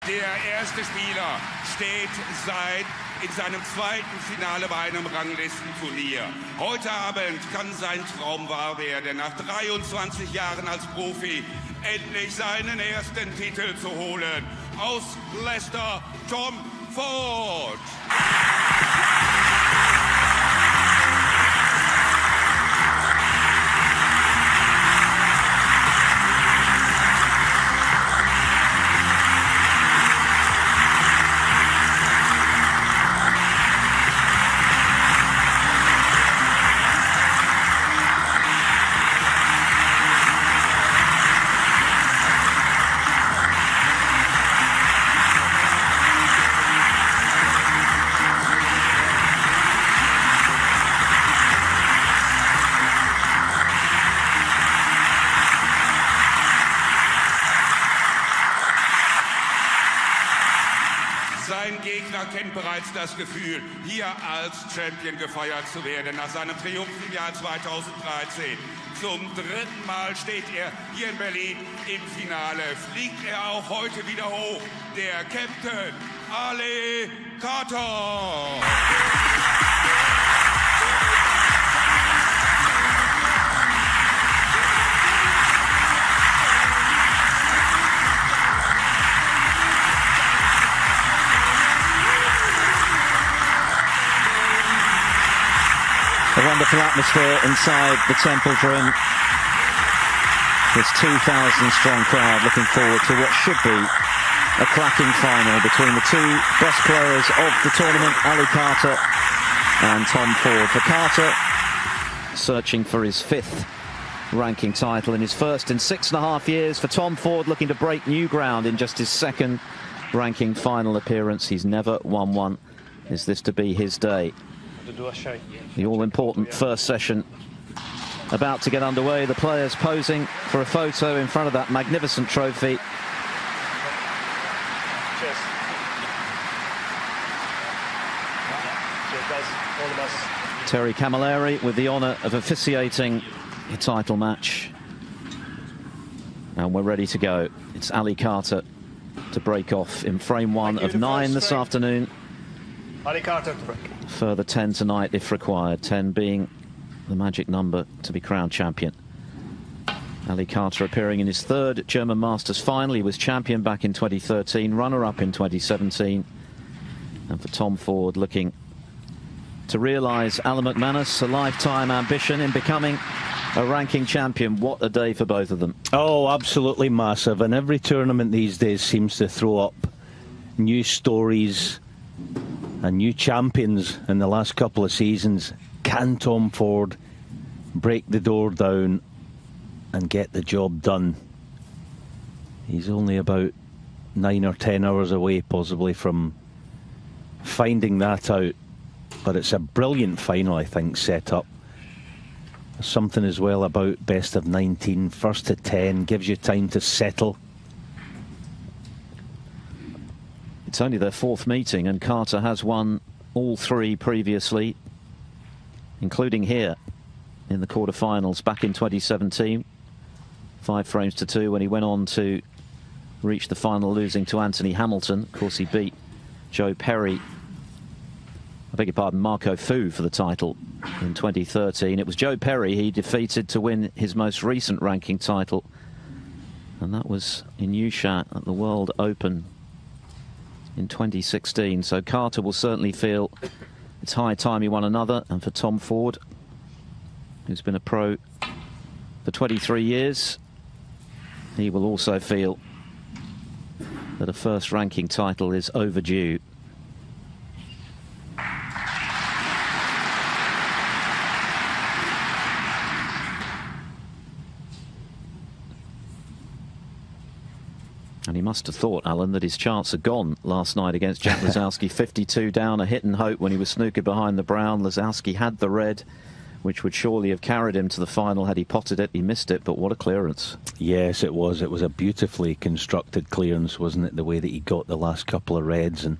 Der erste Spieler steht in seinem zweiten Finale bei einem Ranglistenturnier. Heute Abend kann sein Traum wahr werden, nach 23 Jahren als Profi endlich seinen ersten Titel zu holen. Aus Leicester, Tom Ford. Sein Gegner kennt bereits das Gefühl, hier als Champion gefeiert zu werden. Nach seinem Triumph im Jahr 2013. Zum dritten Mal steht er hier in Berlin im Finale. Fliegt er auch heute wieder hoch. Der Captain Ali Carter. A wonderful atmosphere inside the Temple Room. This 2,000-strong crowd looking forward to what should be a cracking final between the two best players of the tournament, Ali Carter and Tom Ford. For Carter, searching for his 5th ranking title in his first in 6.5 years. For Tom Ford, looking to break new ground in just his 2nd ranking final appearance. He's never won one. Is this to be his day? The all-important first session about to get underway. The players posing for a photo in front of that magnificent trophy. Cheers. Cheers, guys. All the best. Terry Camilleri with the honour of officiating a title match. And we're ready to go. It's Ali Carter to break off in frame 1 of 9 this afternoon. Ali Carter to break. Further 10 tonight if required, 10 being the magic number to be crowned champion. Ali Carter appearing in his 3rd German Masters final. He was champion back in 2013, runner-up in 2017. And for Tom Ford, looking to realise Alan McManus' a lifetime ambition in becoming a ranking champion. What a day for both of them. Oh, absolutely massive. And every tournament these days seems to throw up new stories and new champions in the last couple of seasons. Can Tom Ford break the door down and get the job done? He's only about 9 or 10 hours away possibly from finding that out. But it's a brilliant final, I think, set up. There's something as well about best of 19, first to 10, gives you time to settle. It's only their 4th meeting, and Carter has won all 3 previously, including here in the quarterfinals back in 2017. 5 frames to 2 when he went on to reach the final, losing to Anthony Hamilton. Of course, he beat Joe Perry, I beg your pardon, Marco Fu for the title in 2013. It was Joe Perry he defeated to win his most recent ranking title, and that was in Neustadt at the World Open in 2016. So Carter will certainly feel it's high time he won another. And for Tom Ford, who's been a pro for 23 years, he will also feel that a first ranking title is overdue. And he must have thought, Alan, that his chance had gone last night against Jack Lisowski. 52 down, a hit and hope when he was snookered behind the brown. Lisowski had the red, which would surely have carried him to the final had he potted it. He missed it, but what a clearance. Yes, it was. It was a beautifully constructed clearance, wasn't it? The way that he got the last couple of reds. And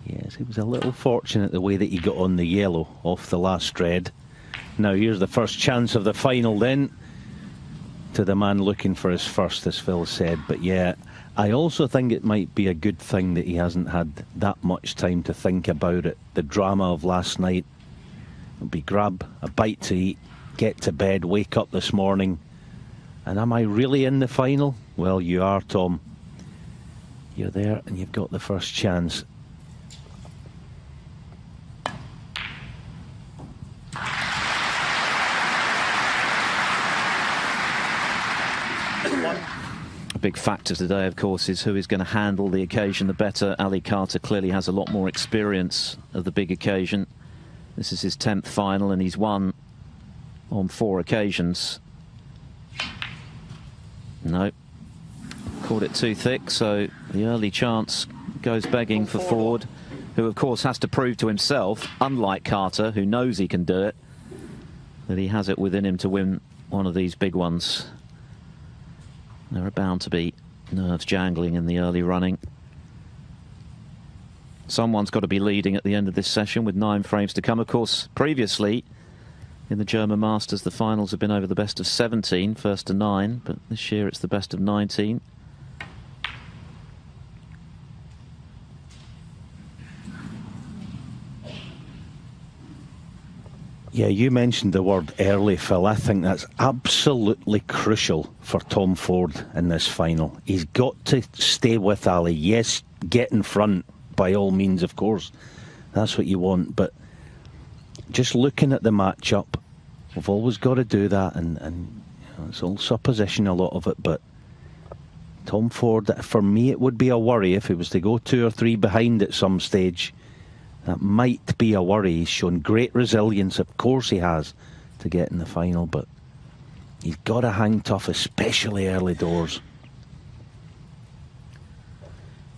yes, it was a little fortunate the way that he got on the yellow off the last red. Now here's the first chance of the final then. to the man looking for his first, as Phil said. But yeah, I also think it might be a good thing that he hasn't had that much time to think about it. The drama of last night. It'll be grab a bite to eat, get to bed, wake up this morning, and am I really in the final? Well, you are, Tom. You're there and you've got the first chance. A big factor today, of course, is who is going to handle the occasion the better. Ali Carter clearly has a lot more experience of the big occasion. This is his 10th final and he's won on 4 occasions. No, caught it too thick, so the early chance goes begging for Ford, who of course has to prove to himself, unlike Carter, who knows he can do it, that he has it within him to win one of these big ones. There are bound to be nerves jangling in the early running. Someone's got to be leading at the end of this session with 9 frames to come. Of course, previously in the German Masters, the finals have been over the best of 17, first to 9, but this year it's the best of 19. Yeah, you mentioned the word early, Phil. I think that's absolutely crucial for Tom Ford in this final. He's got to stay with Ali. Yes, get in front by all means, of course. That's what you want. But just looking at the matchup, we've always got to do that. And you know, it's all supposition, a lot of it. But Tom Ford, for me, it would be a worry if he was to go 2 or 3 behind at some stage. That might be a worry. He's shown great resilience, of course he has, to get in the final, but he's got to hang tough, especially early doors.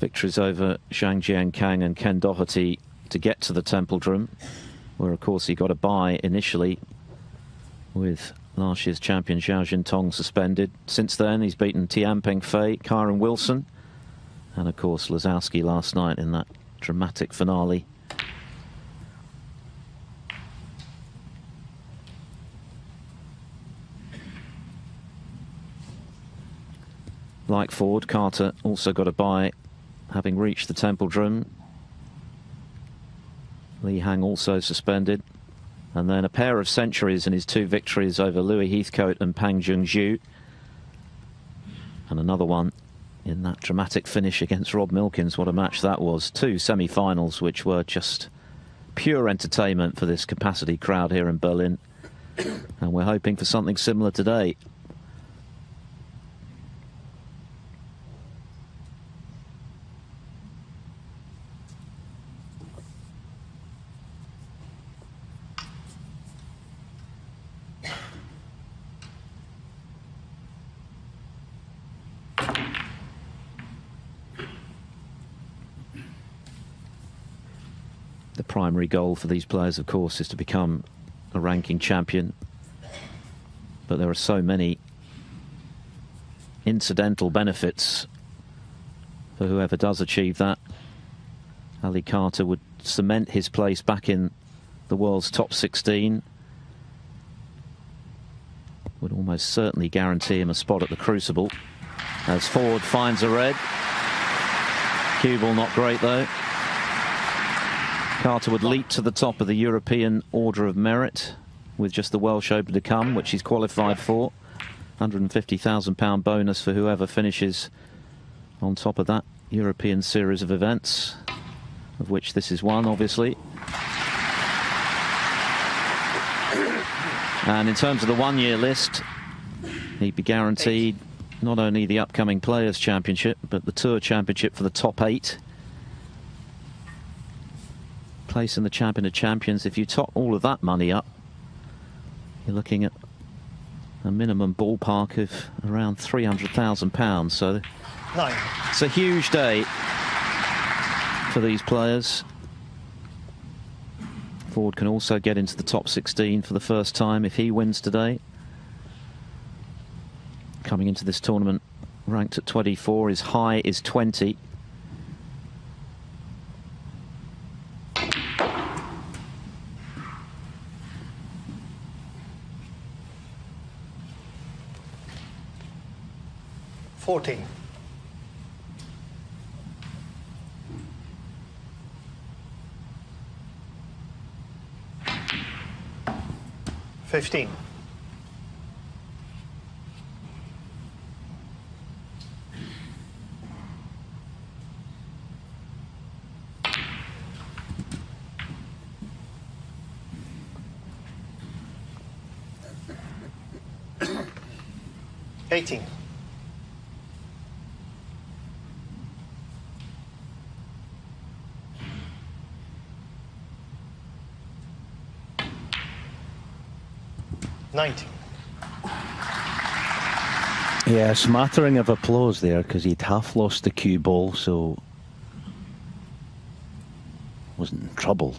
Victories over Zhang Jiankang and Ken Doherty to get to the Templedrum, where of course he got a bye initially with last year's champion Zhao Jintong suspended. Since then he's beaten Tian Pengfei, Kyron Wilson, and of course Lazowski last night in that dramatic finale. Like Ford, Carter also got a bye, having reached the Templedrum. Li Hang also suspended. And then a pair of centuries in his 2 victories over Louis Heathcote and Pang Junxu. And another one in that dramatic finish against Rob Milkins. What a match that was. 2 semi-finals which were just pure entertainment for this capacity crowd here in Berlin. And we're hoping for something similar today. The primary goal for these players, of course, is to become a ranking champion. But there are so many incidental benefits for whoever does achieve that. Ali Carter would cement his place back in the world's top 16. Would almost certainly guarantee him a spot at the Crucible. As Ford finds a red. Cue ball not great though. Carter would leap to the top of the European Order of Merit with just the Welsh Open to come, which he's qualified for. £150,000 bonus for whoever finishes on top of that European series of events, of which this is one, obviously. And in terms of the one-year list, he'd be guaranteed not only the upcoming Players' Championship, but the Tour Championship for the top 8. Place in the Champion of Champions. If you top all of that money up, you're looking at a minimum ballpark of around £300,000. So it's a huge day for these players. Ford can also get into the top 16 for the first time if he wins today. Coming into this tournament ranked at 24, his high is 20. 14. 15. 18. 19. Yeah, a smattering of applause there because he'd half lost the cue ball, so wasn't in trouble.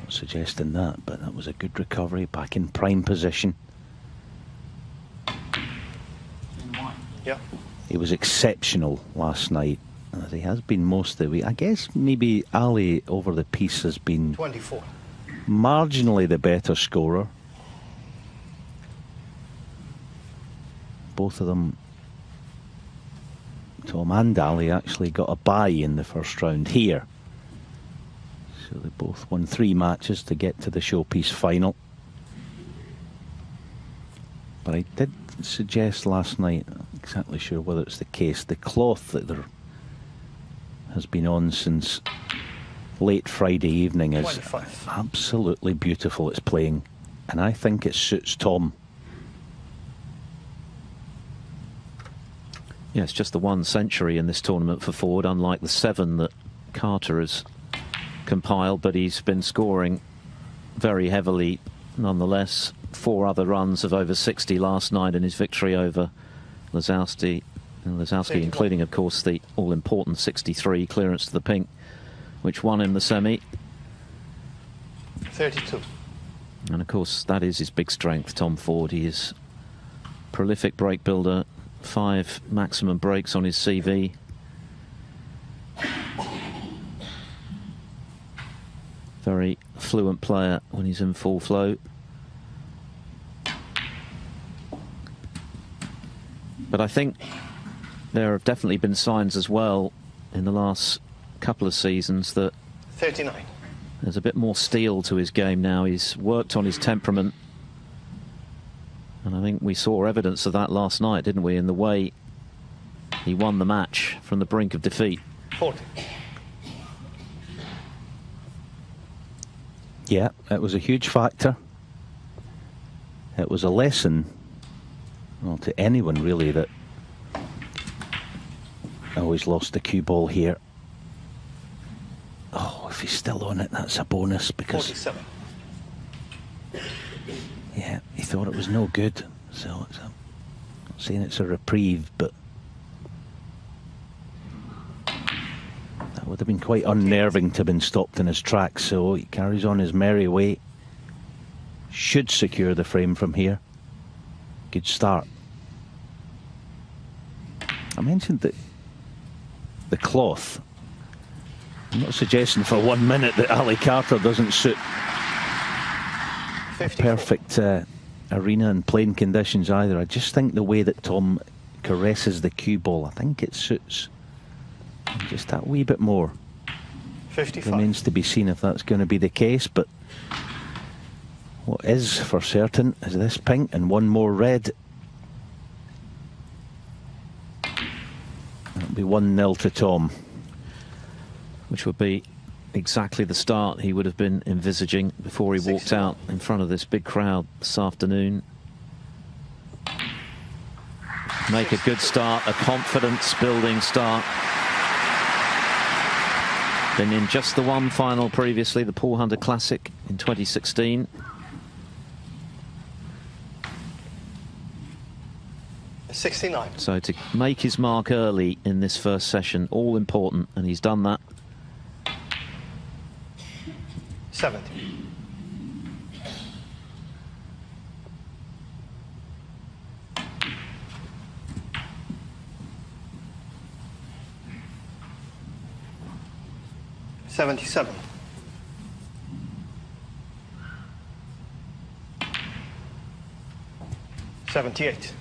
Not suggesting that, but that was a good recovery, back in prime position. Yeah. He was exceptional last night, as he has been most of the week. I guess maybe Ali over the piece has been 24. marginally the better scorer. Both of them, Tom and Ali, actually got a bye in the first round here. So they both won 3 matches to get to the showpiece final. But I did suggest last night, I'm not exactly sure whether it's the case, the cloth that there has been on since late Friday evening is 25. absolutely beautiful. It's playing, and I think it suits Tom. Yeah, it's just the 1 century in this tournament for Ford, unlike the 7 that Carter has compiled, but he's been scoring very heavily nonetheless. 4 other runs of over 60 last night in his victory over Lazowski, including, of course, the all-important 63 clearance to the pink, which won him the semi. 32. And, of course, that is his big strength, Tom Ford. He is prolific break builder, 5 maximum breaks on his CV. Very fluent player when he's in full flow. But I think there have definitely been signs as well in the last couple of seasons that 39. there's a bit more steel to his game now. He's worked on his temperament. And I think we saw evidence of that last night, didn't we, in the way he won the match from the brink of defeat. 40. Yeah, it was a huge factor. It was a lesson, well, to anyone really, that always lost the cue ball here. Oh, if he's still on it, that's a bonus, because 47. yeah, he thought it was no good. So it's not saying it's a reprieve, but that would have been quite unnerving to have been stopped in his tracks. So he carries on his merry way. Should secure the frame from here. Good start. I mentioned that the cloth. I'm not suggesting for 1 minute that Ali Carter doesn't suit a perfect arena and playing conditions either. I just think the way that Tom caresses the cue ball, I think it suits just that wee bit more. 55. Remains to be seen if that's going to be the case, but what is for certain is this pink and 1 more red. That'll be 1-0 to Tom. Which would be exactly the start he would have been envisaging before he walked out in front of this big crowd this afternoon. Make a good start, a confidence-building start. Been in just the 1 final previously, the Paul Hunter Classic in 2016. $69. So to make his mark early in this first session, all important, and he's done that. 70. $77. 78.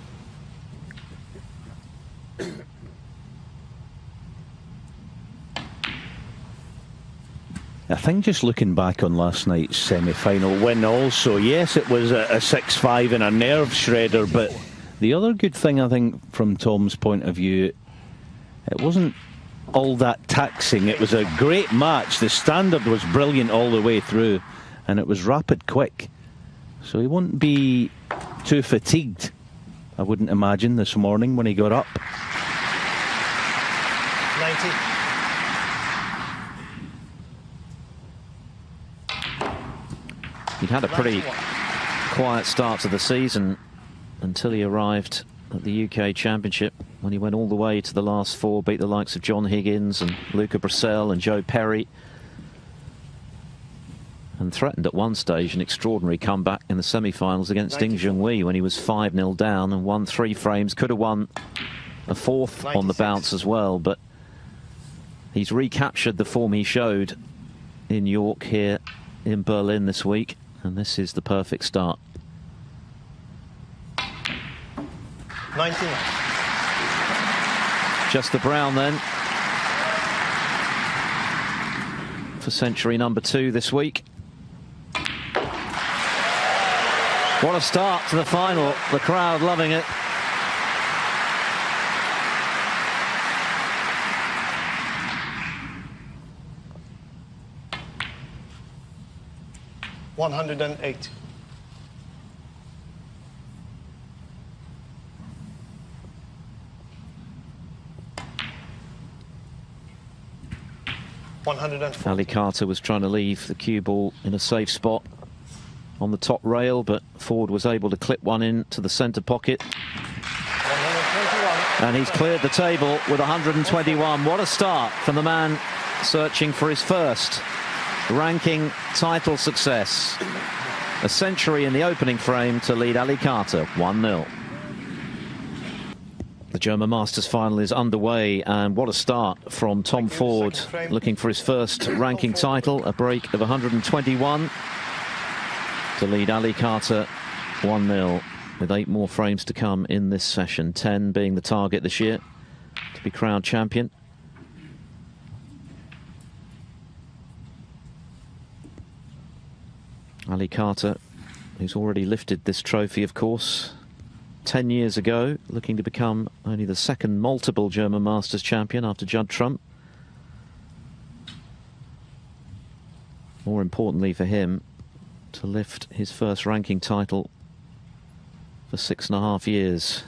I think just looking back on last night's semi-final win also, yes, it was a 6-5 and a nerve shredder, but the other good thing, I think, from Tom's point of view, it wasn't all that taxing. It was a great match. The standard was brilliant all the way through, and it was rapid quick. So he won't be too fatigued, I wouldn't imagine, this morning when he got up. 90. He'd had a pretty quiet start to the season until he arrived at the UK Championship, when he went all the way to the last four, beat the likes of John Higgins and Luca Brecel and Joe Perry, and threatened at one stage an extraordinary comeback in the semi-finals against Ding Junhui when he was 5-0 down and won 3 frames. Could have won a fourth 96. on the bounce as well, but he's recaptured the form he showed in York here in Berlin this week, and this is the perfect start. 99. Just the brown then for century number 2 this week. What a start to the final. The crowd loving it. $108. Ali Carter was trying to leave the cue ball in a safe spot on the top rail, but Ford was able to clip one in to the centre pocket. 121. And he's cleared the table with 121. What a start from the man searching for his first ranking title success. A century in the opening frame to lead Ali Carter 1-0. The German Masters final is underway, and what a start from Tom Ford, looking for his first ranking title. A break of 121 to lead Ali Carter 1-0, with 8 more frames to come in this session, 10 being the target this year to be crowned champion. Ali Carter, who's already lifted this trophy, of course, 10 years ago, looking to become only the second multiple German Masters champion after Judd Trump. More importantly for him, to lift his first ranking title for 6.5 years.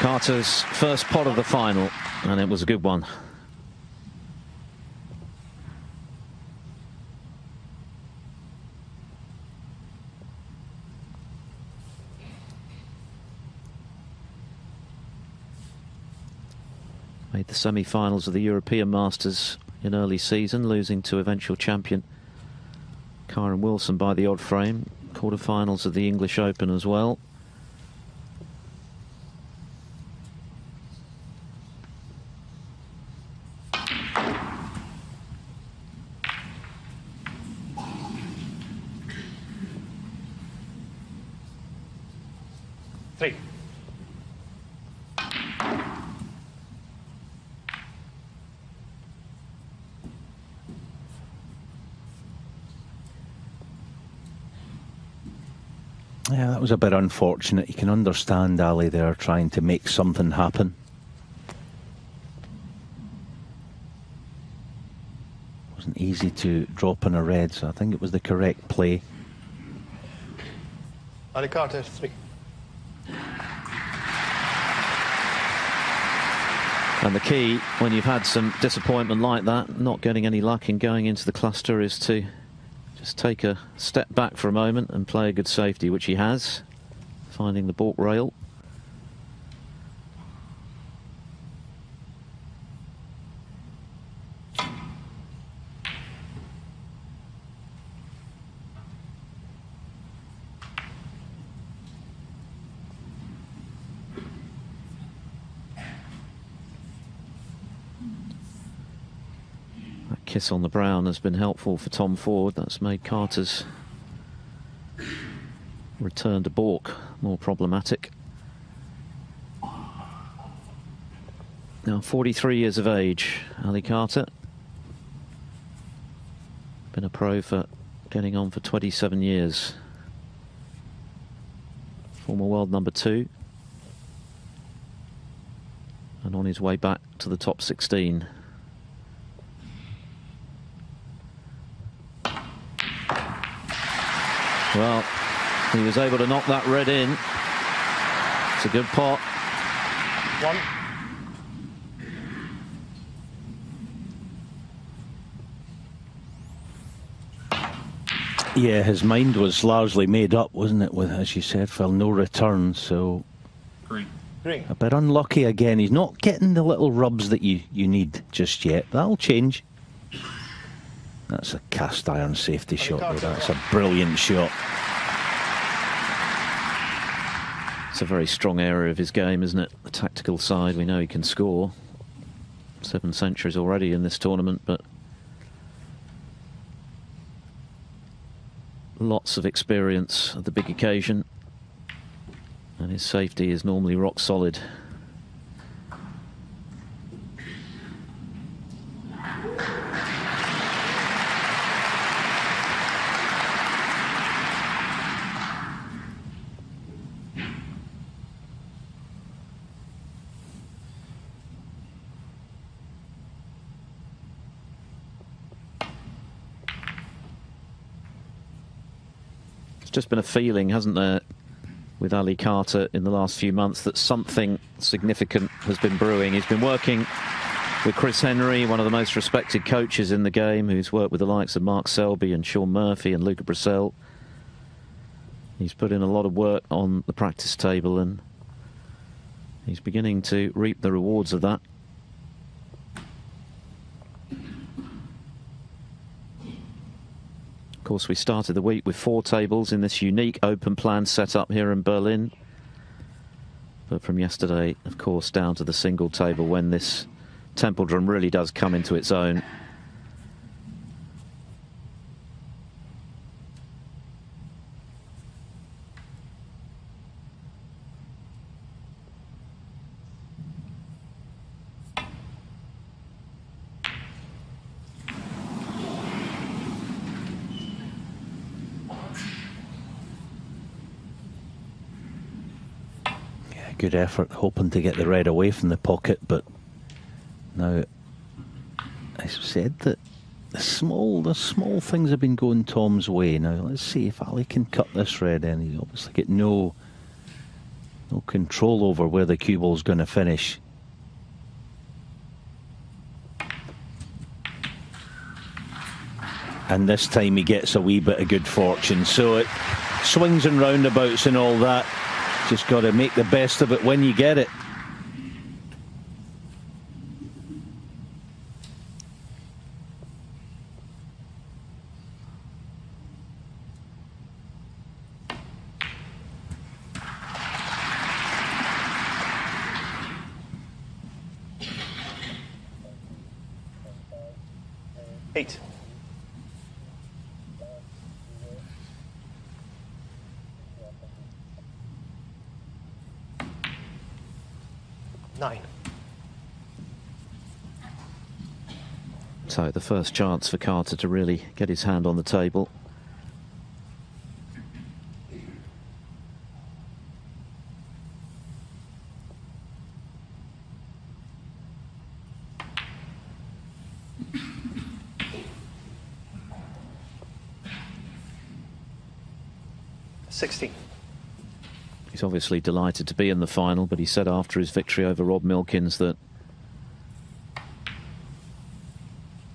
Carter's first pot of the final, and it was a good one. Made the semi-finals of the European Masters in early season, losing to eventual champion Kyron Wilson by the odd frame. Quarter-finals of the English Open as well. Yeah, that was a bit unfortunate. You can understand Ali there trying to make something happen. Wasn't easy to drop in a red, so I think it was the correct play. Ali Carter, 3. And the key, when you've had some disappointment like that, not getting any luck in going into the cluster, is to just take a step back for a moment and play a good safety, which he has, finding the baulk rail. Kiss on the brown has been helpful for Tom Ford. That's made Carter's return to baulk more problematic. Now 43 years of age, Ali Carter. Been a pro for getting on for 27 years. Former world number 2. And on his way back to the top 16. Well, he was able to knock that red in. It's a good pot. 1. Yeah, his mind was largely made up, wasn't it, with, as you said, Phil, no return, so... Green. A bit unlucky again. He's not getting the little rubs that you need just yet. That'll change. That's a cast iron safety shot, though. That's a brilliant shot. It's a very strong area of his game, isn't it? The tactical side, we know he can score. 7 centuries already in this tournament, but lots of experience at the big occasion. And his safety is normally rock solid. Just been a feeling, hasn't there, with Ali Carter in the last few months, that something significant has been brewing. He's been working with Chris Henry, one of the most respected coaches in the game, who's worked with the likes of Mark Selby and Sean Murphy and Luca Brecel. He's put in a lot of work on the practice table, and he's beginning to reap the rewards of that. Of course, we started the week with 4 tables in this unique open plan setup here in Berlin. But from yesterday, of course, down to the single table when this temple drum really does come into its own. Good effort, hoping to get the red away from the pocket, but now I said that the small things have been going Tom's way. Now let's see if Ali can cut this red in. He's obviously got no control over where the cue ball's going to finish. And this time he gets a wee bit of good fortune. So it swings and roundabouts and all that. Just got to make the best of it when you get it. Eight. 9. So the first chance for Carter to really get his hand on the table. 16. He's obviously delighted to be in the final, but he said after his victory over Rob Milkins that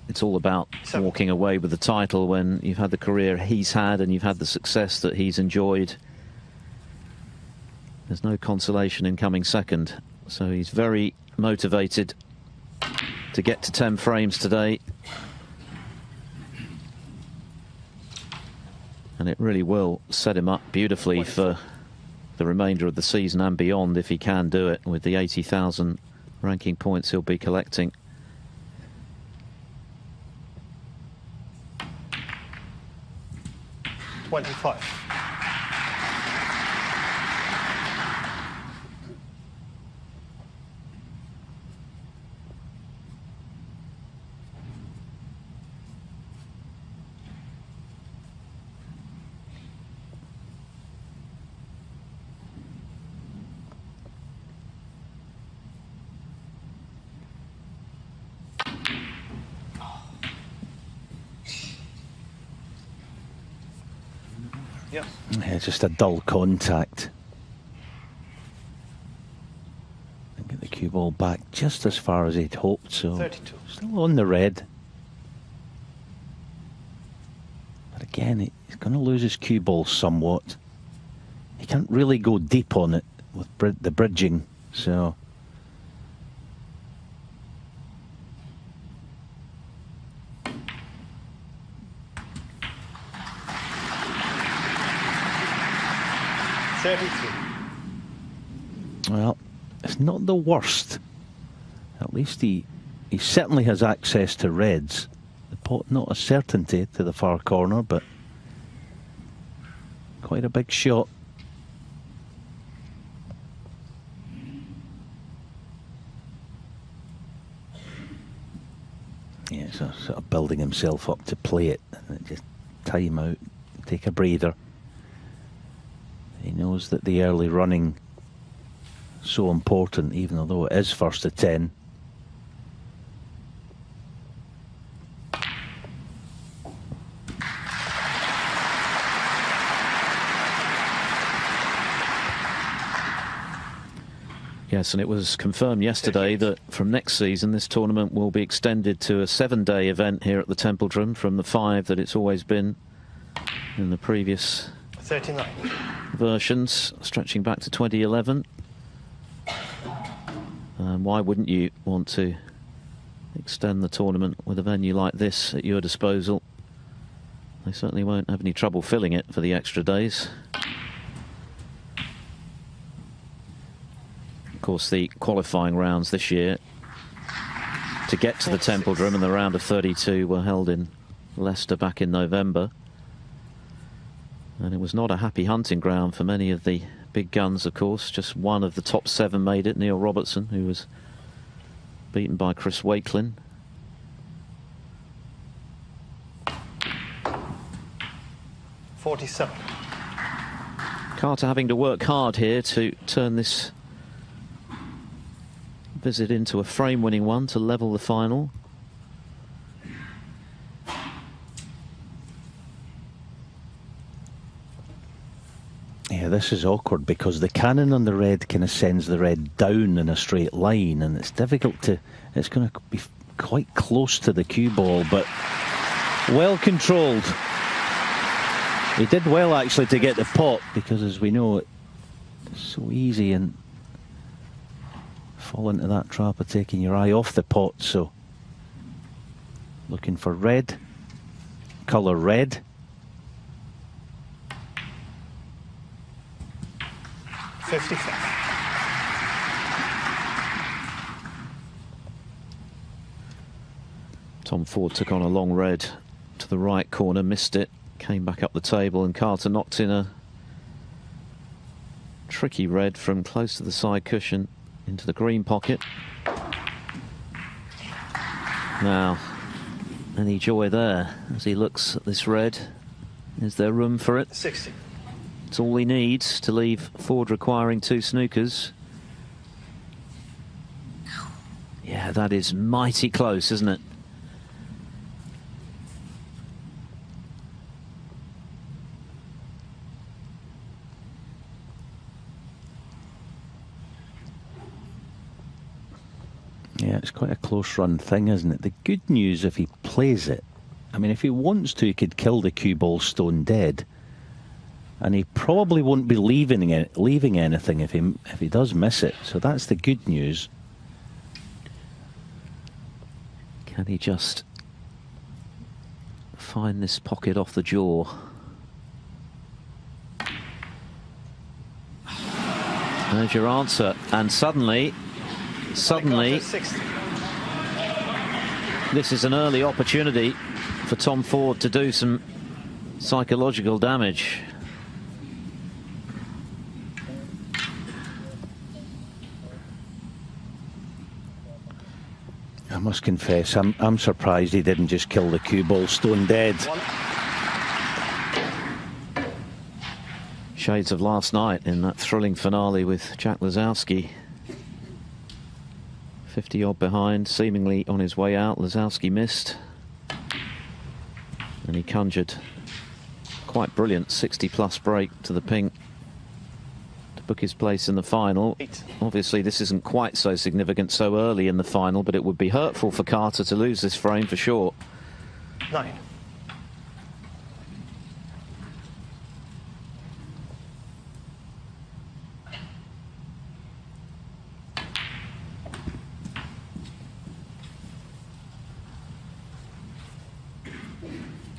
it's all about walking away with the title when you've had the career he's had and you've had the success that he's enjoyed. There's no consolation in coming second, so he's very motivated to get to 10 frames today. And it really will set him up beautifully for the remainder of the season and beyond if he can do it with the 80,000 ranking points he'll be collecting. $25. Yeah, just a dull contact. And get the cue ball back just as far as he'd hoped, so 32. Still on the red. But again, he's going to lose his cue ball somewhat. He can't really go deep on it with the bridging, so... Well, it's not the worst. At least he certainly has access to reds. The pot, not a certainty to the far corner, but quite a big shot. Yeah, so sort of building himself up to play it. Just time out, take a breather. He knows that the early running is so important, even although it is first to 10. Yes, and it was confirmed yesterday that from next season this tournament will be extended to a 7-day event here at the Templedrum from the 5 that it's always been in the previous 39 versions, stretching back to 2011. Why wouldn't you want to extend the tournament with a venue like this at your disposal? They certainly won't have any trouble filling it for the extra days. Of course, the qualifying rounds this year to get to the Templedrum and the round of 32 were held in Leicester back in November. And it was not a happy hunting ground for many of the big guns, of course. Just one of the top 7 made it, Neil Robertson, who was beaten by Chris Wakelin. $47. Carter having to work hard here to turn this visit into a frame-winning one to level the final. Yeah, this is awkward because the cannon on the red kind of sends the red down in a straight line, and it's difficult to... It's going to be quite close to the cue ball, but well controlled. He did well, actually, to get the pot, because as we know, it's so easy and fall into that trap of taking your eye off the pot. So looking for red, colour red. Tom Ford took on a long red to the right corner, missed it, came back up the table, and Carter knocked in a tricky red from close to the side cushion into the green pocket. Now, any joy there as he looks at this red? Is there room for it? 60. It's all he needs to leave Ford requiring 2 snookers. Yeah, that is mighty close, isn't it? Yeah, it's quite a close run thing, isn't it? The good news, if he plays it, I mean, if he wants to, he could kill the cue ball stone dead, and he probably won't be leaving anything if he does miss it. So that's the good news. Can he just find this pocket off the jaw? There's your answer, and suddenly, this is an early opportunity for Tom Ford to do some psychological damage. I must confess, I'm surprised he didn't just kill the cue ball stone dead. Shades of last night in that thrilling finale with Jack Lazowski. 50 odd behind, seemingly on his way out. Lazowski missed, and he conjured quite brilliant 60+ break to the pink to book his place in the final. Obviously this isn't quite so significant so early in the final, but it would be hurtful for Carter to lose this frame for sure. 9.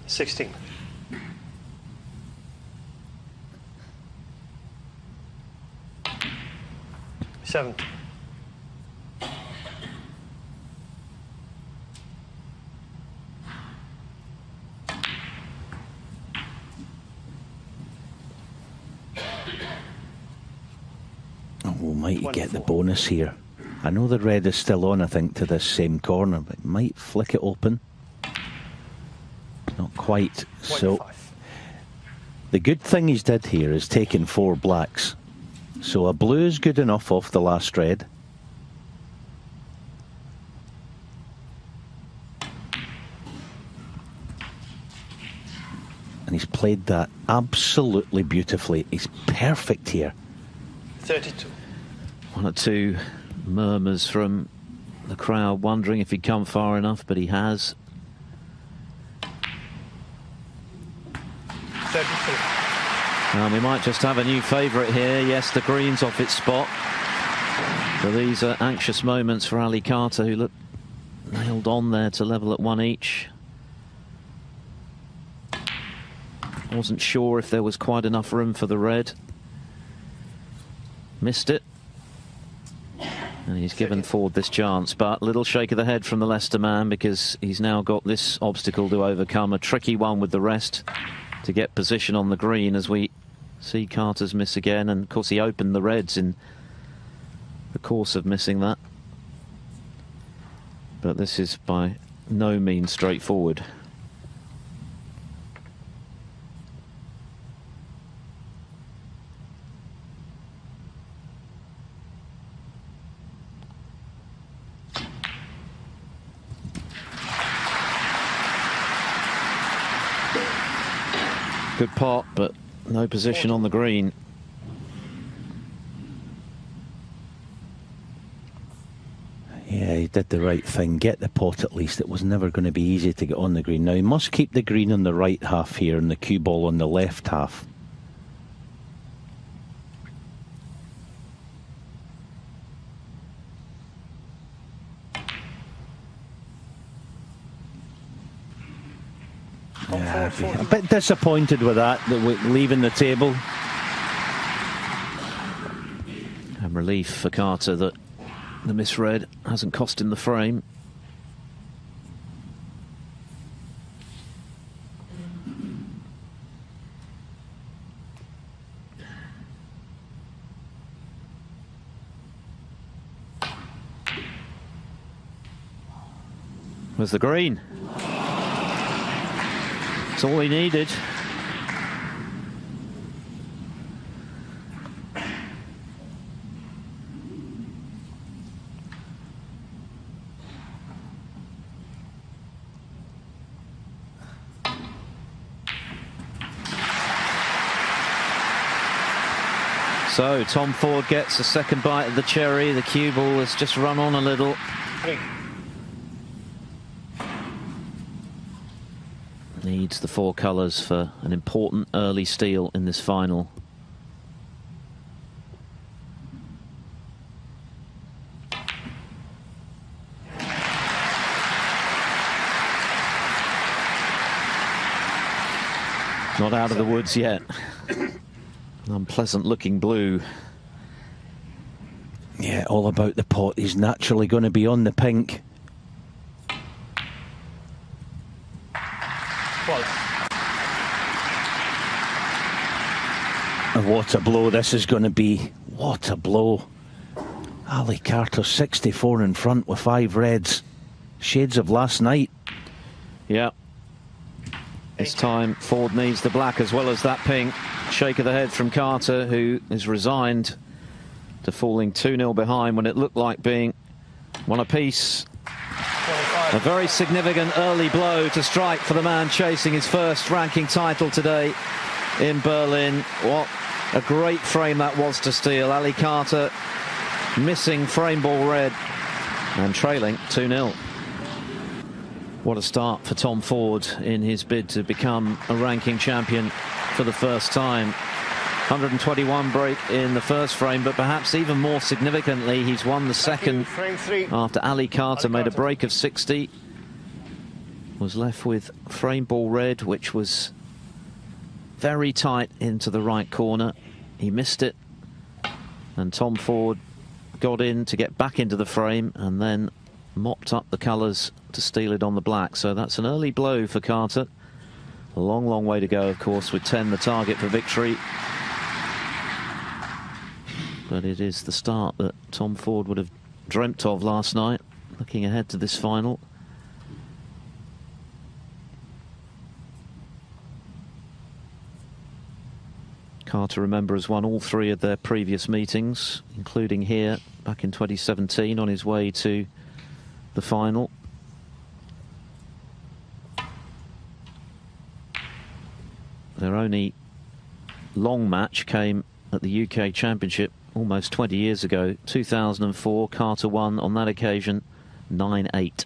$16. $7. Oh, might you get the bonus here? I know the red is still on, I think, to this same corner, but might flick it open. Not quite. So the good thing he's did here is taken 4 blacks. So a blue is good enough off the last red. And he's played that absolutely beautifully. He's perfect here. 32. 1 or 2 murmurs from the crowd wondering if he'd come far enough, but he has. 33. And we might just have a new favourite here. Yes, the green's off its spot. So these are anxious moments for Ali Carter, who looked nailed on there to level at 1 each. Wasn't sure if there was quite enough room for the red. Missed it. And he's given Ford this chance, but little shake of the head from the Leicester man, because he's now got this obstacle to overcome, a tricky one with the rest to get position on the green, as we see Carter's miss again. And of course he opened the reds in the course of missing that, but this is by no means straightforward. Good pot, but no position on the green. Yeah, he did the right thing. Get the pot at least. It was never going to be easy to get on the green. Now he must keep the green on the right half here and the cue ball on the left half. Yeah, a bit disappointed with that leaving the table. And relief for Carter that the misread hasn't cost him the frame. Was the green. That's all he needed. So Tom Ford gets a second bite of the cherry. The cue ball has just run on a little. 3. Needs the 4 colours for an important early steal in this final. Not out of the woods yet. An unpleasant looking blue. Yeah, all about the pot. He's naturally going to be on the pink. 12. And what a blow this is going to be. What a blow. Ali Carter 64 in front with 5 reds. Shades of last night. Yeah. This time Ford needs the black as well as that pink. Shake of the head from Carter, who is resigned to falling 2-0 behind when it looked like being one apiece. 25. A very significant early blow to strike for the man chasing his first ranking title today in Berlin. What a great frame that was to steal. Ali Carter missing frame ball red and trailing 2-0. What a start for Tom Ford in his bid to become a ranking champion for the first time. 121 break in the first frame, but perhaps even more significantly, he's won the second Frame 3. after Ali Carter made a break of 60. Was left with frame ball red, which was very tight into the right corner. He missed it, and Tom Ford got in to get back into the frame and then mopped up the colours to steal it on the black. So that's an early blow for Carter. A long, long way to go, of course, with 10 the target for victory. But it is the start that Tom Ford would have dreamt of last night, looking ahead to this final. Carter, remember, has won all 3 of their previous meetings, including here back in 2017 on his way to the final. Their only long match came at the UK Championship almost 20 years ago, 2004. Carter won on that occasion 9-8.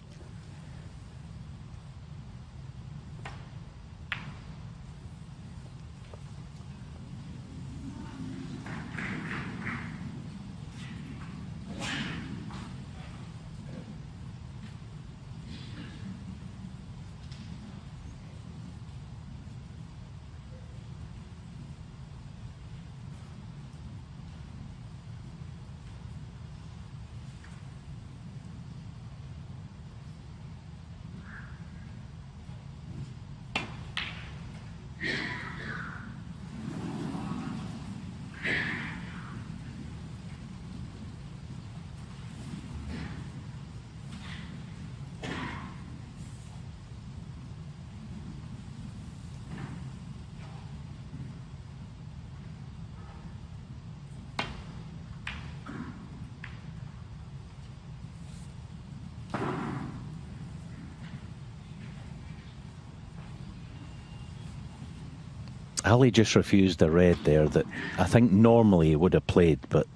Ali just refused the red there that I think normally he would have played, but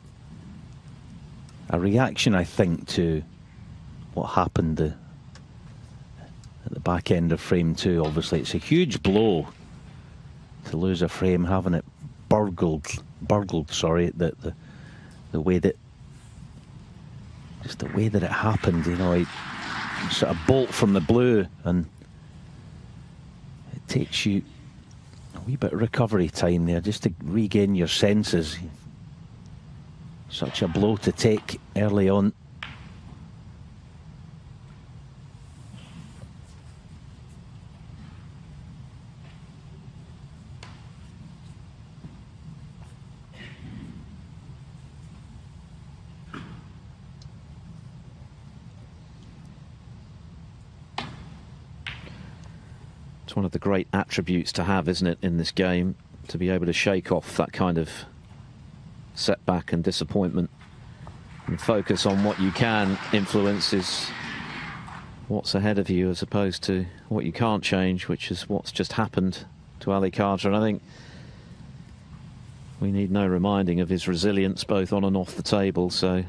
a reaction, I think, to what happened at the back end of frame 2. Obviously, it's a huge blow to lose a frame, having it burgled, sorry, the way that, just the way that it happened, you know, sort of bolt from the blue, and it takes you a wee bit of recovery time there just to regain your senses. Such a blow to take early on. One of the great attributes to have, isn't it, in this game, to be able to shake off that kind of setback and disappointment and focus on what you can influence, is what's ahead of you as opposed to what you can't change, which is what's just happened to Ali Carter. And I think we need no reminding of his resilience both on and off the table. So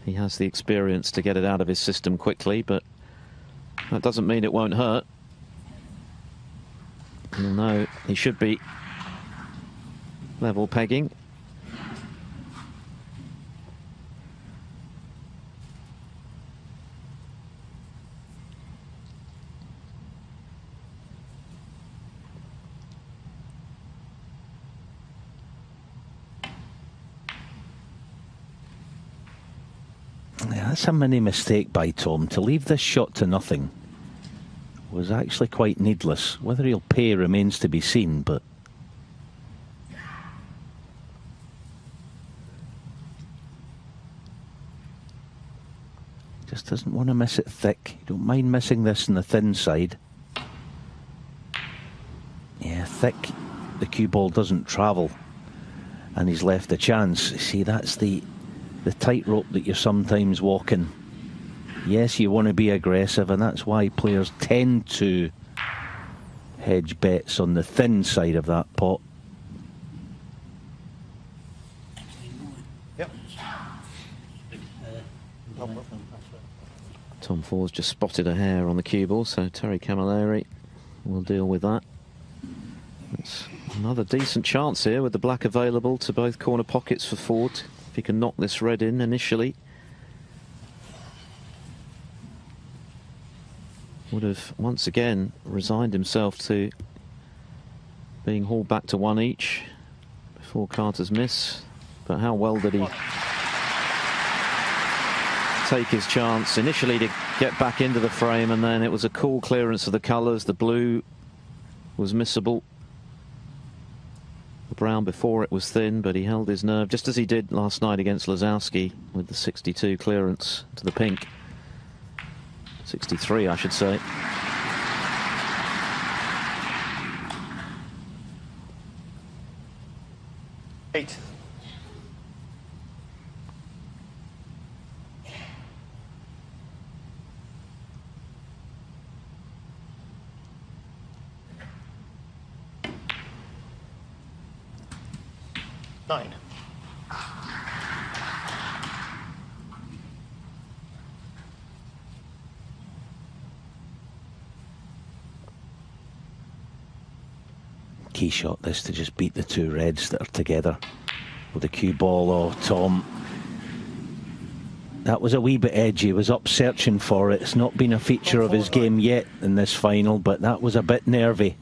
He has the experience to get it out of his system quickly, but that doesn't mean it won't hurt. He'll know he should be level pegging. Yeah, that's a mini mistake by Tom. To leave this shot to nothing was actually quite needless. Whether he'll pay remains to be seen, but just doesn't want to miss it thick. You don't mind missing this on the thin side. Yeah, thick. The cue ball doesn't travel, and he's left a chance. See, that's the tightrope that you're sometimes walking. Yes, you want to be aggressive, and that's why players tend to hedge bets on the thin side of that pot. Yep. Tom Ford's just spotted a hair on the cue ball, so Terry Camilleri will deal with that. It's another decent chance here with the black available to both corner pockets for Ford. If he can knock this red in initially, would have once again resigned himself to being hauled back to one each before Carter's miss. But how well did he take his chance initially to get back into the frame, and then it was a cool clearance of the colours. The blue was missable. The brown before it was thin, but he held his nerve, just as he did last night against Lazowski with the 62 clearance to the pink. 63, I should say. Eight. Nine. Key shot this to just beat the two reds that are together with the cue ball. Oh, Tom, that was a wee bit edgy. He was up searching for it. It's not been a feature of his game yet in this final, but that was a bit nervy.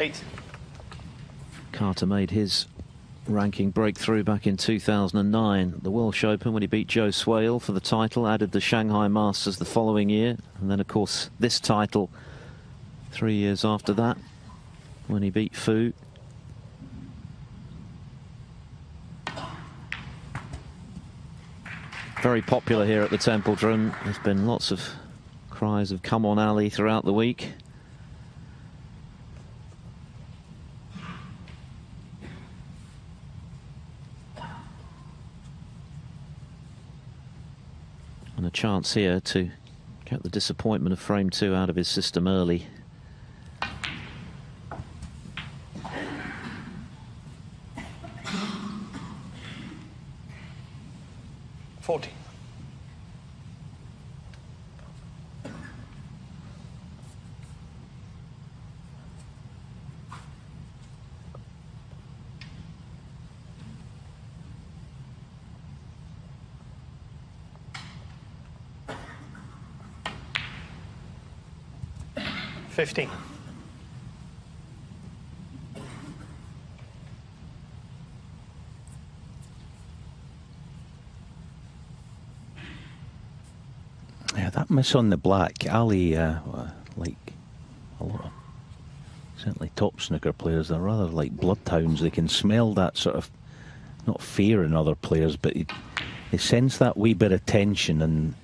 Eight. Carter made his ranking breakthrough back in 2009, the Welsh Open, when he beat Joe Swale for the title, added the Shanghai Masters the following year, and then of course this title 3 years after that when he beat Fu. Very popular here at the Templeton. There's been lots of cries of "Come on, Ali" throughout the week. And a chance here to get the disappointment of frame two out of his system early. $40. $15. miss on the black. Ali, like a lot of certainly top snooker players, they're rather like bloodhounds. They can smell that sort of, not fear in other players, but they sense that wee bit of tension, and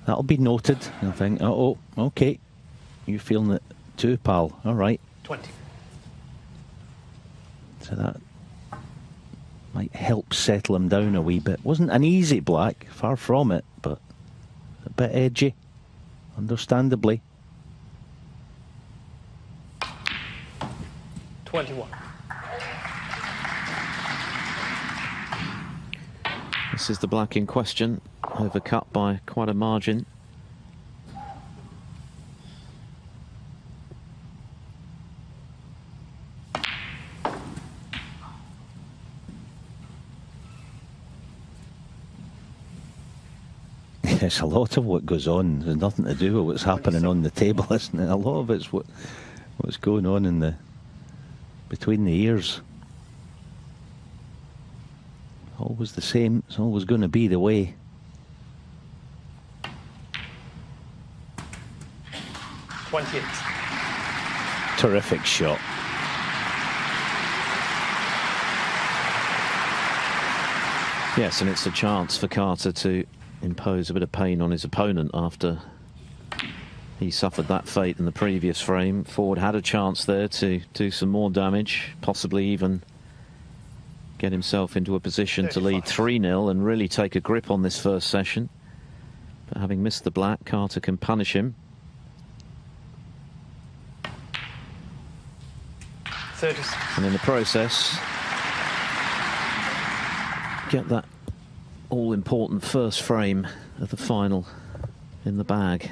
that'll be noted. I think, oh, okay, you feeling it too, pal? All right. 20. So that might help settle him down a wee bit. Wasn't an easy black, far from it, but a bit edgy, understandably. 21. This is the black in question, overcut by quite a margin. It's a lot of what goes on. There's nothing to do with what's happening on the table, isn't it? A lot of it's what's going on in the between the ears. Always the same. It's always going to be the way. 28. Terrific shot. Yes, and it's a chance for Carter to impose a bit of pain on his opponent after he suffered that fate in the previous frame. Ford had a chance there to do some more damage, possibly even get himself into a position to lead 3-0 and really take a grip on this first session. But having missed the black, Carter can punish him. 36. And in the process, get that all-important first frame of the final in the bag.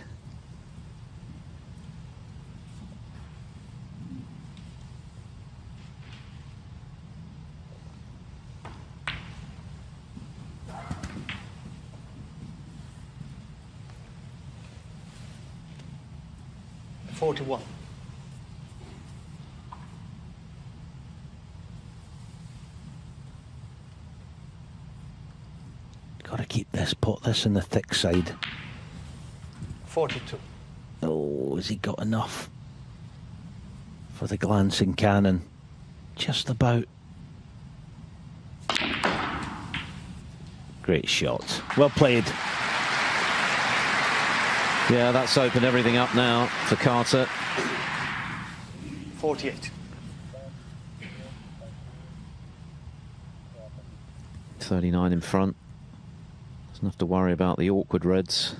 $41. Got to keep this, put this in the thick side. 42. Oh, has he got enough for the glancing cannon? Just about. Great shot. Well played. Yeah, that's opened everything up now for Carter. 48. 39 in front. Doesn't have to worry about the awkward reds.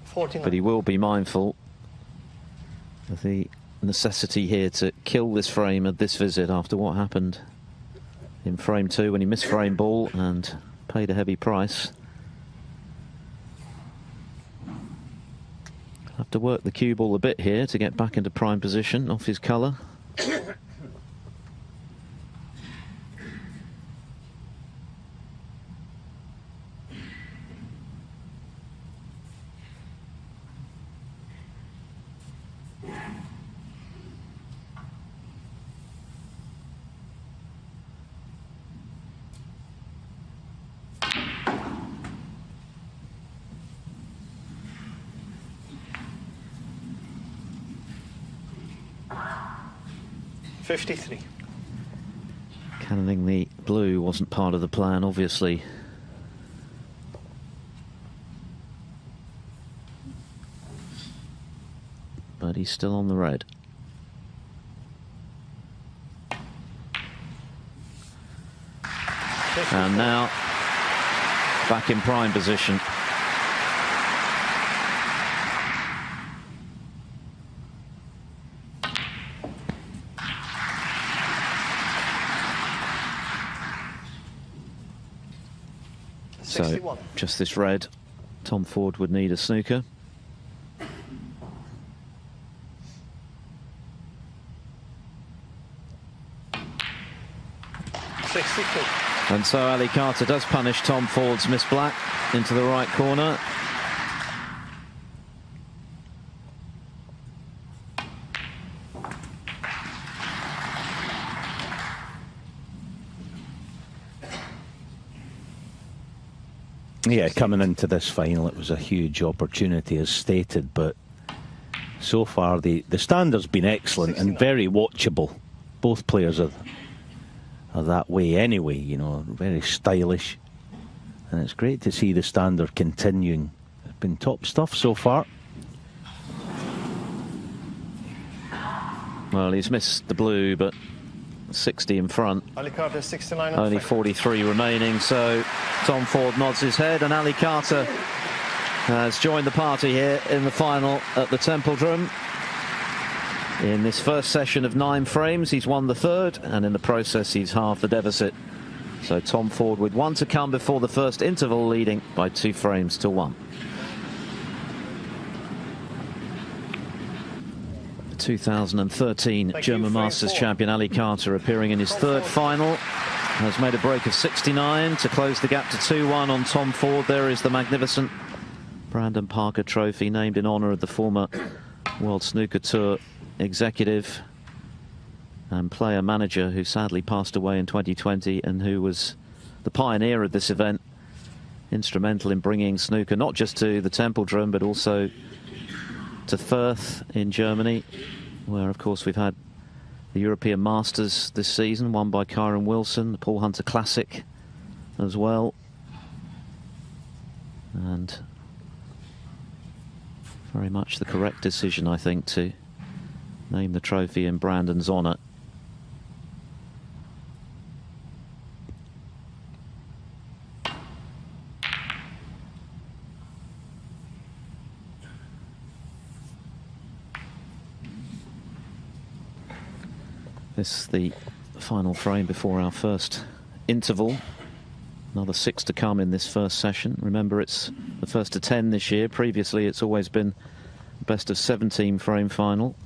49. But he will be mindful of the necessity here to kill this frame at this visit after what happened in frame 2 when he missed frame ball and paid a heavy price. Have to work the cue ball a bit here to get back into prime position off his colour. $53. Cannoning the blue wasn't part of the plan, obviously. But he's still on the red. And now back in prime position. So, just this red, Tom Ford would need a snooker. And so Ali Carter does punish Tom Ford's miss black into the right corner. Yeah, coming into this final, it was a huge opportunity, as stated, but so far the standard's been excellent and very watchable. Both players are that way anyway, you know, very stylish. And it's great to see the standard continuing. It's been top stuff so far. Well, he's missed the blue, but 60 in front. Ali Carter 69. Only 43 remaining, so Tom Ford nods his head, and Ali Carter has joined the party here in the final at the Templedrum. In this first session of 9 frames, he's won the third, and in the process, he's halved the deficit. So Tom Ford with 1 to come before the first interval, leading by 2 frames to 1. 2013 German Masters champion Ali Carter, appearing in his third final, has made a break of 69 to close the gap to 2-1 on Tom Ford. There is the magnificent Brandon Parker Trophy, named in honour of the former World Snooker Tour executive and player manager who sadly passed away in 2020, and who was the pioneer of this event, instrumental in bringing snooker not just to the Templedrum but also to Firth in Germany, where of course we've had the European Masters this season, won by Kyron Wilson, the Paul Hunter Classic as well, and very much the correct decision, I think, to name the trophy in Brandon's honour. This is the final frame before our first interval. Another 6 to come in this first session. Remember, it's the first to 10 this year. Previously, it's always been a best of 17 frame final.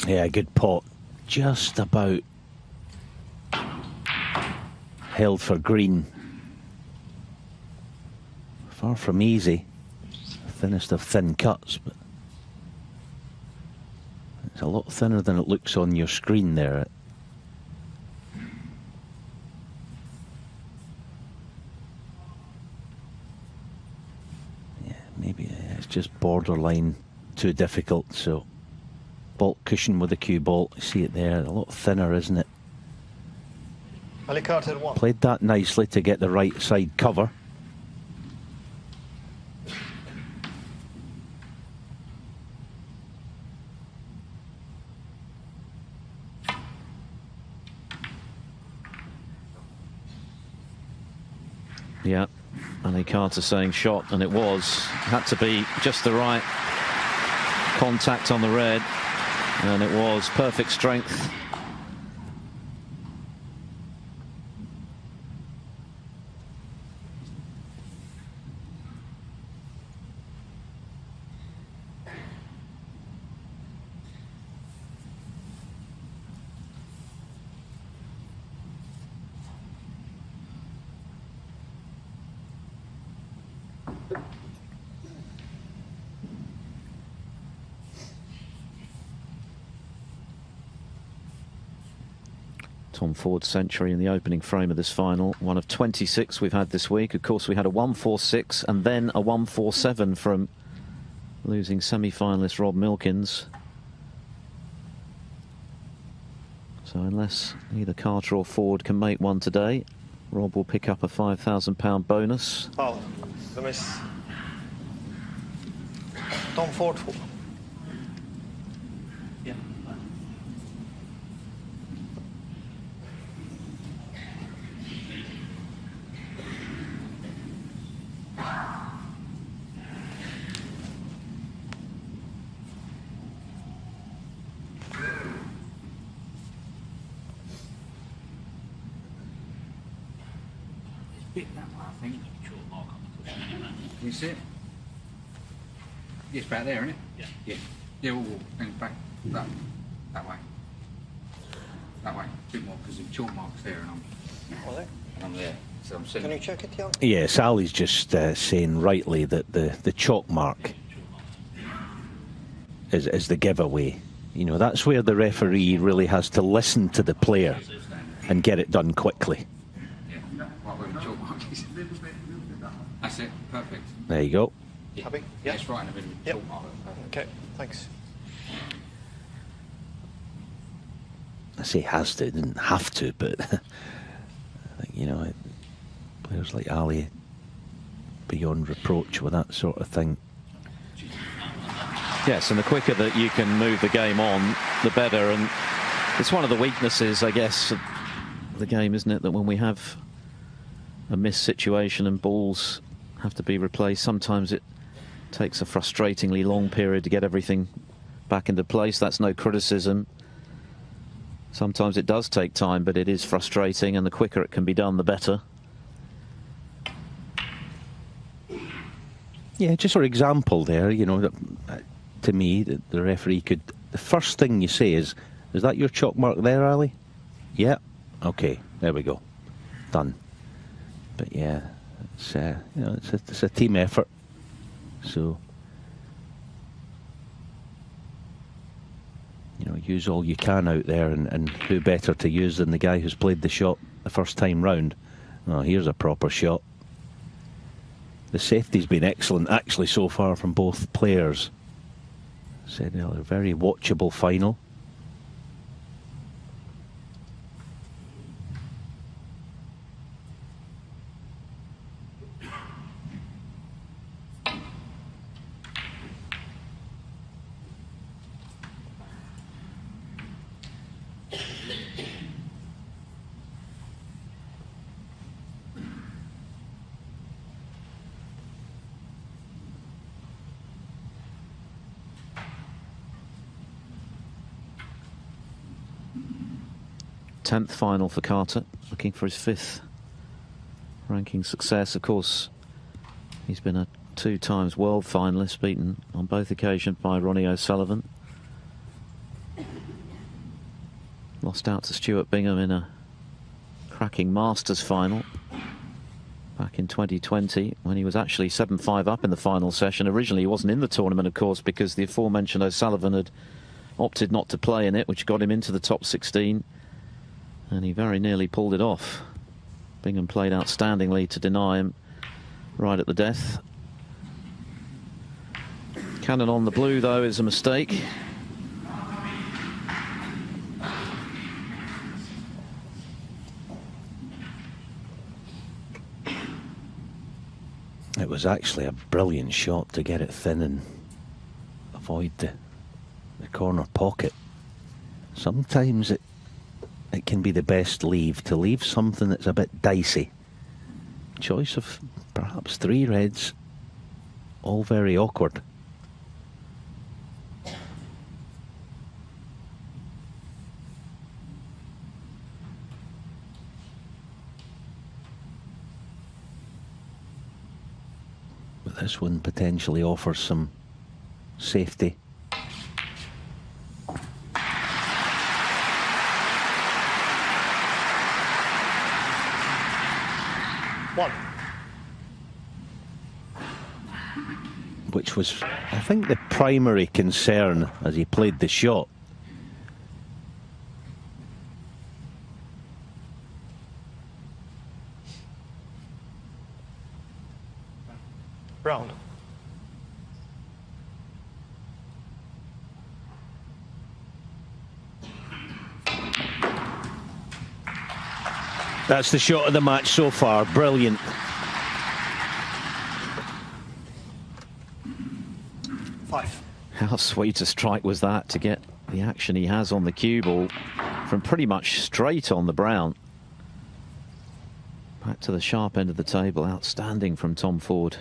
Yeah, good pot. Just about held for green. Far from easy. Thinnest of thin cuts, but it's a lot thinner than it looks on your screen there. Yeah, maybe it's just borderline too difficult, so bolt cushion with a cue bolt. You see it there, a lot thinner, isn't it? Ali Carter 1. Played that nicely to get the right side cover. Yeah, Ali Carter saying shot, and it was. Had to be just the right contact on the red, and it was perfect strength. Tom Ford's century in the opening frame of this final, one of 26 we've had this week. Of course, we had a 1-4-6 and then a 1-4-7 from losing semi-finalist Rob Milkins. So unless either Carter or Ford can make one today, Rob will pick up a £5,000 bonus. Foul. The miss. Tom Ford. Yeah. bit that way, I think. Can you see it? Yeah, it's about there, isn't it? Yeah. Yeah. Yeah, we'll bring it back that way. That way, a bit more, because the chalk mark's there and I'm there. So I'm sitting. Can you check it, Jan? Yes, Ali's just saying rightly that the chalk mark is the giveaway. You know, that's where the referee really has to listen to the player and get it done quickly. Yeah, right where the chalk mark is. That's it, perfect. There you go. Yeah. Happy? Yeah, it's right in the middle of the chalk mark. Okay, thanks. I say has to, didn't have to, but I think, you know, players like Ali beyond reproach with that sort of thing. Yes, and the quicker that you can move the game on, the better. And it's one of the weaknesses, I guess, of the game, isn't it? That when we have a missed situation and balls have to be replaced, sometimes it takes a frustratingly long period to get everything back into place. That's no criticism. Sometimes it does take time, but it is frustrating, and the quicker it can be done, the better. Yeah, just for example there, you know, to me, the referee could... The first thing you say is that your chalk mark there, Ali? Yeah. Okay, there we go. Done. But yeah, it's, you know, it's a team effort. So, you know, use all you can out there, and who better to use than the guy who's played the shot the first time round. Oh, here's a proper shot. The safety's been excellent, actually, so far from both players. Said earlier, very watchable final. Tenth final for Carter, looking for his 5th ranking success. Of course, he's been a 2 times world finalist, beaten on both occasions by Ronnie O'Sullivan. Lost out to Stuart Bingham in a cracking Masters final back in 2020, when he was actually 7-5 up in the final session. Originally he wasn't in the tournament, of course, because the aforementioned O'Sullivan had opted not to play in it, which got him into the top 16. And he very nearly pulled it off. Bingham played outstandingly to deny him right at the death. Cannon on the blue, though, is a mistake. It was actually a brilliant shot to get it thin and avoid the corner pocket. Sometimes it can be the best leave, to leave something that's a bit dicey. Choice of perhaps 3 reds, all very awkward. But this one potentially offers some safety. Which was, I think, the primary concern as he played the shot. Round. That's the shot of the match so far. Brilliant. How sweet a strike was that, to get the action he has on the cue ball from pretty much straight on the brown. Back to the sharp end of the table. Outstanding from Tom Ford.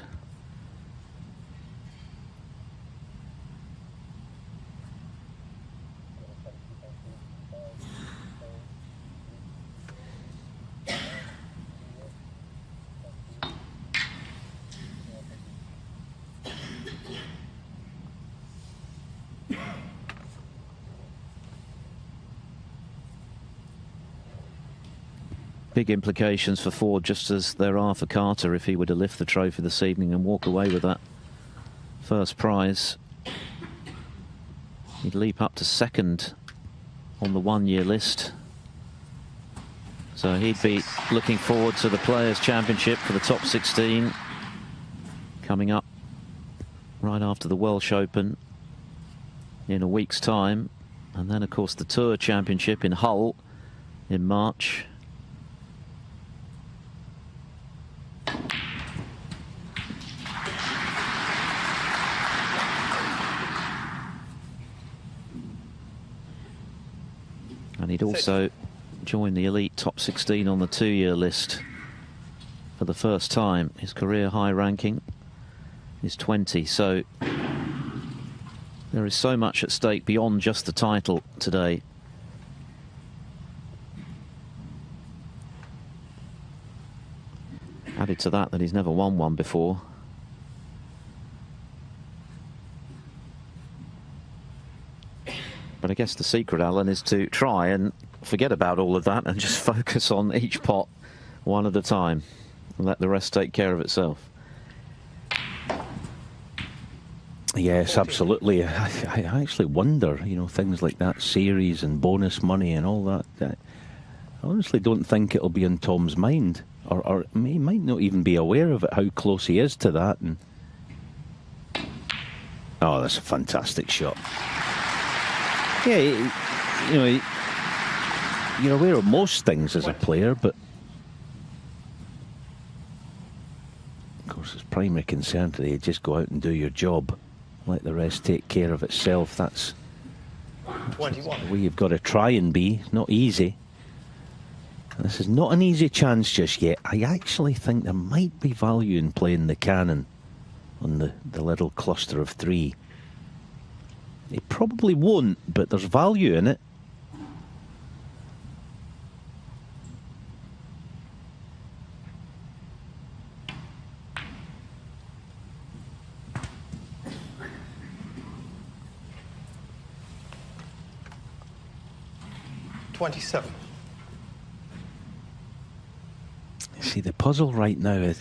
big implications for Ford, just as there are for Carter, if he were to lift the trophy this evening and walk away with that first prize. He'd leap up to second on the one-year list. So he'd be looking forward to the Players' Championship for the top 16 coming up right after the Welsh Open in a week's time. And then, of course, the Tour Championship in Hull in March. And he'd also join the elite top 16 on the 2-year list for the first time. His career high ranking is 20. So there is so much at stake beyond just the title today. Added to that he's never won one before. But I guess the secret, Alan, is to try and forget about all of that and just focus on each pot one at a time and let the rest take care of itself. Yes, absolutely. I actually wonder, you know, things like that, series and bonus money and all that. I honestly don't think it'll be in Tom's mind, or he might not even be aware of it, how close he is to that. And oh, that's a fantastic shot. Yeah, you know, you're aware of most things as a player, but of course, his primary concern today, just go out and do your job. Let the rest take care of itself. That's 21. the way you've got to try and be. Not easy. And this is not an easy chance just yet. I actually think there might be value in playing the cannon on the little cluster of 3. It probably won't, but there's value in it. See, the puzzle right now is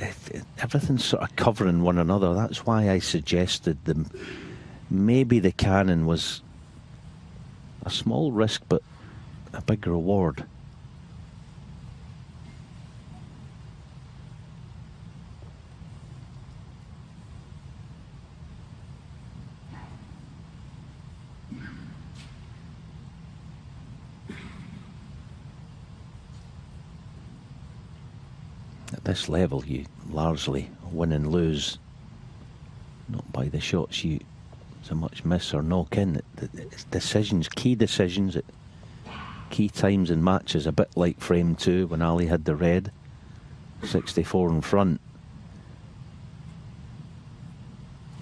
everything's sort of covering one another. That's why I suggested maybe the cannon was a small risk but a big reward. At this level, you largely win and lose not by the shots you so much miss or knock in. It's decisions, key decisions at key times in matches, a bit like frame 2 when Ali had the red, 64 in front.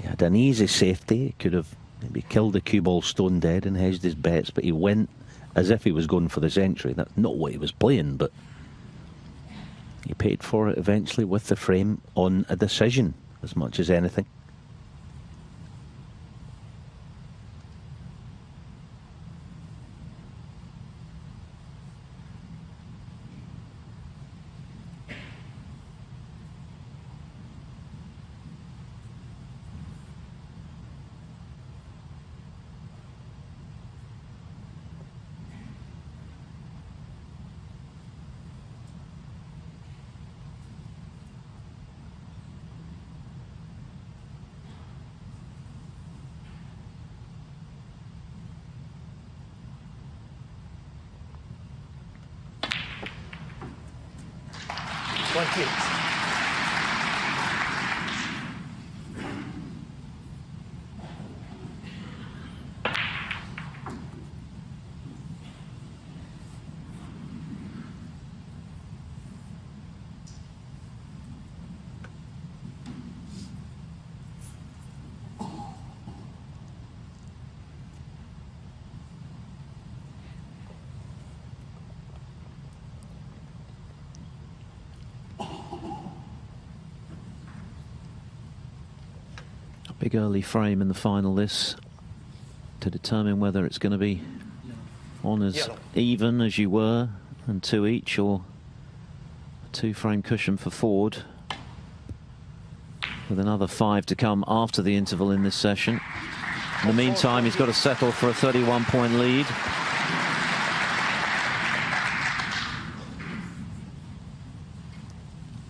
He had an easy safety. He could have maybe killed the cue ball stone dead and hedged his bets, but he went as if he was going for the century. That's not what he was playing, but he paid for it eventually with the frame on a decision as much as anything. Big early frame in the final this to determine whether it's going to be on as even as you were and 2 each, or 2-frame cushion for Ford, with another 5 to come after the interval in this session. In the meantime, he's got to settle for a 31-point lead.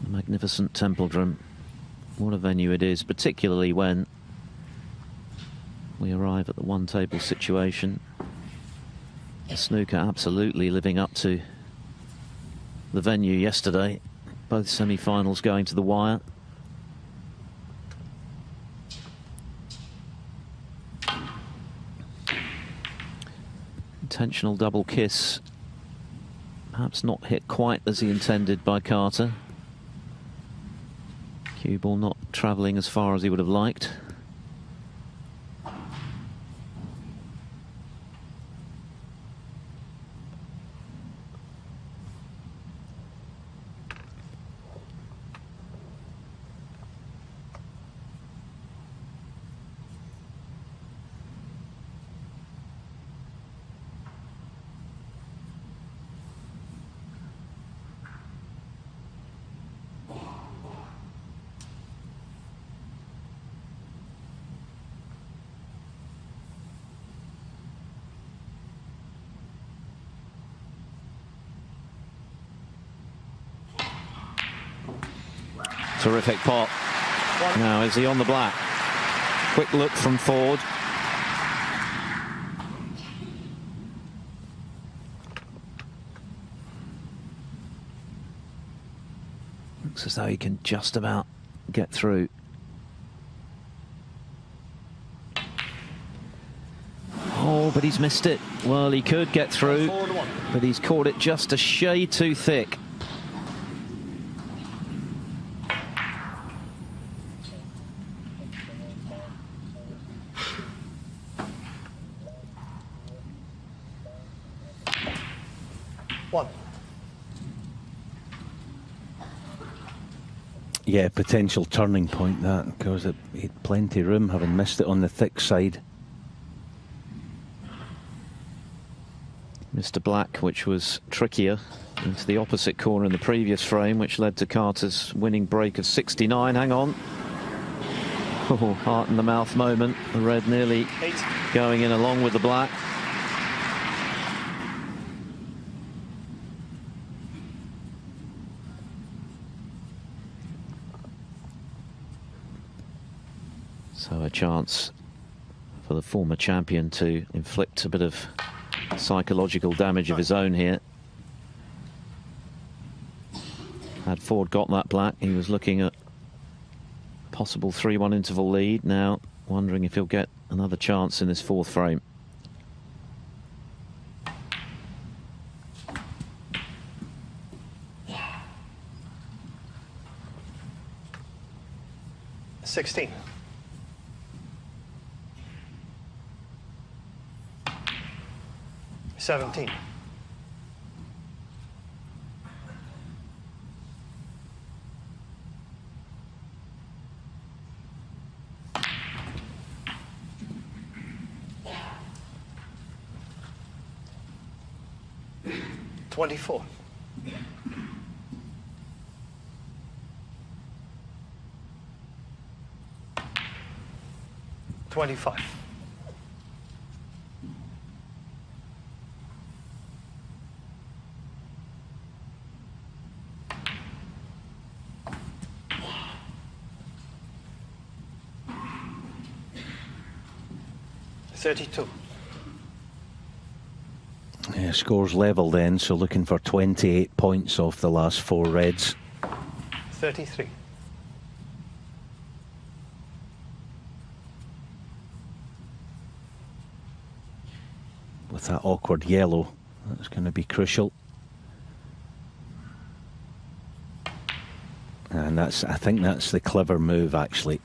A magnificent Templedrum. What a venue it is, particularly when we arrive at the one-table situation. The snooker absolutely living up to the venue yesterday. Both semi-finals going to the wire. Intentional double kiss. Perhaps not hit quite as he intended by Carter. Cue ball not travelling as far as he would have liked. Terrific pot. Now, is he on the black? Quick look from Ford. Looks as though he can just about get through. Oh, but he's missed it. Well, he could get through, but he's caught it just a shade too thick. Yeah, potential turning point that, because it had plenty of room, having missed it on the thick side. Mr. Black, which was trickier, into the opposite corner in the previous frame, which led to Carter's winning break of 69. Hang on. Oh, heart in the mouth moment. The red nearly going in along with the black. So a chance for the former champion to inflict a bit of psychological damage of his own here. Had Ford got that black, he was looking at a possible 3-1 interval lead. Now wondering if he'll get another chance in this fourth frame. $16. 17. $24. 25. $32. Yeah, scores level then, so looking for 28 points off the last 4 reds. 33. With that awkward yellow, that's going to be crucial. And I think that's the clever move, actually.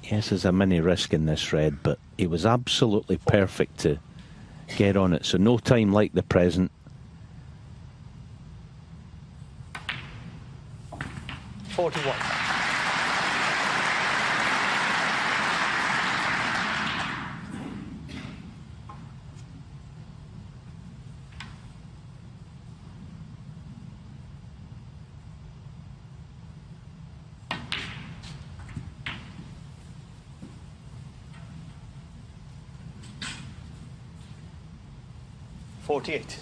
Yes, there's a mini risk in this red, but it was absolutely perfect to get on it. So no time like the present. 41. 48.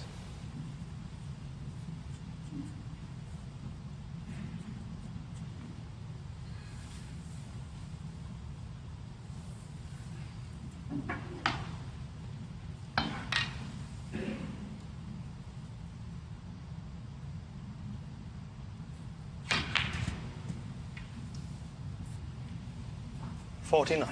$49.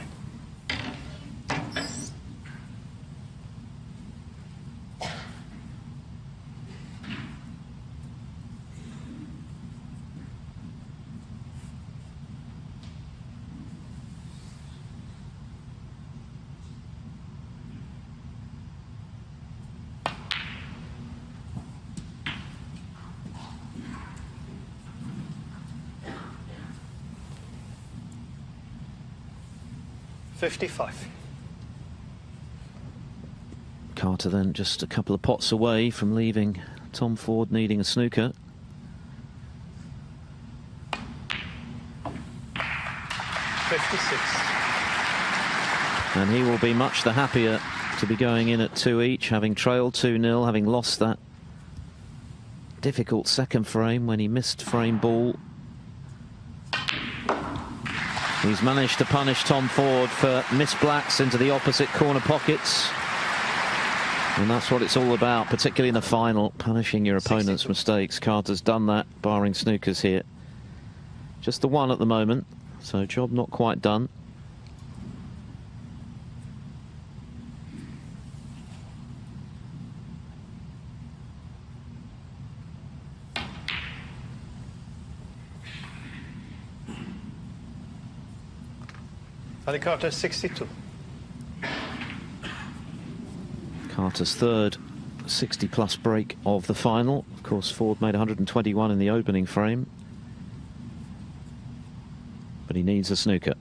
$55. Carter then just a couple of pots away from leaving Tom Ford needing a snooker. $56. And he will be much the happier to be going in at 2 each, having trailed 2-0, having lost that difficult second frame when he missed frame ball. He's managed to punish Tom Ford for missed blacks into the opposite corner pockets. And that's what it's all about, particularly in the final, punishing your opponent's 62. mistakes. Carter's done that, barring snookers here. Just the one at the moment, so job not quite done. Ali Carter, 62. Carter's third 60-plus break of the final. Of course, Ford made 121 in the opening frame. But he needs a snooker.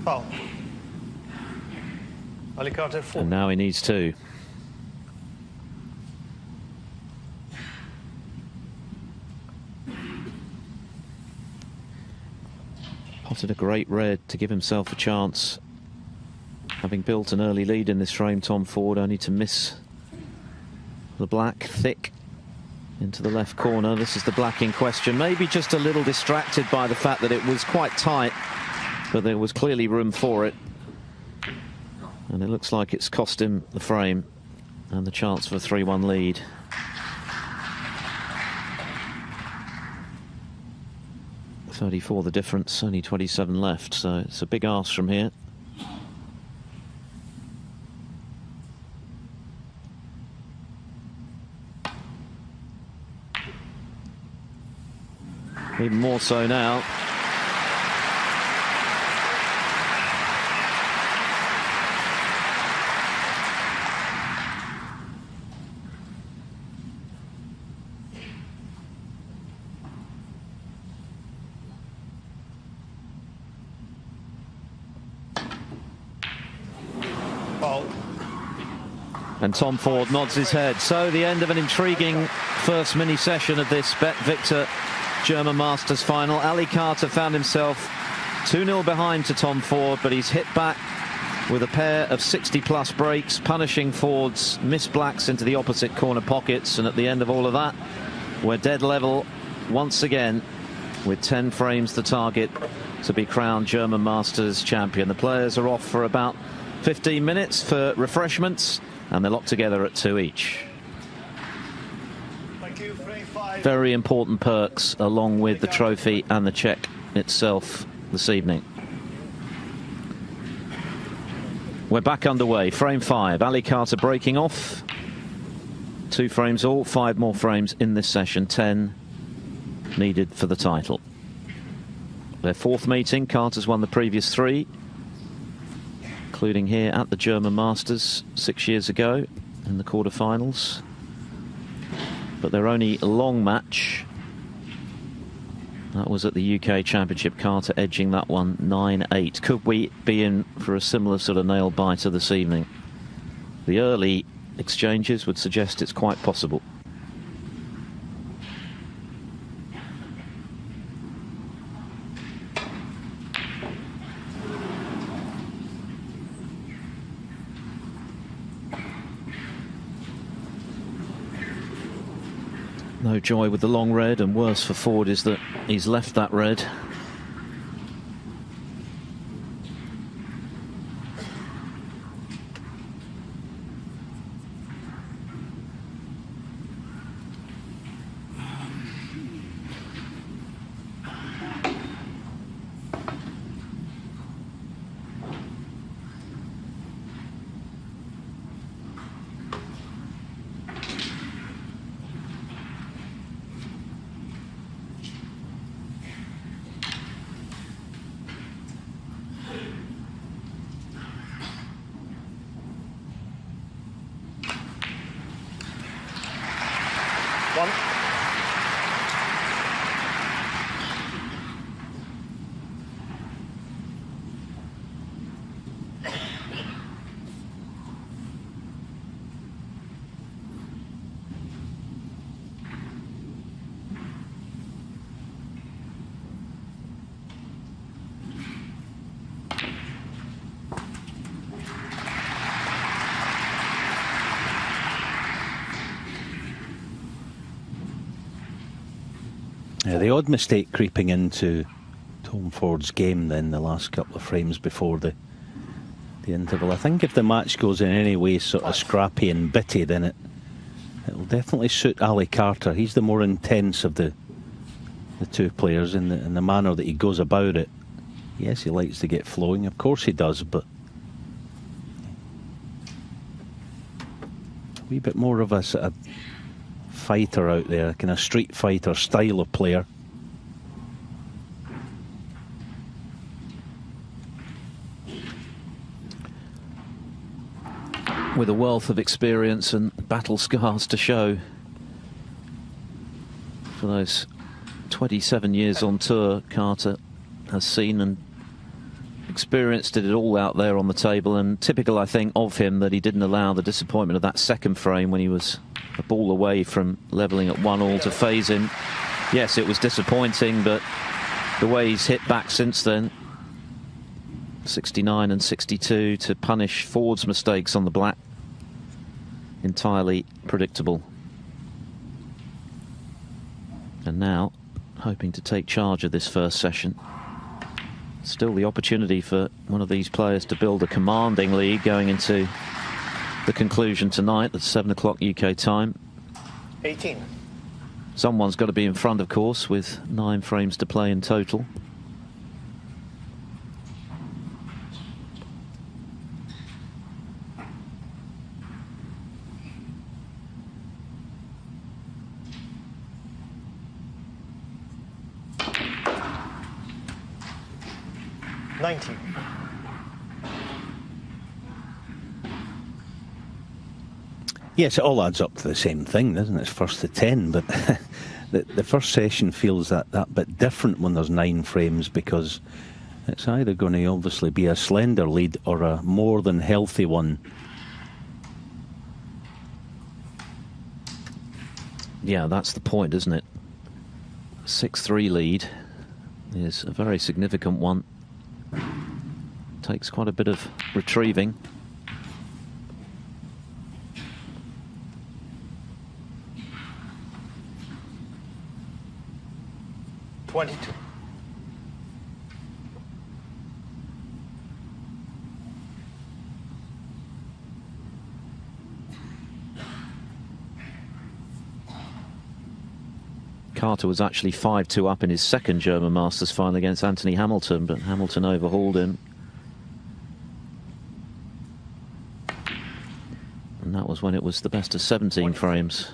Foul. Ali Carter, 4. And now he needs 2. Potted a great red to give himself a chance. Having built an early lead in this frame, Tom Ford only to miss the black thick into the left corner. This is the black in question. Maybe just a little distracted by the fact that it was quite tight, but there was clearly room for it. And it looks like it's cost him the frame and the chance for a 3-1 lead. .34 the difference, only 27 left, so it's a big ask from here. Even more so now. And Tom Ford nods his head. So the end of an intriguing first mini session of this Bet Victor German Masters final. Ali Carter found himself 2-0 behind to Tom Ford, but he's hit back with a pair of 60-plus breaks, punishing Ford's missed blacks into the opposite corner pockets. And at the end of all of that, we're dead level once again, with 10 frames to target to be crowned German Masters champion. The players are off for about 15 minutes for refreshments, and they're locked together at 2 each. Thank you, frame 5. Very important perks along with the trophy and the check itself this evening. We're back underway. Frame 5. Ali Carter breaking off. 2 frames all. 5 more frames in this session. 10 needed for the title. Their 4th meeting. Carter's won the previous 3, including here at the German Masters 6 years ago in the quarterfinals. But their only long match, that was at the UK Championship. Carter edging that one 9-8. Could we be in for a similar sort of nail biter this evening? The early exchanges would suggest it's quite possible. No joy with the long red, and worse for Ford is that he's left that red. The odd mistake creeping into Tom Ford's game then, the last couple of frames before the interval. I think if the match goes in any way sort of scrappy and bitty, then it'll definitely suit Ali Carter. He's the more intense of the 2 players in the manner that he goes about it. Yes, he likes to get flowing, of course he does, but a wee bit more of a sort of fighter out there, kind of street fighter style of player. With a wealth of experience and battle scars to show for those 27 years on tour, Carter has seen and experienced it all out there on the table. And typical, I think, of him that he didn't allow the disappointment of that second frame when he was a ball away from levelling at 1-all to phase him. Yes, it was disappointing, but the way he's hit back since then, 69 and 62, to punish Ford's mistakes on the black, entirely predictable. And now, hoping to take charge of this first session. Still the opportunity for one of these players to build a commanding lead going into the conclusion tonight at 7 o'clock UK time. 18. Someone's got to be in front, of course, with 9 frames to play in total. Yes, it all adds up to the same thing, doesn't it? It's first to 10, but the first session feels that bit different when there's 9 frames, because it's either going to obviously be a slender lead or a more than healthy one Yeah, that's the point, isn't it? 6-3 lead is a very significant one. Takes quite a bit of retrieving. $22. Carter was actually 5-2 up in his second German Masters final against Anthony Hamilton, but Hamilton overhauled him. And that was when it was the best of 17 frames.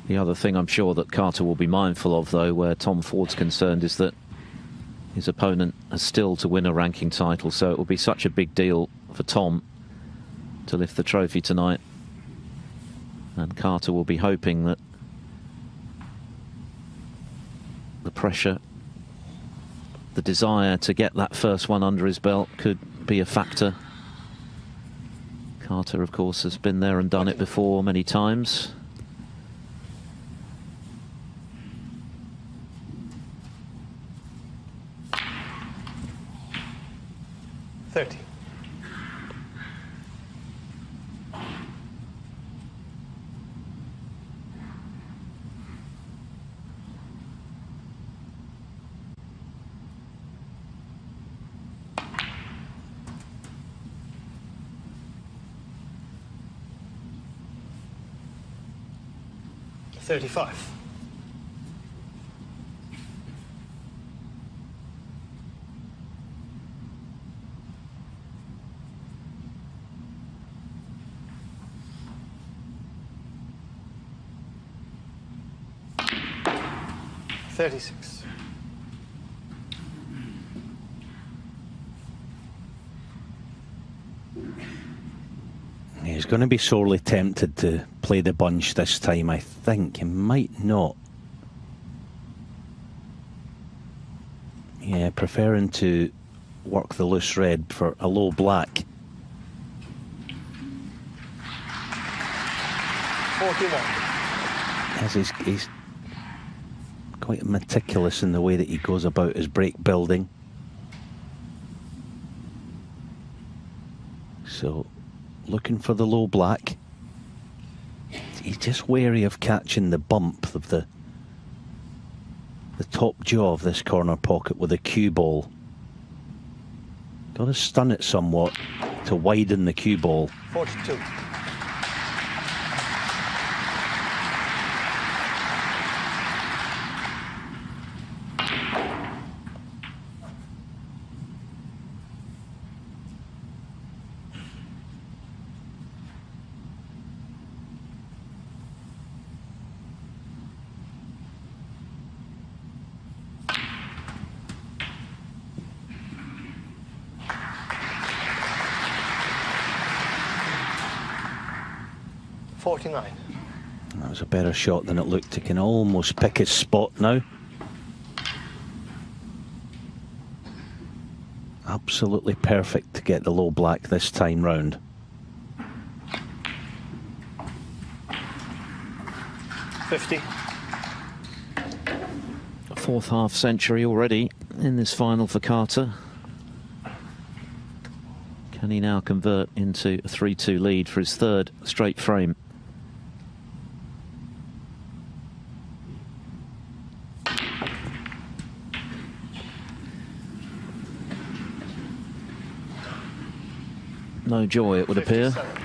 The other thing I'm sure that Carter will be mindful of, though, where Tom Ford's concerned, is that his opponent has still to win a ranking title, so it will be such a big deal for Tom to lift the trophy tonight. And Carter will be hoping that the pressure, the desire to get that first one under his belt could be a factor. Carter, of course, has been there and done it before many times. $30. $35. $36. He's going to be sorely tempted to play the bunch this time, I think. He might not. Yeah, preferring to work the loose red for a low black. 41. As he's quite meticulous in the way that he goes about his break building. So, looking for the low black. He's just wary of catching the bump of the top jaw of this corner pocket with a cue ball. Got to stun it somewhat to widen the cue ball. 42. $49. That was a better shot than it looked. He can almost pick his spot now. Absolutely perfect to get the low black this time round. $50. A fourth half century already in this final for Carter. Can he now convert into a 3-2 lead for his third straight frame? No joy, it would appear. 57.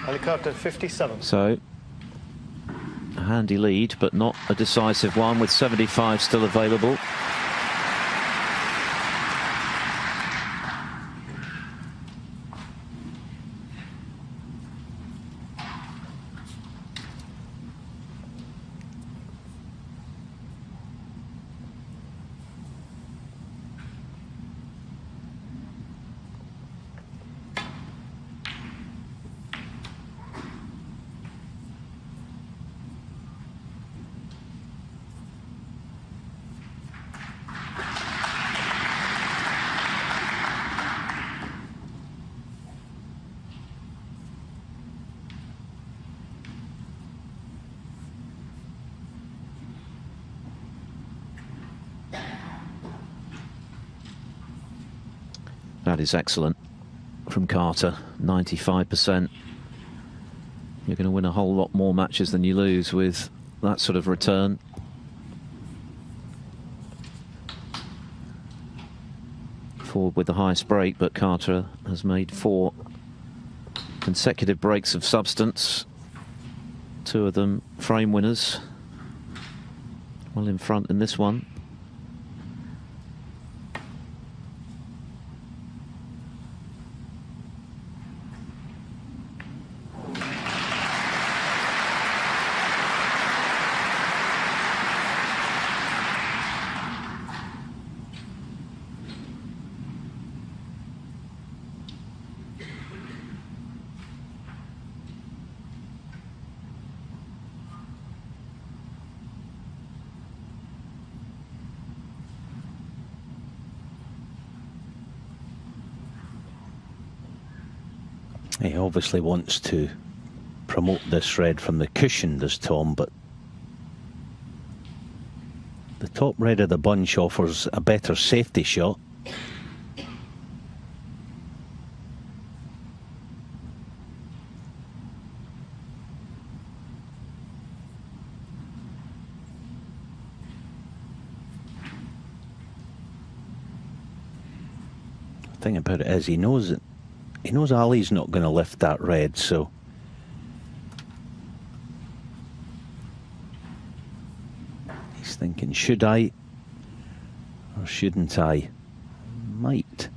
Helicopter 57. So, a handy lead, but not a decisive one, with 75 still available. That is excellent from Carter, 95%. You're going to win a whole lot more matches than you lose with that sort of return. Forward with the highest break, but Carter has made 4 consecutive breaks of substance. 2 of them frame winners. Well in front in this one. He obviously wants to promote this red from the cushion, does Tom, but the top red of the bunch offers a better safety shot. The thing about it is he knows Ali's not going to lift that red, so he's thinking, should I or shouldn't I? Might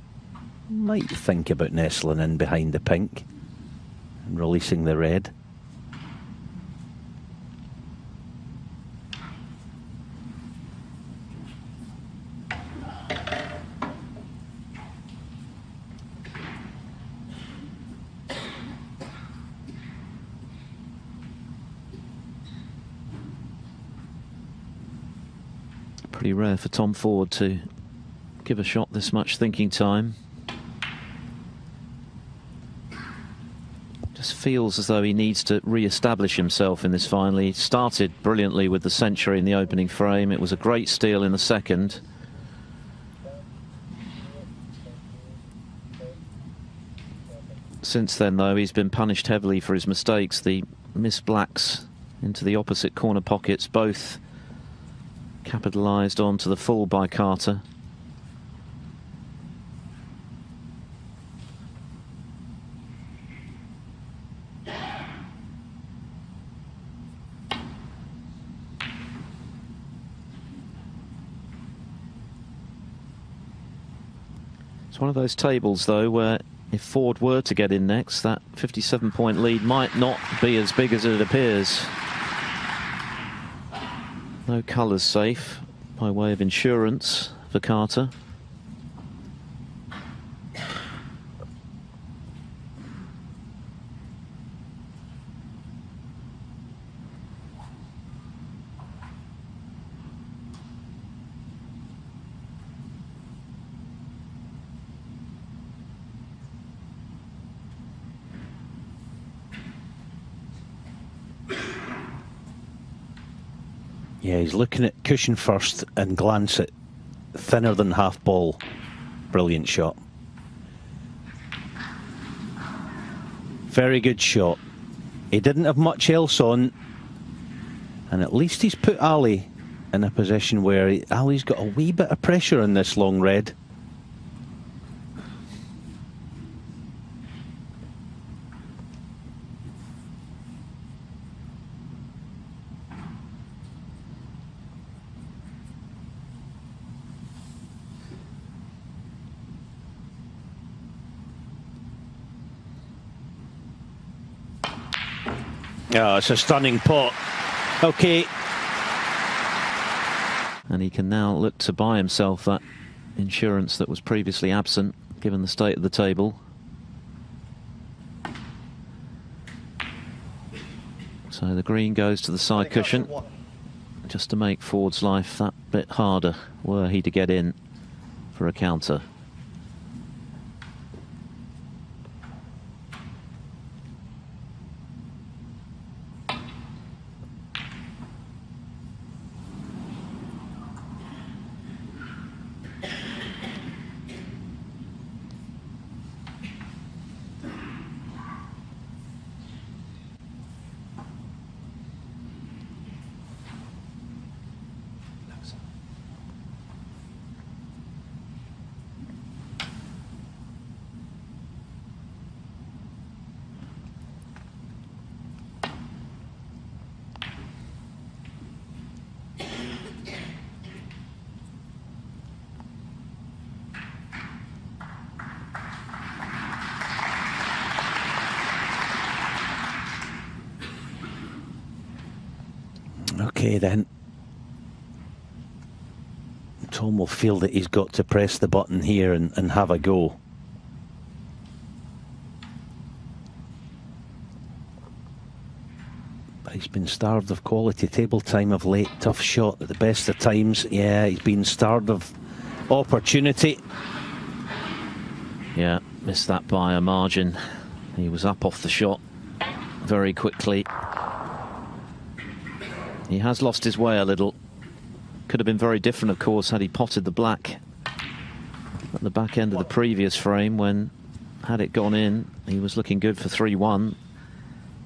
think about nestling in behind the pink and releasing the red. Pretty rare for Tom Ford to give a shot this much thinking time. Just feels as though he needs to re-establish himself in this final. He started brilliantly with the century in the opening frame. It was a great steal in the second. Since then, though, he's been punished heavily for his mistakes. The missed blacks into the opposite corner pockets, both capitalised on to the full by Carter. It's one of those tables, though, where if Ford were to get in next, that 57-point lead might not be as big as it appears. No colours safe by way of insurance for Carter. Yeah, he's looking at cushion first and glance at thinner than half ball. Brilliant shot. Very good shot. He didn't have much else on, and at least he's put Ali in a position where Ali's got a wee bit of pressure on this long red. Oh, it's a stunning pot. Okay. And he can now look to buy himself that insurance that was previously absent, given the state of the table. So the green goes to the side cushion, just to make Ford's life that bit harder, were he to get in for a counter. Okay then. Tom will feel that he's got to press the button here and have a go. But he's been starved of quality table time of late. Tough shot at the best of times. Yeah, he's been starved of opportunity. Yeah, missed that by a margin. He was up off the shot very quickly. He has lost his way a little. Could have been very different, of course, had he potted the black at the back end of the previous frame when, had it gone in, he was looking good for 3-1.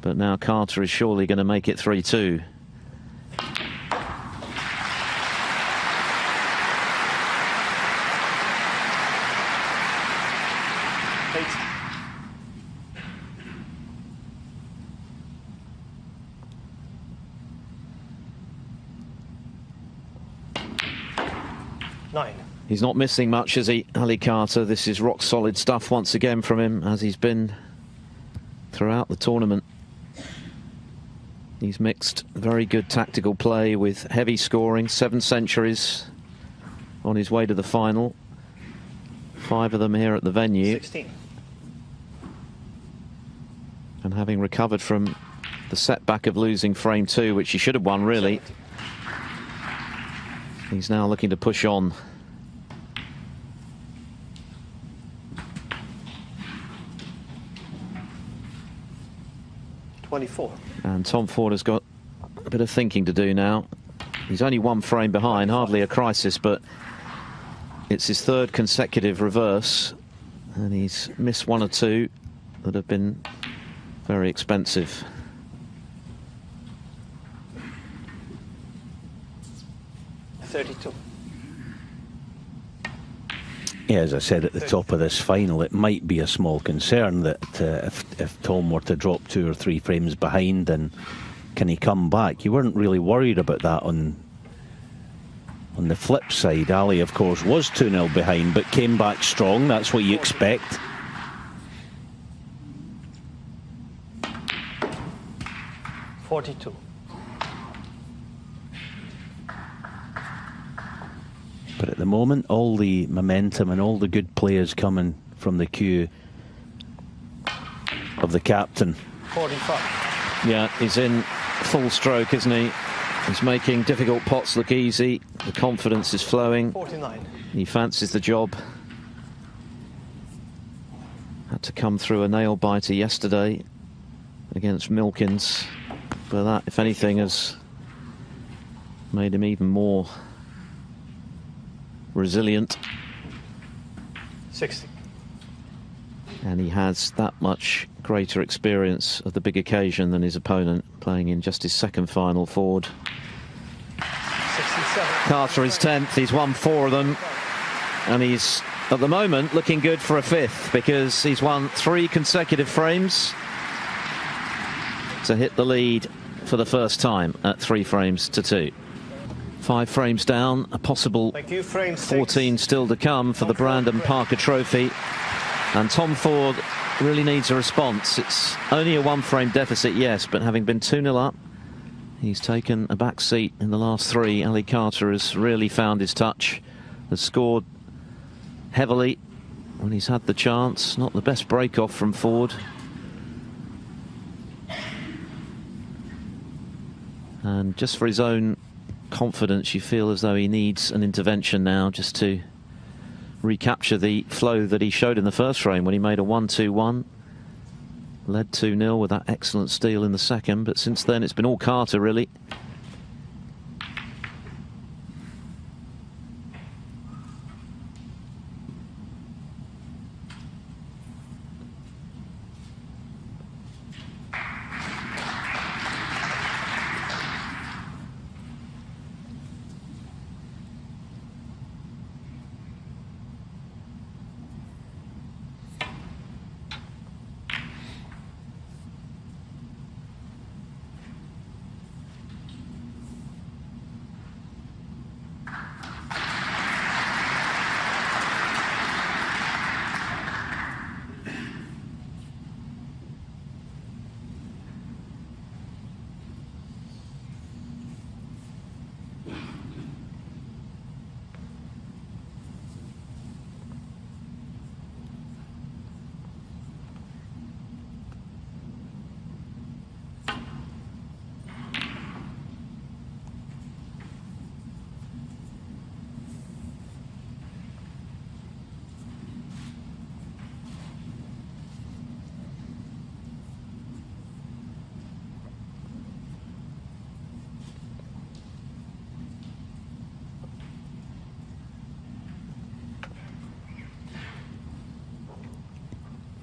But now Carter is surely going to make it 3-2. He's not missing much, is he, Ali Carter? This is rock solid stuff once again from him, as he's been throughout the tournament. He's mixed very good tactical play with heavy scoring. 7 centuries on his way to the final. 5 of them here at the venue. 16. And having recovered from the setback of losing frame 2, which he should have won, really. 17. He's now looking to push on. And Tom Ford has got a bit of thinking to do now. He's only 1 frame behind, hardly a crisis, but it's his 3rd consecutive reverse, and he's missed 1 or 2 that have been very expensive. $32. Yeah, as I said at the top of this final, it might be a small concern that if Tom were to drop 2 or 3 frames behind, then can he come back? You weren't really worried about that on the flip side. Ali, of course, was 2-0 behind, but came back strong. That's what you expect. $42. But at the moment, all the momentum and all the good players coming from the queue of the captain. 45. Yeah, he's in full stroke, isn't he? He's making difficult pots look easy. The confidence is flowing. 49. He fancies the job. Had to come through a nail biter yesterday against Milkins. But that, if anything, has made him even more resilient. 60. And he has that much greater experience of the big occasion than his opponent, playing in just his 2nd final Ford. 67. Carter is 10th, he's won 4 of them, and he's at the moment looking good for a 5th, because he's won 3 consecutive frames to hit the lead for the first time at 3 frames to 2. 5 frames down, a possible 14 still to come for the Brandon Parker Trophy. And Tom Ford really needs a response. It's only a 1 frame deficit, yes, but having been 2-0 up, he's taken a back seat in the last 3. Ali Carter has really found his touch, has scored heavily when he's had the chance. Not the best break-off from Ford. And just for his own confidence, you feel as though he needs an intervention now just to recapture the flow that he showed in the first frame when he made a 1-2-1. Led 2-0 with that excellent steal in the second, but since then it's been all Carter, really.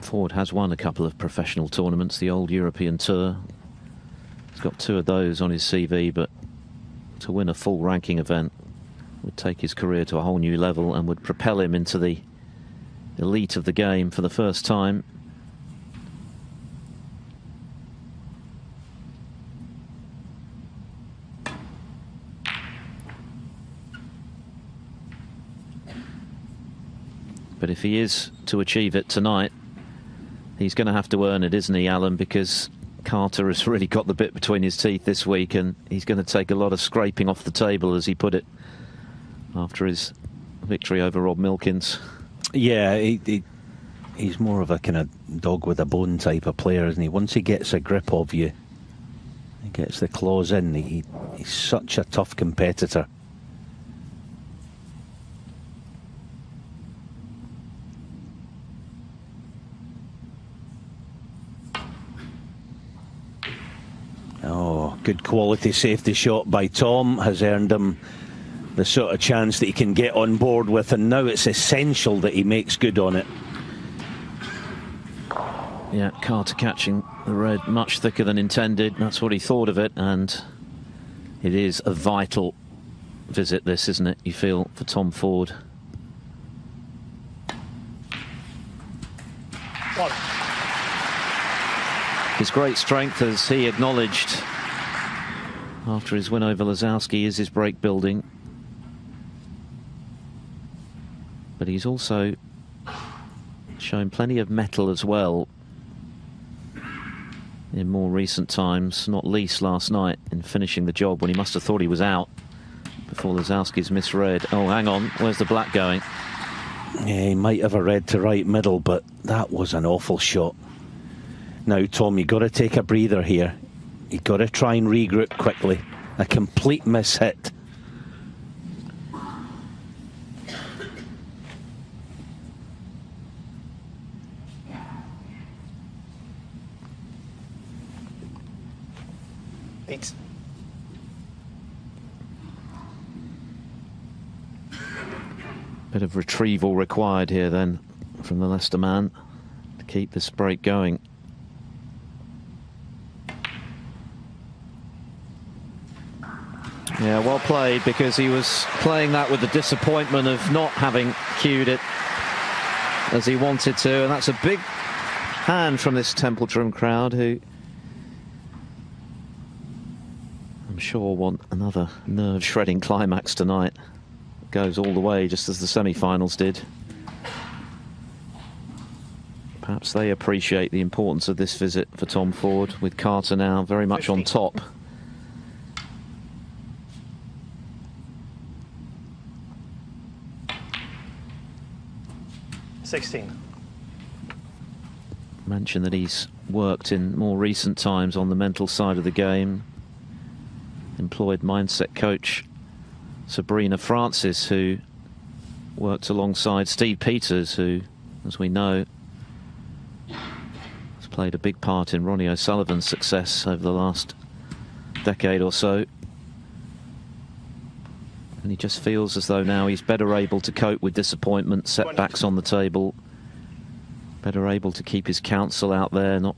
Ford has won a couple of professional tournaments, the old European Tour. He's got 2 of those on his CV, but to win a full ranking event would take his career to a whole new level and would propel him into the elite of the game for the first time. But if he is to achieve it tonight, he's going to have to earn it, isn't he, Alan? Because Carter has really got the bit between his teeth this week, and he's going to take a lot of scraping off the table, as he put it, after his victory over Rob Milkins. Yeah, he's more of a kind of dog with a bone type of player, isn't he? Once he gets a grip of you, he gets the claws in, he's such a tough competitor. Oh, good quality safety shot by Tom has earned him the sort of chance that he can get on board with, and now it's essential that he makes good on it. Yeah, Carter catching the red much thicker than intended. That's what he thought of it, and it is a vital visit, this, isn't it, you feel, for Tom Ford. His great strength, as he acknowledged after his win over Lazowski, is his break building. But he's also shown plenty of mettle as well in more recent times, not least last night in finishing the job when he must have thought he was out before Lazowski's misread. Oh, hang on, where's the black going? Yeah, he might have a red to right middle, but that was an awful shot. Now, Tom, you've got to take a breather here. You've got to try and regroup quickly. A complete mishit. Eight. Bit of retrieval required here then from the Leicester man to keep this break going. Yeah, well played, because he was playing that with the disappointment of not having cued it as he wanted to, and that's a big hand from this Templeton crowd, who I'm sure want another nerve-shredding climax tonight. It goes all the way, just as the semi-finals did. Perhaps they appreciate the importance of this visit for Tom Ford, with Carter now very much on top. Mention that he's worked in more recent times on the mental side of the game. Employed mindset coach Sabrina Francis, who worked alongside Steve Peters, who, as we know, has played a big part in Ronnie O'Sullivan's success over the last decade or so. And he just feels as though now he's better able to cope with disappointment, setbacks on the table, better able to keep his counsel out there, not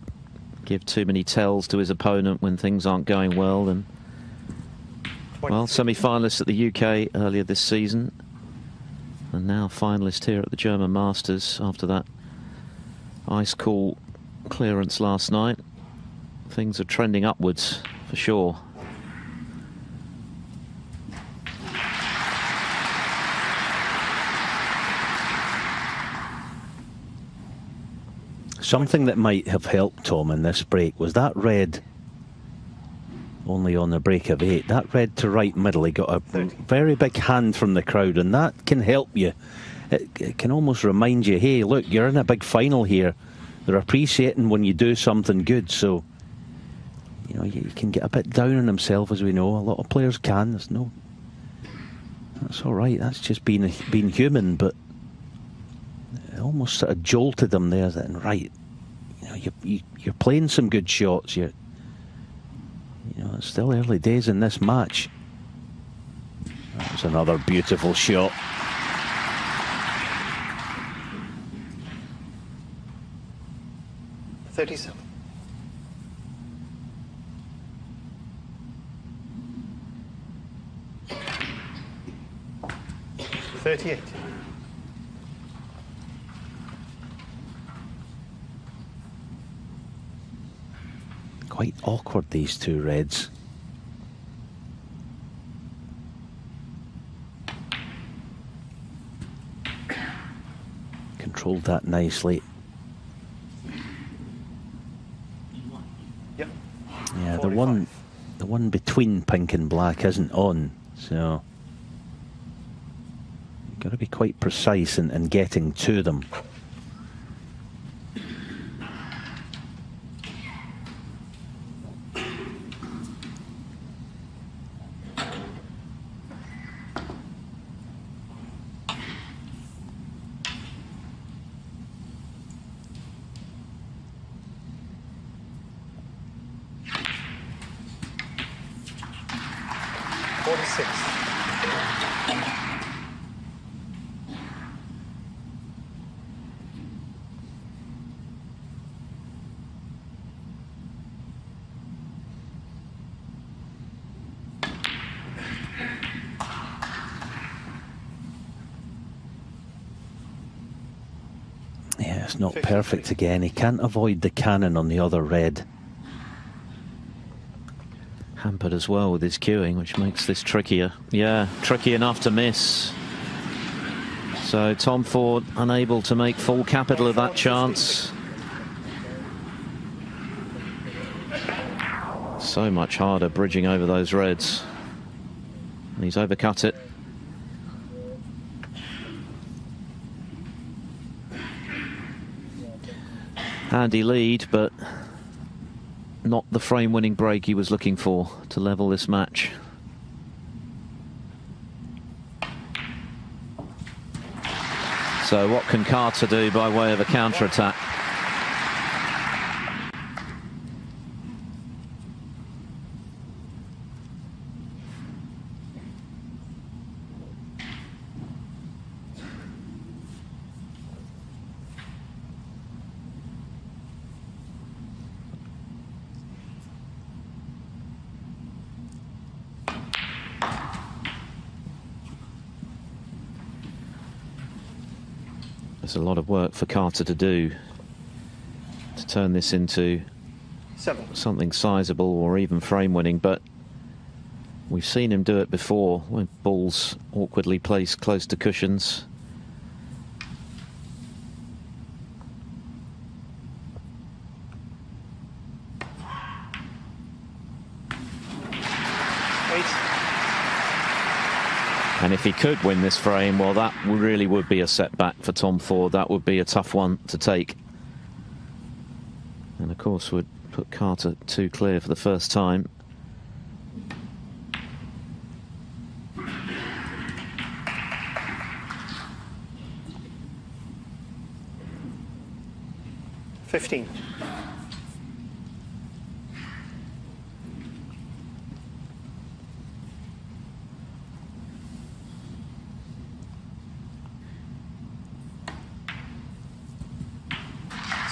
give too many tells to his opponent when things aren't going well. And, well, semi-finalist at the UK earlier this season, and now finalist here at the German Masters after that ice-cool clearance last night. Things are trending upwards for sure. Something that might have helped Tom in this break was that red only on the break of 8. That red to right middle, he got a very big hand from the crowd, and that can help you. It can almost remind you, hey, look, you're in a big final here. They're appreciating when you do something good, so you know, you can get a bit down on himself, as we know. A lot of players can. That's all right. That's just being human, but it almost sort of jolted him there. That, right, you know, you're playing some good shots. You know, it's still early days in this match. That was another beautiful shot. 37. 38. Quite awkward, these two reds. Controlled that nicely. Yep. Yeah, 45. the one between pink and black isn't on, so you've got to be quite precise in getting to them. Yeah, it's not perfect again. He can't avoid the cannon on the other red. Hampered as well with his cueing, which makes this trickier. Yeah, tricky enough to miss. So Tom Ford unable to make full capital of that chance. So much harder bridging over those reds. And he's overcut it. Handy lead, but not the frame-winning break he was looking for to level this match. So what can Carter do by way of a counter-attack? There's a lot of work for Carter to do to turn this into something sizable or even frame winning, but we've seen him do it before when balls awkwardly placed close to cushions. And if he could win this frame, well, that really would be a setback for Tom Ford. That would be a tough one to take. And of course would put Carter too clear for the first time. $15.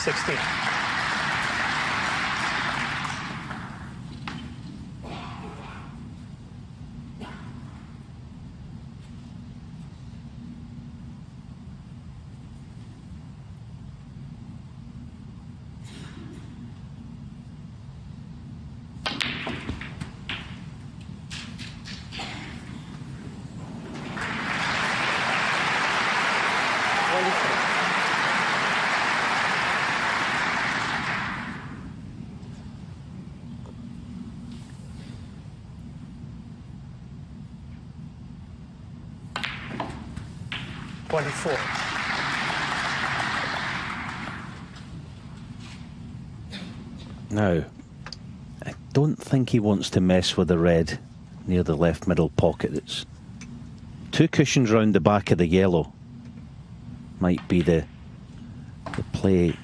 16. Now, I don't think he wants to mess with the red near the left middle pocket. It's two cushions round the back of the yellow. Might be the play.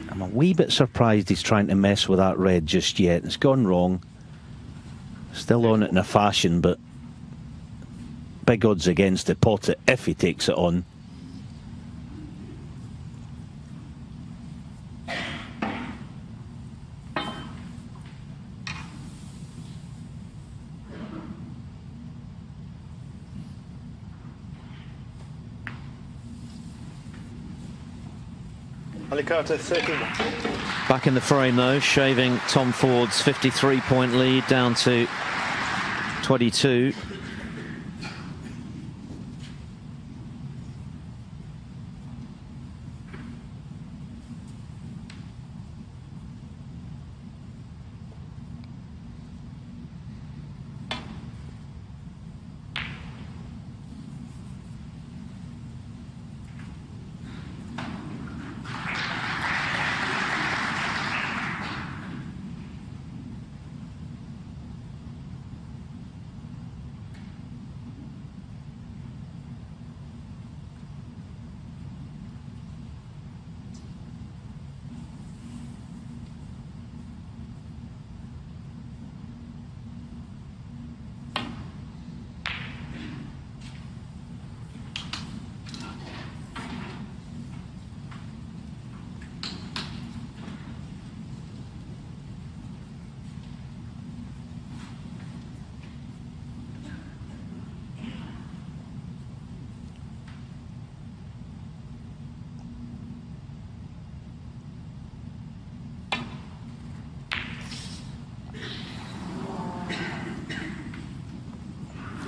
I'm a wee bit surprised he's trying to mess with that red just yet. It's gone wrong. Still on it in a fashion, but big odds against the pot it if he takes it on. Ali Carter, 13. Back in the frame though, shaving Tom Ford's 53-point lead down to 22.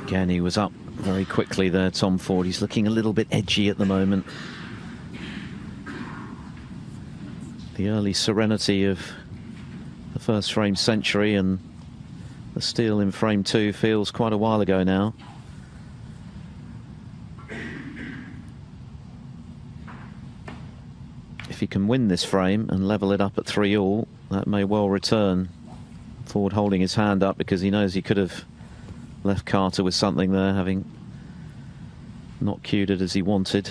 Again, he was up very quickly there, Tom Ford. He's looking a little bit edgy at the moment. The early serenity of the first frame century and the steal in frame 2 feels quite a while ago now. If he can win this frame and level it up at 3-all, that may well return. Ford holding his hand up because he knows he could have left Carter with something there, having not cued it as he wanted.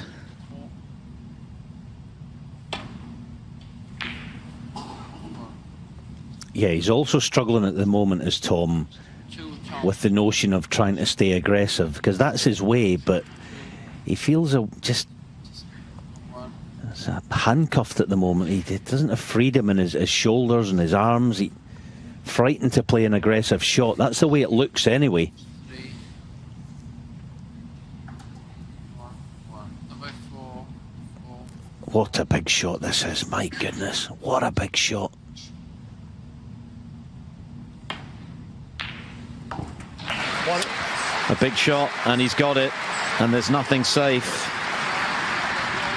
Yeah, he's also struggling at the moment as Tom with the notion of trying to stay aggressive, because that's his way, but he feels just handcuffed at the moment. He doesn't have freedom in his shoulders and his arms. He's frightened to play an aggressive shot. That's the way it looks anyway. What a big shot this is, my goodness. What a big shot. A big shot, and he's got it, and there's nothing safe.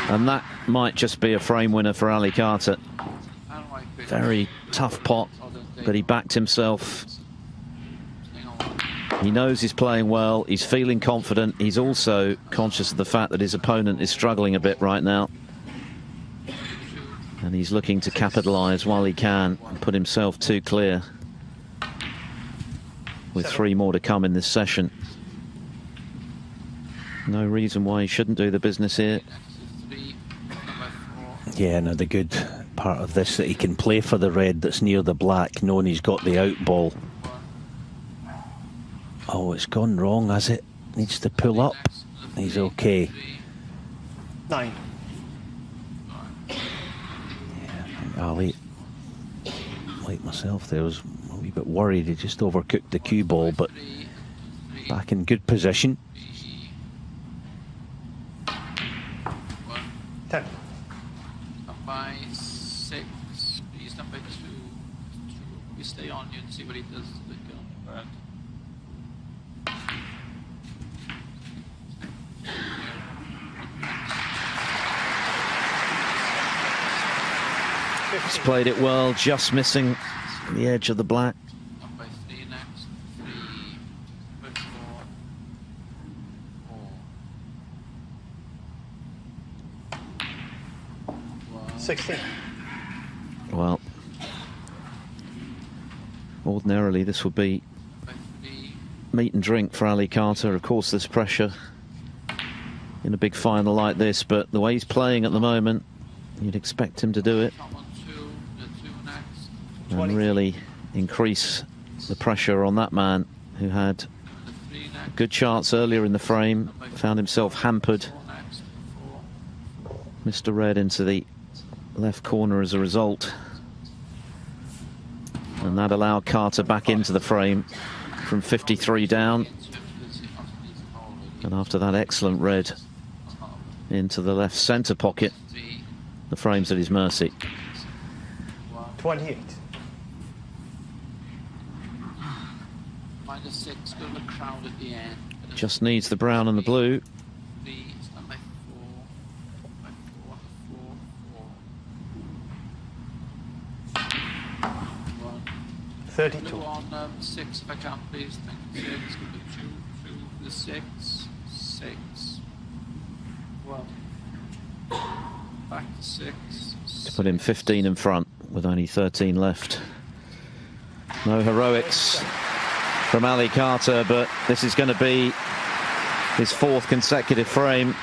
And that might just be a frame winner for Ali Carter. Very tough pot, but he backed himself. He knows he's playing well, he's feeling confident. He's also conscious of the fact that his opponent is struggling a bit right now. And he's looking to capitalise while he can and put himself too clear, with 3 more to come in this session. No reason why he shouldn't do the business here. Yeah, no, the good part of this that he can play for the red that's near the black, knowing he's got the out ball. Oh, it's gone wrong, has it? Needs to pull up. He's okay. 9. Ali, like myself there, was a wee bit worried. He just overcooked the cue ball, but back in good position. 10. Up by 6. He's up by 2. We stay on you and see what he does to the gun. He's played it well, just missing the edge of the black. Up by 3 next. 3, 4, 4. 16. Well, ordinarily this would be meat and drink for Ali Carter. Of course, there's pressure in a big final like this, but the way he's playing at the moment, you'd expect him to do it and really increase the pressure on that man who had a good chance earlier in the frame, found himself hampered. Mr. Red into the left corner as a result, and that allowed Carter back into the frame from 53 down. And after that excellent red into the left centre pocket, the frame's at his mercy. 28. -6, got a crowd at the end. Just needs the brown and the blue. 3, stand by 4, by 4, 4, 4. 1. 32. Blue on 6 if I can, please. Thank you. 6, give it 2, 2, the 6, 6. 1. Back to 6. To put him 15 in front with only 13 left. No heroics from Ali Carter, but this is going to be his 4th consecutive frame.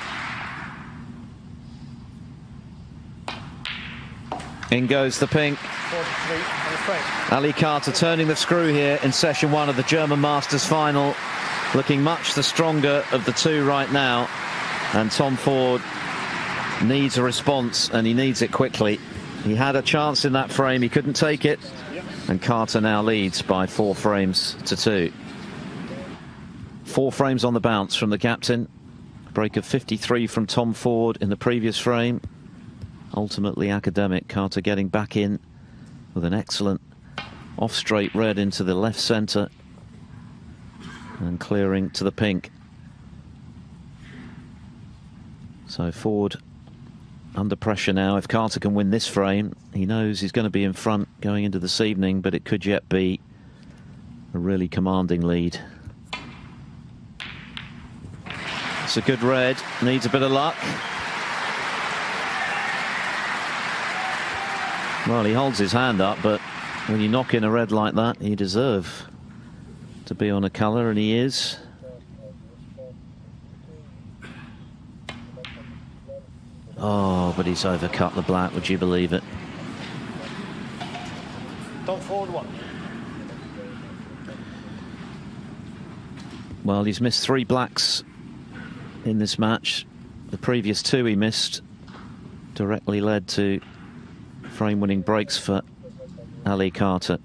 In goes the pink. 43 on the frame. Ali Carter turning the screw here in session 1 of the German Masters final, looking much the stronger of the two right now, and Tom Ford needs a response, and he needs it quickly. He had a chance in that frame, he couldn't take it, and Carter now leads by 4 frames to 2. 4 frames on the bounce from the captain. Break of 53 from Tom Ford in the previous frame. Ultimately academic. Carter getting back in with an excellent off straight red into the left centre and clearing to the pink. So Ford under pressure now. If Carter can win this frame, he knows he's going to be in front going into this evening, but it could yet be a really commanding lead. It's a good red, needs a bit of luck. Well, he holds his hand up, but when you knock in a red like that, you deserve to be on a colour, and he is. Oh, but he's overcut the black, would you believe it? Tom Ford 1. Well, he's missed 3 blacks in this match. The previous 2 he missed directly led to frame-winning breaks for Ali Carter.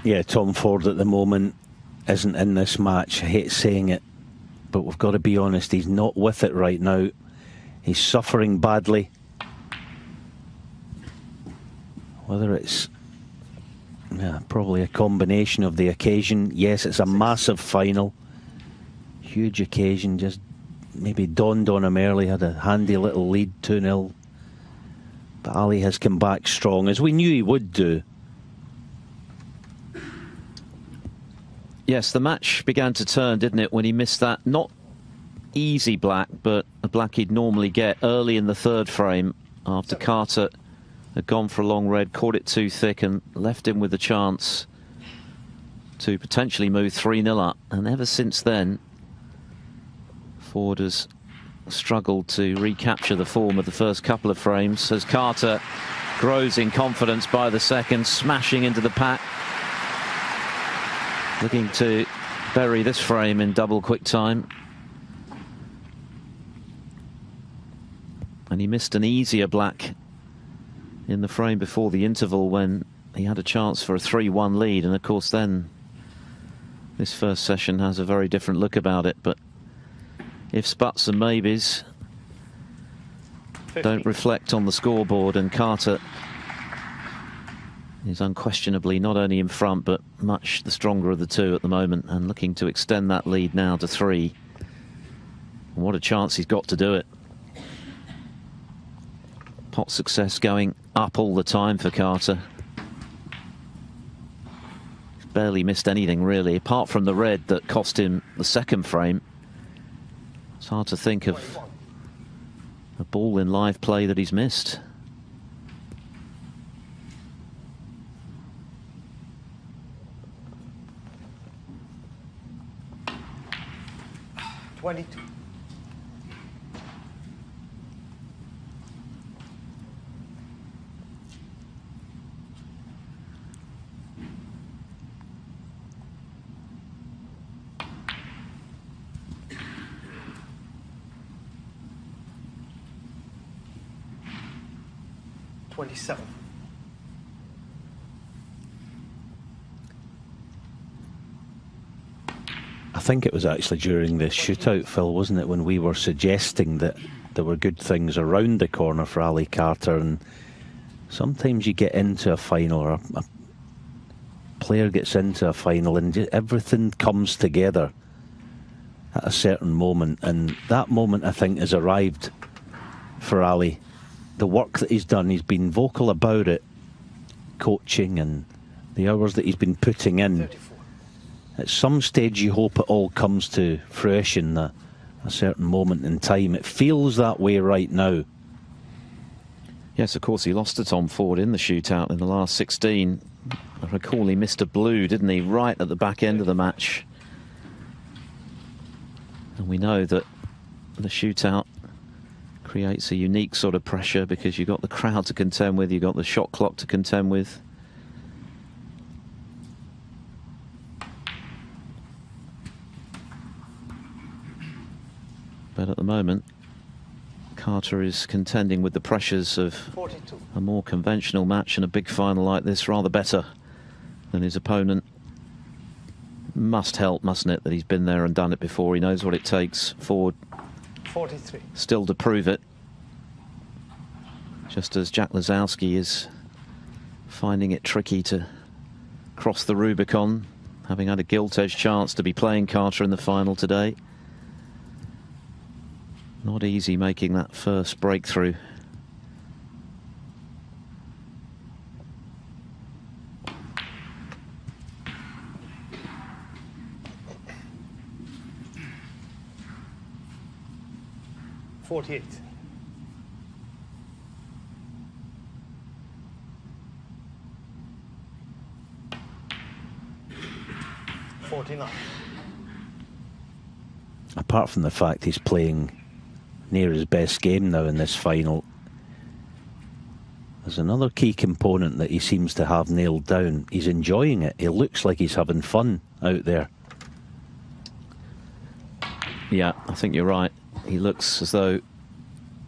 Yeah, Tom Ford at the moment isn't in this match. I hate saying it, but we've got to be honest, he's not with it right now. He's suffering badly. Whether it's probably a combination of the occasion. Yes, it's a massive final. Huge occasion, just maybe dawned on him early, had a handy little lead, 2-0. But Ali has come back strong, as we knew he would do. Yes, the match began to turn, didn't it, when he missed that not easy black, but a black he'd normally get early in the 3rd frame after Carter had gone for a long red, caught it too thick and left him with a chance to potentially move 3-0 up. And ever since then, Ford has struggled to recapture the form of the first couple of frames as Carter grows in confidence by the second, smashing into the pack, looking to bury this frame in double quick time. And he missed an easier black in the frame before the interval when he had a chance for a 3-1 lead, and of course then this first session has a very different look about it. But ifs, buts and maybes 50. Don't reflect on the scoreboard, and Carter is unquestionably not only in front but much the stronger of the two at the moment, and looking to extend that lead now to 3. And what a chance he's got to do it. Pot success going up all the time for Carter. He's barely missed anything really, apart from the red that cost him the 2nd frame. It's hard to think of a ball in live play that he's missed. $22. $27. think it was actually during the shootout, Phil, wasn't it, when we were suggesting that there were good things around the corner for Ali Carter, and sometimes you get into a final, or a player gets into a final, and everything comes together at a certain moment, and that moment, I think, has arrived for Ali. The work that he's done, he's been vocal about it, coaching and the hours that he's been putting in. 34. At some stage you hope it all comes to fruition, a certain moment in time. It feels that way right now. Yes, of course, he lost to Tom Ford in the shootout in the last 16. I recall he missed a blue, didn't he, right at the back end of the match. And we know that the shootout creates a unique sort of pressure because you've got the crowd to contend with, you've got the shot clock to contend with. But at the moment, Carter is contending with the pressures of 42. a more conventional match, and a big final like this rather better than his opponent. Must help, mustn't it, that he's been there and done it before. He knows what it takes. Ford 43. still to prove it. Just as Jack Lazowski is finding it tricky to cross the Rubicon, having had a gilt-edged chance to be playing Carter in the final today. Not easy making that first breakthrough. $48. $49. Apart from the fact he's playing near his best game now in this final, there's another key component that he seems to have nailed down. He's enjoying it. He looks like he's having fun out there. Yeah, I think you're right. He looks as though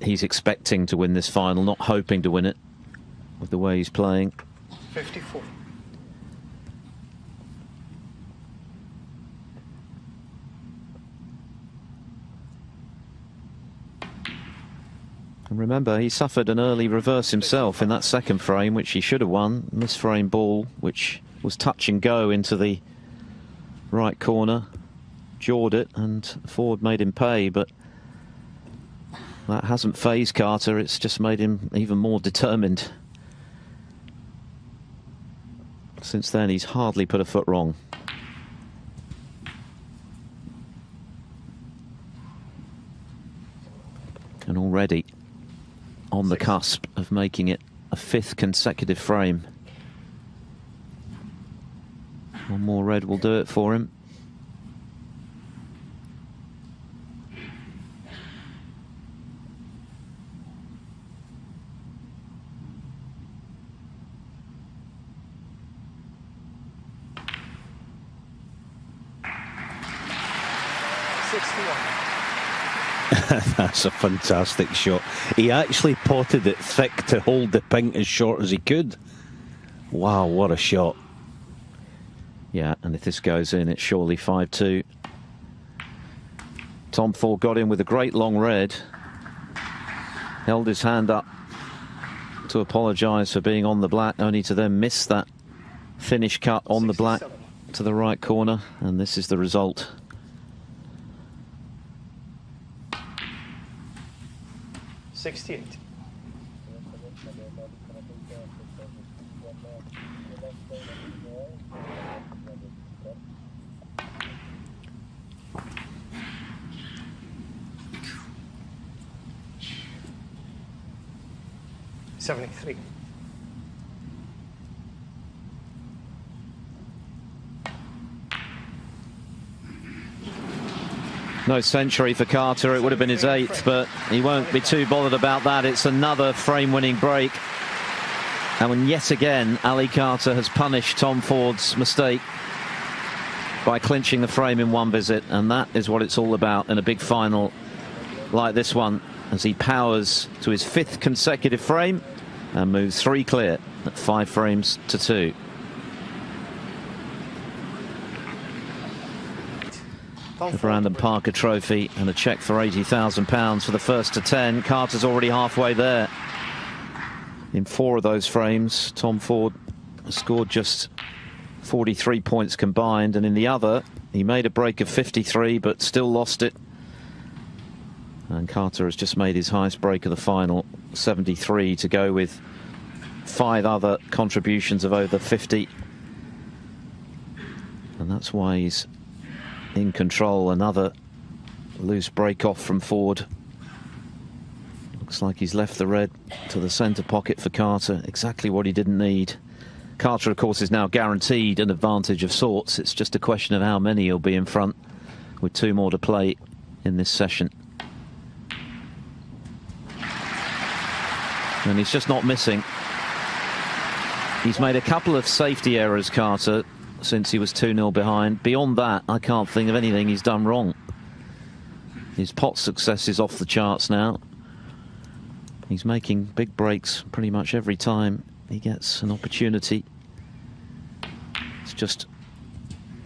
he's expecting to win this final, not hoping to win it with the way he's playing. 54. And remember, he suffered an early reverse himself in that second frame, which he should have won. Misframe ball, which was touch and go into the right corner. Jawed it, and Ford made him pay, but that hasn't fazed Carter. It's just made him even more determined. Since then, he's hardly put a foot wrong. And already on the cusp of making it a 5th consecutive frame. One more red will do it for him. That's a fantastic shot. He actually potted it thick to hold the pink as short as he could. Wow, what a shot. Yeah, and if this goes in, it's surely 5-2. Tom Ford got in with a great long red. Held his hand up to apologise for being on the black, only to then miss that finish cut on the black to the right corner. And this is the result. 68. $73. No century for Carter. It would have been his 8th, but he won't be too bothered about that. It's another frame-winning break. And when yet again, Ali Carter has punished Tom Ford's mistake by clinching the frame in one visit. And that is what it's all about in a big final like this one, as he powers to his 5th consecutive frame and moves 3 clear at 5 frames to 2. the Brandon Parker Trophy and a cheque for £80,000 for the first to 10. Carter's already halfway there. In 4 of those frames, Tom Ford scored just 43 points combined, and in the other, he made a break of 53, but still lost it. And Carter has just made his highest break of the final, 73, to go with 5 other contributions of over 50. And that's why he's in control. Another loose break off from Ford. Looks like he's left the red to the centre pocket for Carter. Exactly what he didn't need. Carter, of course, is now guaranteed an advantage of sorts. It's just a question of how many he'll be in front with 2 more to play in this session. And he's just not missing. He's made a couple of safety errors, Carter, since he was 2-0 behind. Beyond that, I can't think of anything he's done wrong. His pot success is off the charts now. He's making big breaks pretty much every time he gets an opportunity. It's just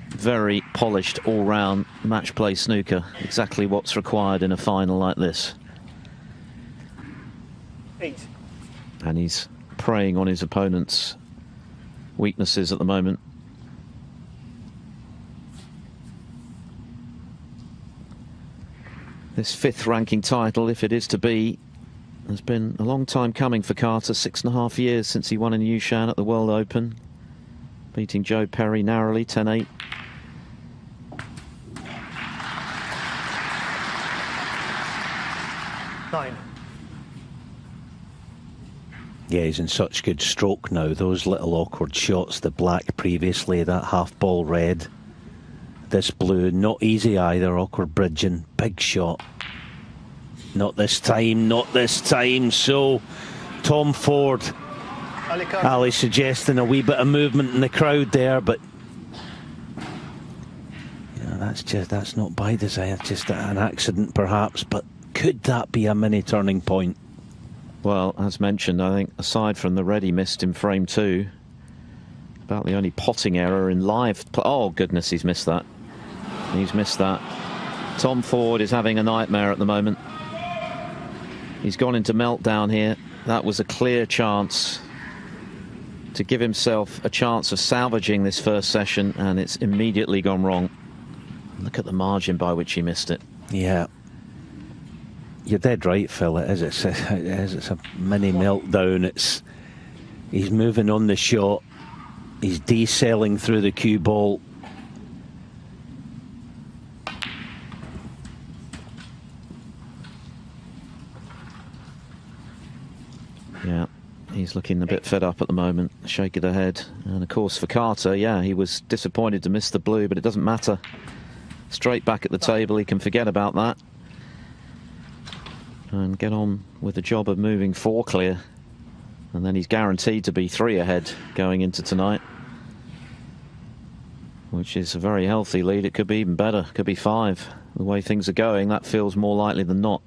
very polished all-round match play snooker. Exactly what's required in a final like this. 8. And he's preying on his opponent's weaknesses at the moment. This 5th ranking title, if it is to be, has been a long time coming for Carter. 6.5 years since he won in Yushan at the World Open, beating Joe Perry narrowly, 10-8. Yeah, he's in such good stroke now. Those little awkward shots, the black previously, that half ball red, this blue, not easy either. Awkward bridging, big shot. Not this time, not this time. So Tom Ford, Ali suggesting a wee bit of movement in the crowd there, but that's not by design. It's just an accident perhaps, but could that be a mini turning point? Well, as mentioned, I think aside from the red he missed in frame 2, about the only potting error in live play. Oh goodness, he's missed that. He's missed that. Tom Ford is having a nightmare at the moment. He's gone into meltdown here. That was a clear chance to give himself a chance of salvaging this first session, and it's immediately gone wrong. Look at the margin by which he missed it. Yeah. You're dead right, Phil. It's a mini meltdown. He's moving on the shot. He's decelling through the cue ball. Yeah, he's looking a bit fed up at the moment, shake of the head. And of course for Carter, yeah, he was disappointed to miss the blue, but it doesn't matter. Straight back at the table, he can forget about that and get on with the job of moving 4 clear. And then he's guaranteed to be 3 ahead going into tonight, which is a very healthy lead. It could be even better, could be 5. The way things are going, that feels more likely than not.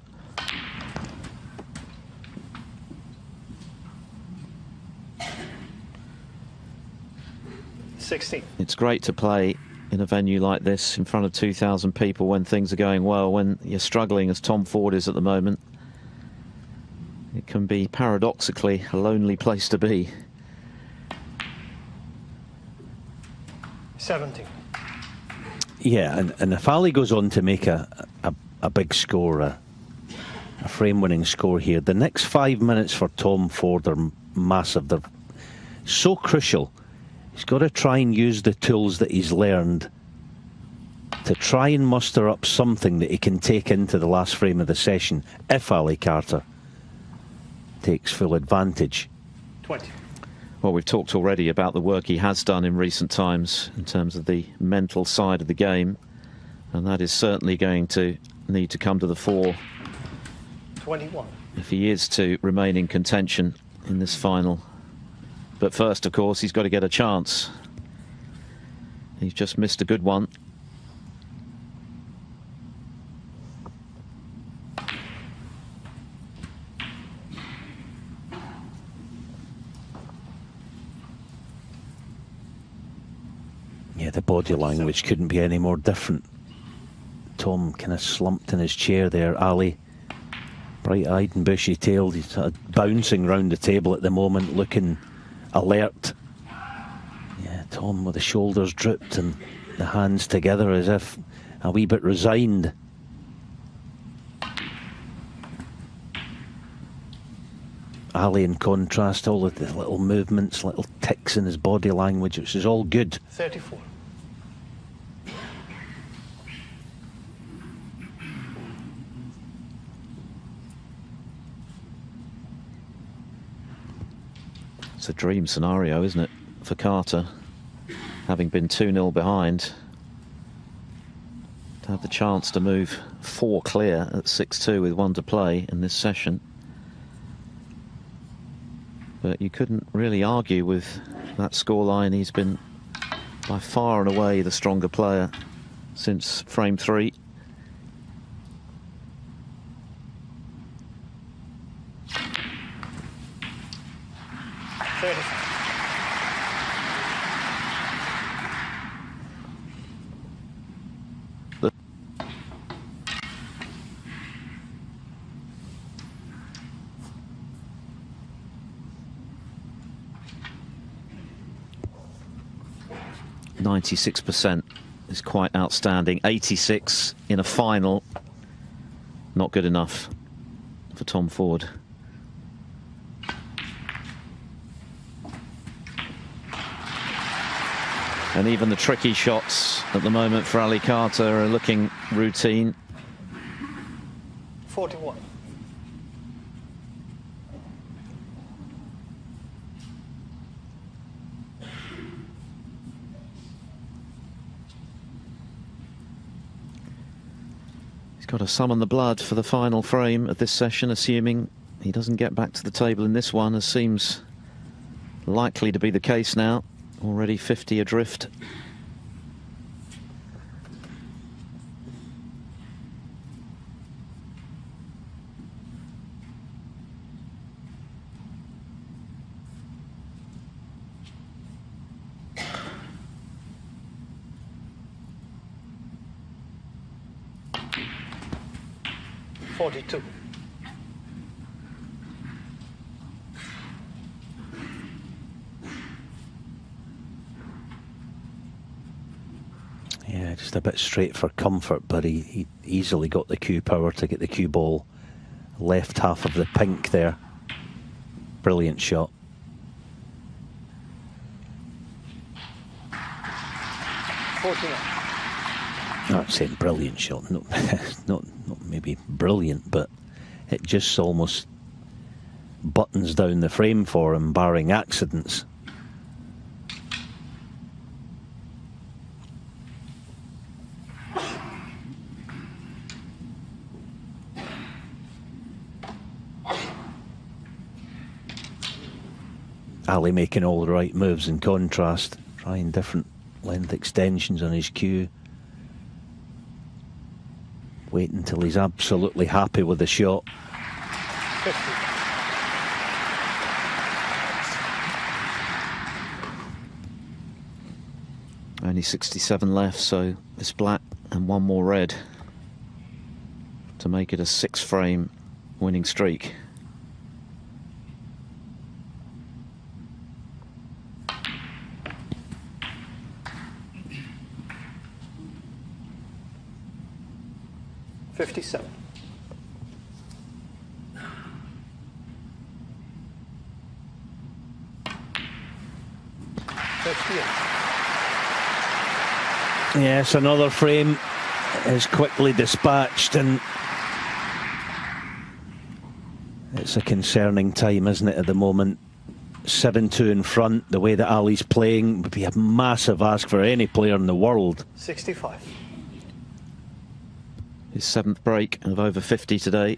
It's great to play in a venue like this in front of 2,000 people when things are going well. When you're struggling as Tom Ford is at the moment, it can be paradoxically a lonely place to be. 70. Yeah, and if Ali goes on to make a big score, a frame-winning score here, the next 5 minutes for Tom Ford are massive. They're so crucial. He's got to try and use the tools that he's learned to try and muster up something that he can take into the last frame of the session if Ali Carter takes full advantage. 20. Well, we've talked already about the work he has done in recent times in terms of the mental side of the game, and that is certainly going to need to come to the fore 21. if he is to remain in contention in this final. But first, of course, he's got to get a chance. He's just missed a good one. Yeah, the body language couldn't be any more different. Tom kind of slumped in his chair there. Ali, bright-eyed and bushy-tailed, he's sort of bouncing round the table at the moment, looking alert. Yeah, Tom with the shoulders drooped and the hands together as if a wee bit resigned. Ali, in contrast, all of the little movements, little ticks in his body language, which is all good. 34. It's a dream scenario, isn't it, for Carter, having been 2-0 behind, to have the chance to move 4 clear at 6-2 with 1 to play in this session. But you couldn't really argue with that scoreline. He's been by far and away the stronger player since frame 3. The 96% is quite outstanding. 86 in a final, not good enough for Tom Ford. And even the tricky shots at the moment for Ali Carter are looking routine. 41. He's got to summon the blood for the final frame of this session, assuming he doesn't get back to the table in this one, as seems likely to be the case now. Already 50 adrift. $42. Yeah, just a bit straight for comfort, but he easily got the cue power to get the cue ball left half of the pink there. Brilliant shot. I'm saying brilliant shot, not maybe brilliant, but it just almost buttons down the frame for him, barring accidents. Ali making all the right moves in contrast, trying different length extensions on his cue. Wait until he's absolutely happy with the shot. 50. Only 67 left, so it's black and 1 more red to make it a 6-frame winning streak. $57. Yes, another frame is quickly dispatched, and it's a concerning time, isn't it, at the moment? 7-2 in front. The way that Ali's playing would be a massive ask for any player in the world. 65. His 7th break of over 50 today.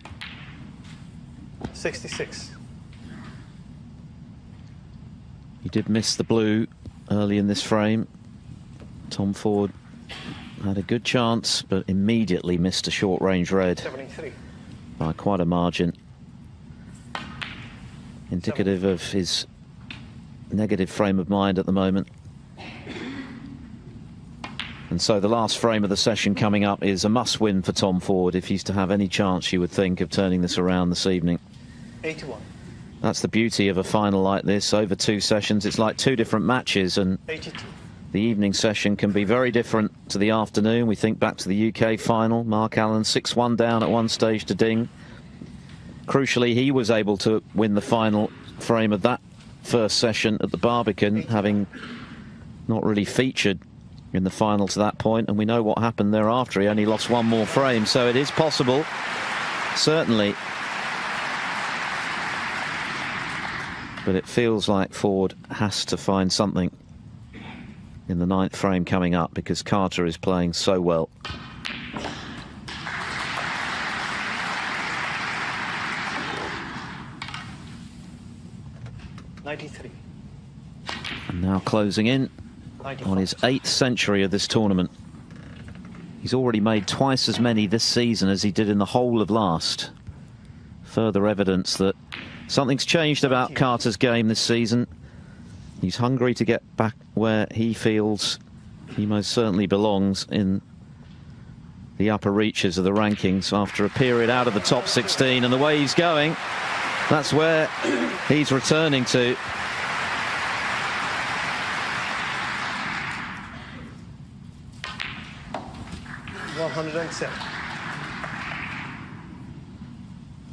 66. He did miss the blue early in this frame. Tom Ford had a good chance, but immediately missed a short-range red 73. by quite a margin. Indicative of his negative frame of mind at the moment. And so the last frame of the session coming up is a must-win for Tom Ford if he's to have any chance, you would think, of turning this around this evening. 81. That's the beauty of a final like this. Over 2 sessions, it's like 2 different matches, and 82. the evening session can be very different to the afternoon. We think back to the UK final. Mark Allen 6-1 down at one stage to Ding. Crucially, he was able to win the final frame of that first session at the Barbican, having not really featured in the final to that point, and we know what happened thereafter. He only lost 1 more frame, so it is possible, certainly. But it feels like Ford has to find something in the 9th frame coming up, because Carter is playing so well. And now closing in 95. on his 8th century of this tournament. He's already made twice as many this season as he did in the whole of last. Further evidence that something's changed about Carter's game this season. He's hungry to get back where he feels he most certainly belongs, in the upper reaches of the rankings after a period out of the top 16. And the way he's going, that's where he's returning to.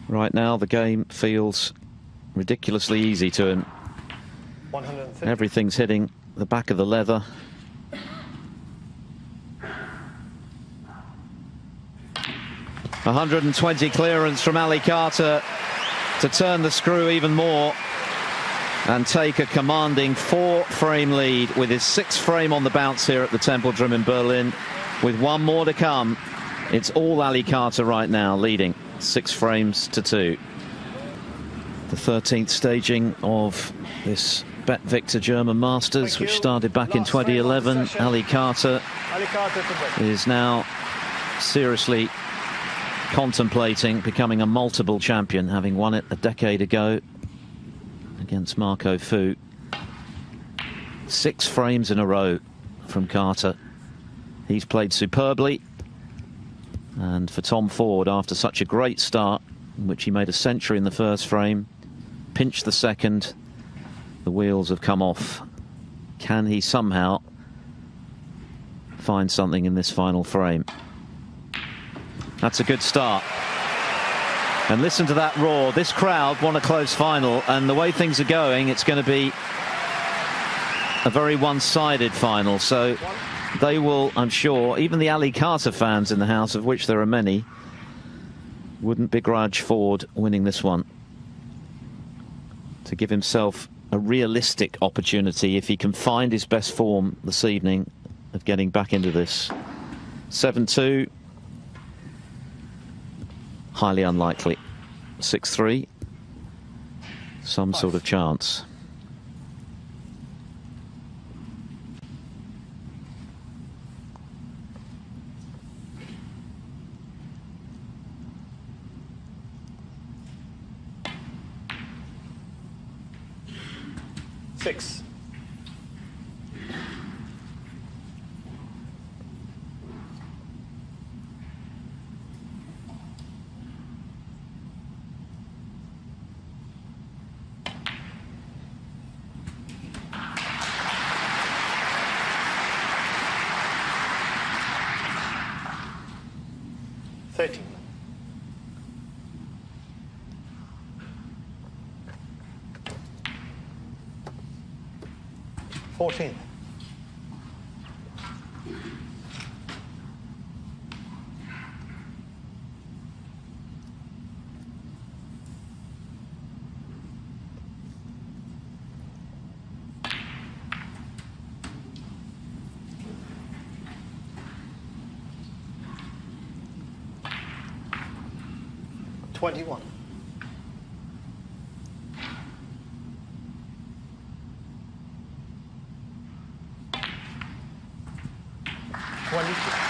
Right now, the game feels ridiculously easy to him. 130. Everything's hitting the back of the leather. .120 clearance from Ali Carter to turn the screw even more and take a commanding 4-frame lead with his 6th frame on the bounce here at the Templedrum in Berlin. With 1 more to come, it's all Ali Carter right now, leading 6 frames to 2. The 13th staging of this Bet Victor German Masters, which started back in 2011. Ali Carter is now seriously contemplating becoming a multiple champion, having won it a decade ago against Marco Fu. 6 frames in a row from Carter. He's played superbly. And for Tom Ford, after such a great start, in which he made a century in the first frame, pinched the second, the wheels have come off. Can he somehow find something in this final frame? That's a good start. And listen to that roar. This crowd want a close final, and the way things are going, it's going to be a very one-sided final. So they will, I'm sure, even the Ali Carter fans in the house, of which there are many, wouldn't begrudge Ford winning this one, to give himself a realistic opportunity, if he can find his best form this evening, of getting back into this. 7-2. Highly unlikely. 6-3. Some sort of chance. Six. Thirteen. 14. $21. 22.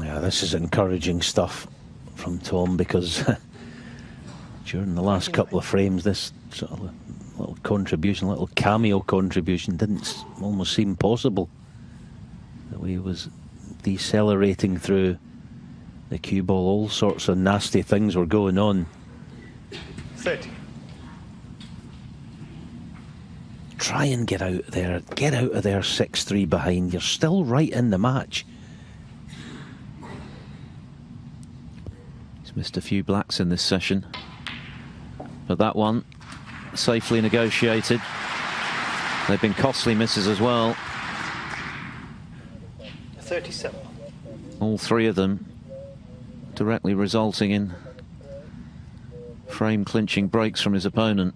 Yeah, this is encouraging stuff from Tom, because during the last couple of frames, this sort of little contribution, little cameo contribution, didn't almost seem possible. The way he was decelerating through the cue ball, all sorts of nasty things were going on. 30. Try and get out there. Get out of there 6-3 behind. You're still right in the match. He's missed a few blacks in this session, but that one safely negotiated. They've been costly misses as well. 37. All three of them directly resulting in frame clinching breaks from his opponent.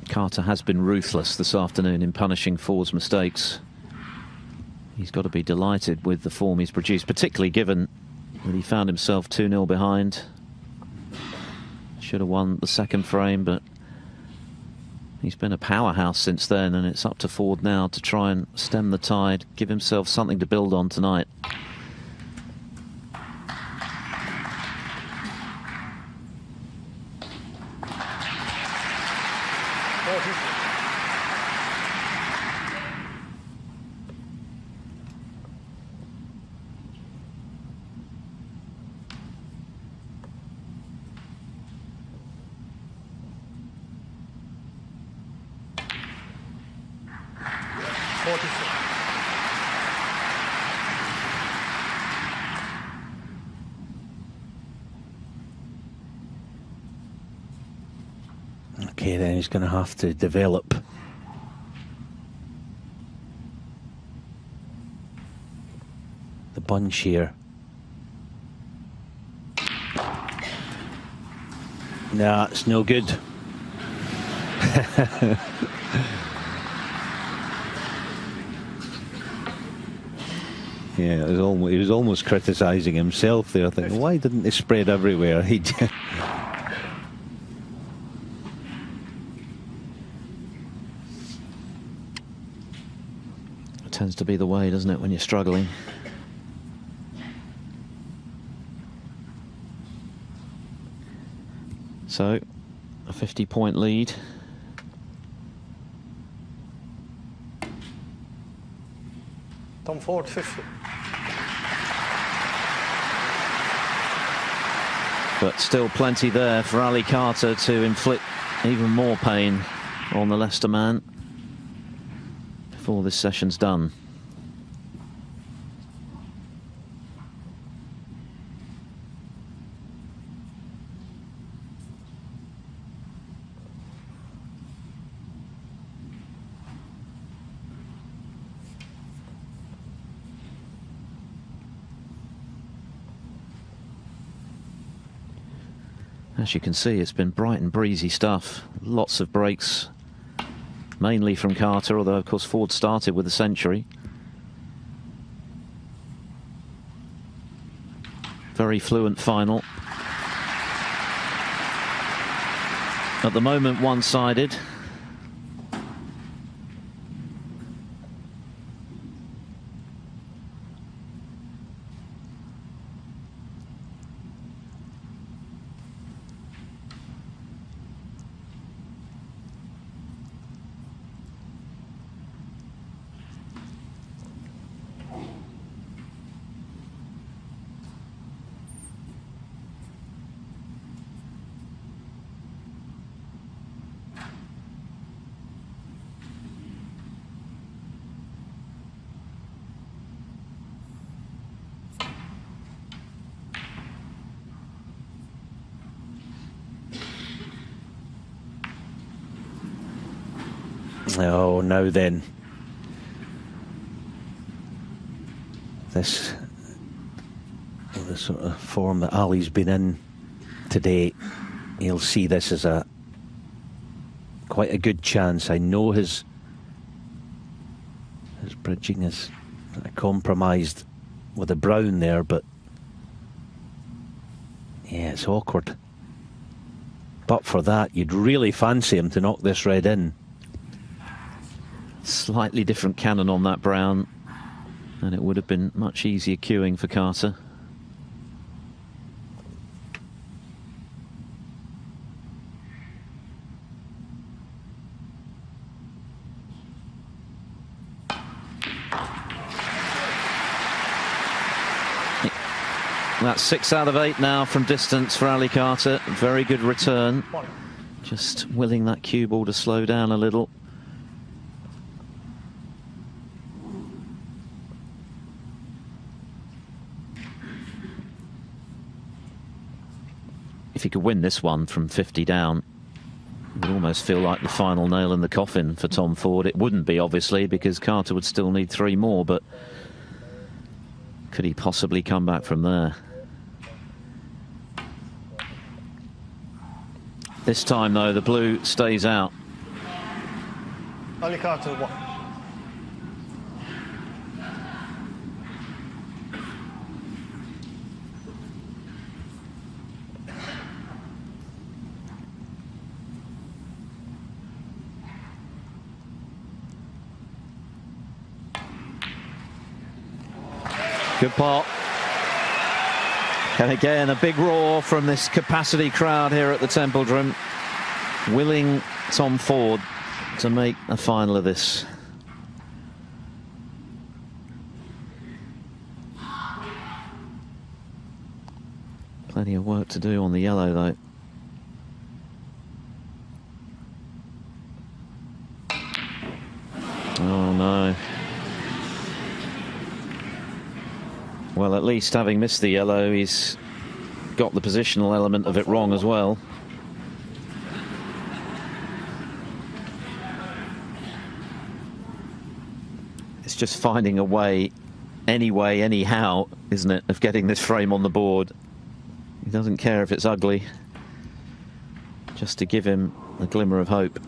Carter has been ruthless this afternoon in punishing Ford's mistakes. He's got to be delighted with the form he's produced, particularly given that he found himself 2-0 behind. Should have won the second frame, but he's been a powerhouse since then, and it's up to Ford now to try and stem the tide, give himself something to build on tonight. Okay, then he's going to have to develop the bunch here. Nah, it's no good. Yeah, he was almost criticising himself there, thinking, why didn't they spread everywhere? He did. Tends to be the way, doesn't it, when you're struggling? So, a 50-point lead. Tom Ford, 50. But still plenty there for Ali Carter to inflict even more pain on the Leicester man before this session's done. As you can see, it's been bright and breezy stuff. Lots of breaks, mainly from Carter, although of course Ford started with a century. Very fluent final. At the moment, one-sided. Oh, now then. This the sort of form that Ali's been in today, he'll see this as quite a good chance. I know his bridging is compromised with a brown there, but yeah, it's awkward. but for that, you'd really fancy him to knock this red in. Slightly different cannon on that brown, and it would have been much easier cueing for Carter. That's 6 out of 8 now from distance for Ali Carter. Very good return. Just willing that cue ball to slow down a little. If he could win this one from 50 down, it would almost feel like the final nail in the coffin for Tom Ford. It wouldn't be, obviously, because Carter would still need 3 more, but could he possibly come back from there? This time, though, the blue stays out. Ali Carter 1. Good pot. And again, a big roar from this capacity crowd here at the Templedrum, willing Tom Ford to make a final of this. Plenty of work to do on the yellow, though. Oh, no. Well, at least having missed the yellow, he's got the positional element of it wrong as well. It's just finding a way, anyway, anyhow, isn't it, of getting this frame on the board. He doesn't care if it's ugly, just to give him a glimmer of hope.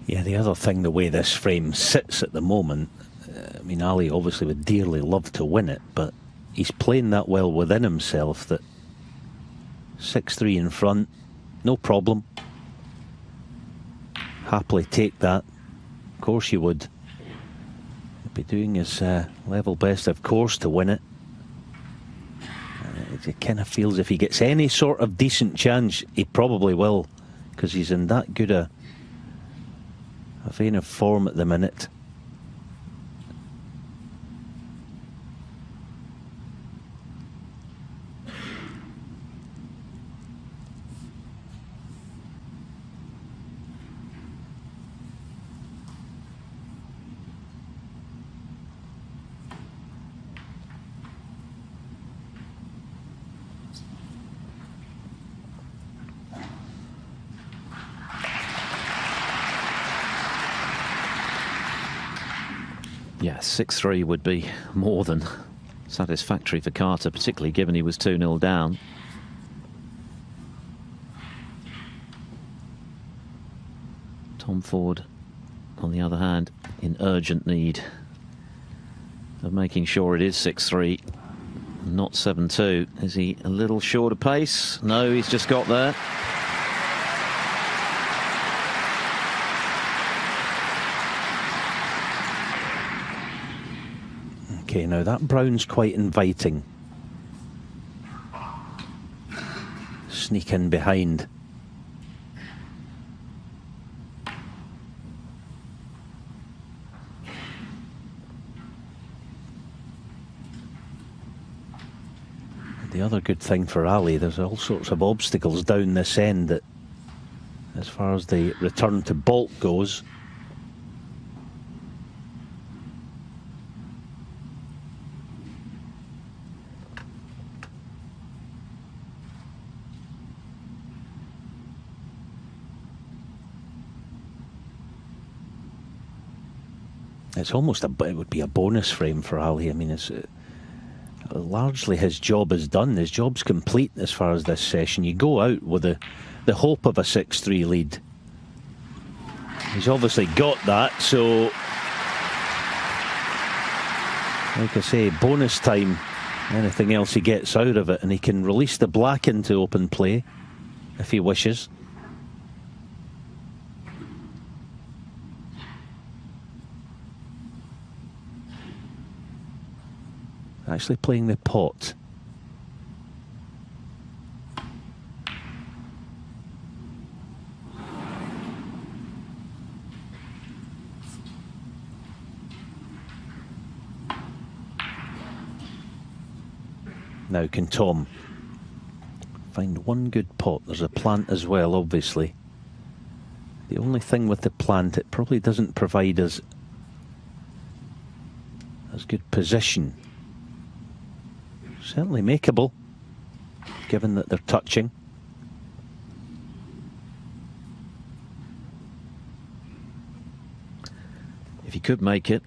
Yeah, the other thing, the way this frame sits at the moment, I mean, Ali obviously would dearly love to win it, but he's playing that well within himself that 6-3 in front, no problem. Happily take that. Of course you would. He'd be doing his level best, of course, to win it. It kind of feels if he gets any sort of decent chance, he probably will, because he's in that good a vein of form at the minute. Yeah, 6-3 would be more than satisfactory for Carter, particularly given he was 2-0 down. Tom Ford, on the other hand, in urgent need of making sure it is 6-3, not 7-2. Is he a little short of pace? No, he's just got there. Okay, now that brown's quite inviting. Sneak in behind. The other good thing for Ali, there's all sorts of obstacles down this end that, as far as the return to baulk goes, it's almost it would be a bonus frame for Ali. I mean, it's largely his job is done. His job's complete as far as this session. You go out with the hope of a 6-3 lead. He's obviously got that, so like I say, bonus time, anything else he gets out of it, and he can release the black into open play if he wishes. Actually playing the pot. Now can Tom find one good pot? There's a plant as well, obviously. The only thing with the plant, it probably doesn't provide us as good position. Certainly makeable, given that they're touching. If he could make it,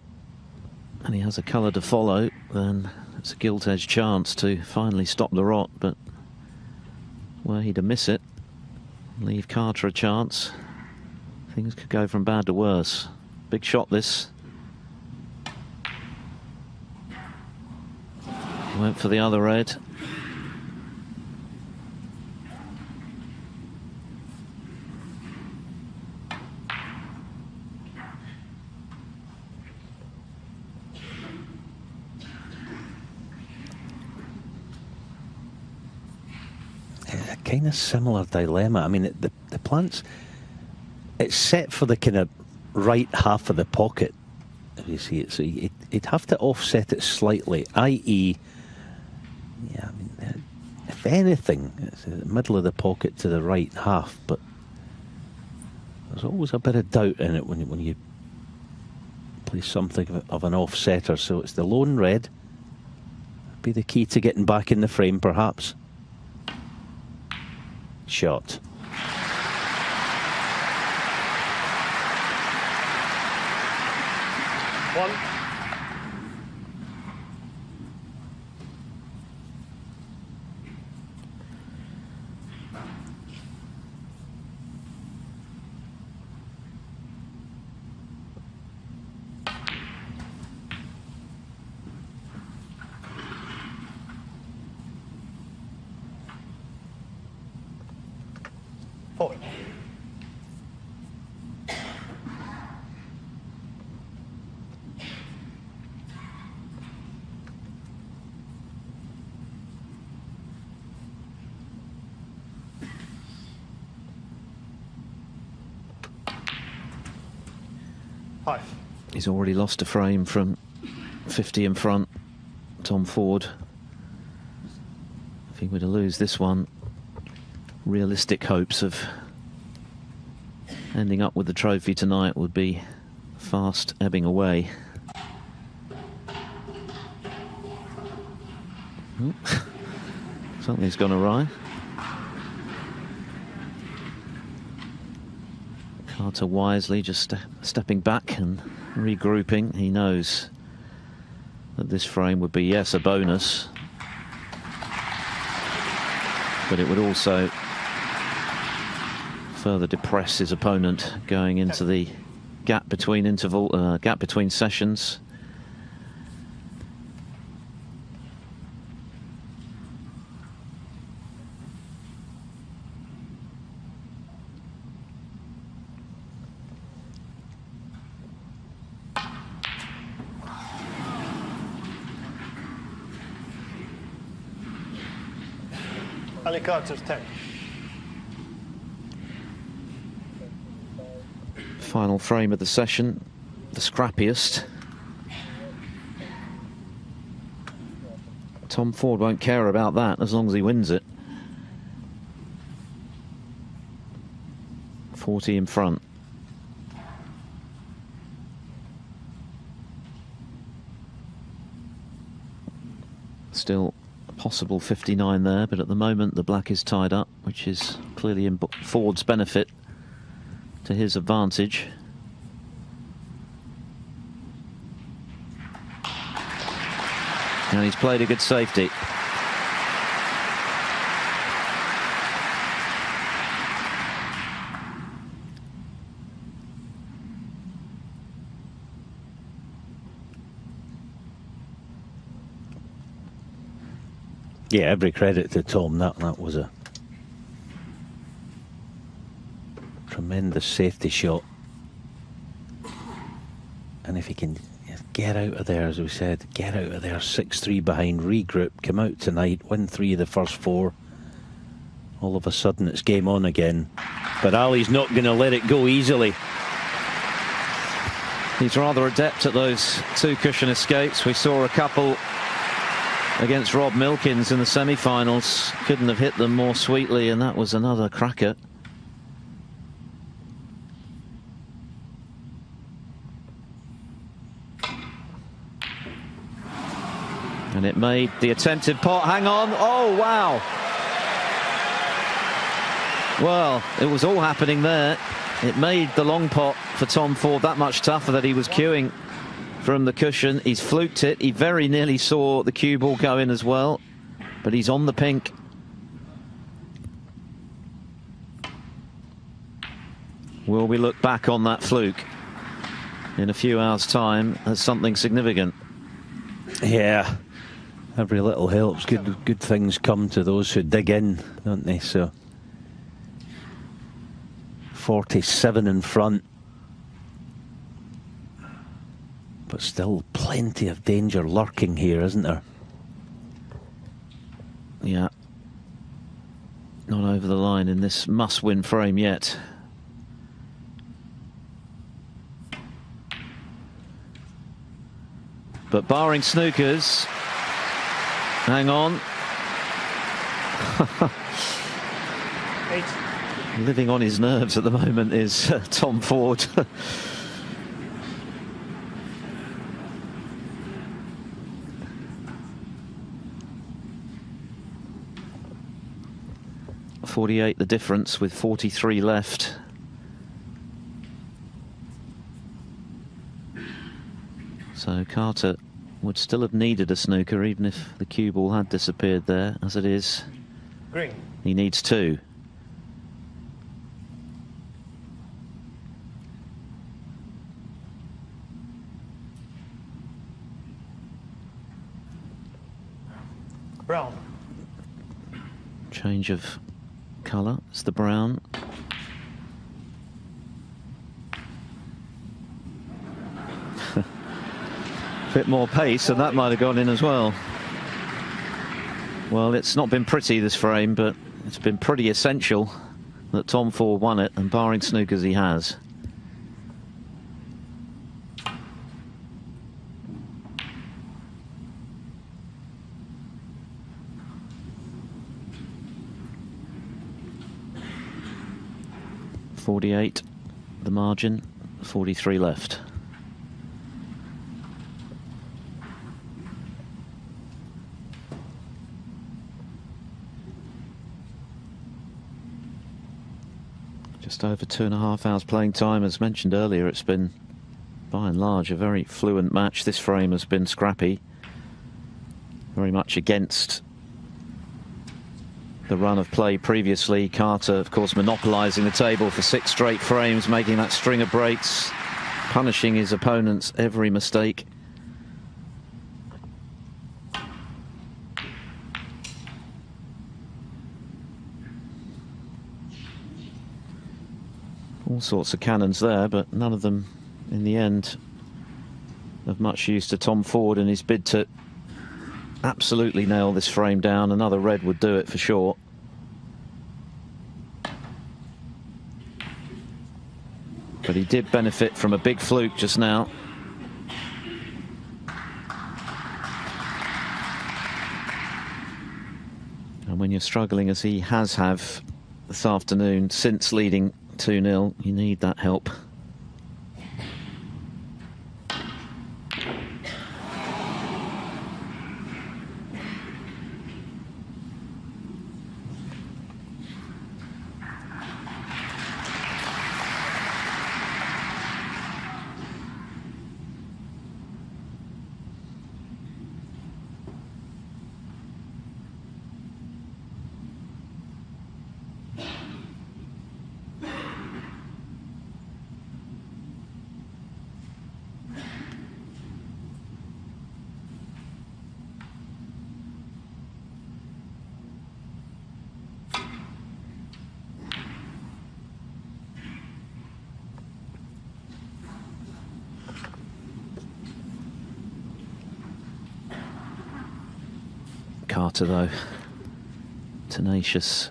and he has a colour to follow, then it's a gilt-edged chance to finally stop the rot, but were he to miss it, leave Carter a chance, things could go from bad to worse. Big shot this. Went for the other red. A kind of similar dilemma. I mean, the plant's, it's set for the kind of right half of the pocket, if you see it. So you'd have to offset it slightly, i.e., yeah, I mean, if anything, it's the middle of the pocket to the right half, but there's always a bit of doubt in it when you play something of an offsetter. So it's the lone red. Be the key to getting back in the frame, perhaps. Shot. One. Four. Five. He's already lost a frame from 50 in front, Tom Ford. If he were to lose this one, realistic hopes of ending up with the trophy tonight would be fast ebbing away. Something's gone awry. Carter wisely just stepping back and regrouping. He knows that this frame would be, yes, a bonus, but it would also further depress his opponent going into the gap between sessions. Ali Carter's 10. Final frame of the session, the scrappiest. Tom Ford won't care about that as long as he wins it. 40 in front. Still a possible 59 there, but at the moment the black is tied up, which is clearly in Ford's benefit, to his advantage. And he's played a good safety. Yeah, every credit to Tom. That was a tremendous safety shot. And if he can get out of there, as we said, get out of there, 6-3 behind, regroup, come out tonight, win 3 of the first 4. All of a sudden it's game on again. But Ali's not going to let it go easily. He's rather adept at those 2 cushion escapes. We saw a couple against Rob Milkins in the semi-finals. Couldn't have hit them more sweetly, and that was another cracker. And it made the attempted pot. Hang on. Oh, wow. Well, it was all happening there. It made the long pot for Tom Ford that much tougher that he was cueing from the cushion. He's fluked it. He very nearly saw the cue ball go in as well, but he's on the pink. Will we look back on that fluke in a few hours' time as something significant? Yeah, every little helps. Good things come to those who dig in, don't they? So 47 in front. But still plenty of danger lurking here, isn't there? Yeah. Not over the line in this must-win frame yet. But barring snookers, hang on. 8. Living on his nerves at the moment is Tom Ford. .48 the difference with 43 left. So Carter would still have needed a snooker even if the cue ball had disappeared there. As it is, Green. he needs 2. Brown. Change of colour. It's the brown. Bit more pace, and that might have gone in as well. Well, it's not been pretty, this frame, but it's been pretty essential that Tom Ford won it, and barring snookers he has. .48 the margin, 43 left. Just over 2.5 hours playing time. As mentioned earlier, it's been by and large a very fluent match. This frame has been scrappy, very much against the run of play previously. Carter, of course, monopolising the table for 6 straight frames, making that string of breaks, punishing his opponents every mistake. All sorts of cannons there, but none of them, in the end, of much use to Tom Ford in his bid to absolutely nail this frame down. Another red would do it for sure. But he did benefit from a big fluke just now. And when you're struggling, as he has have this afternoon, since leading 2-0, you need that help. Carter, though, tenacious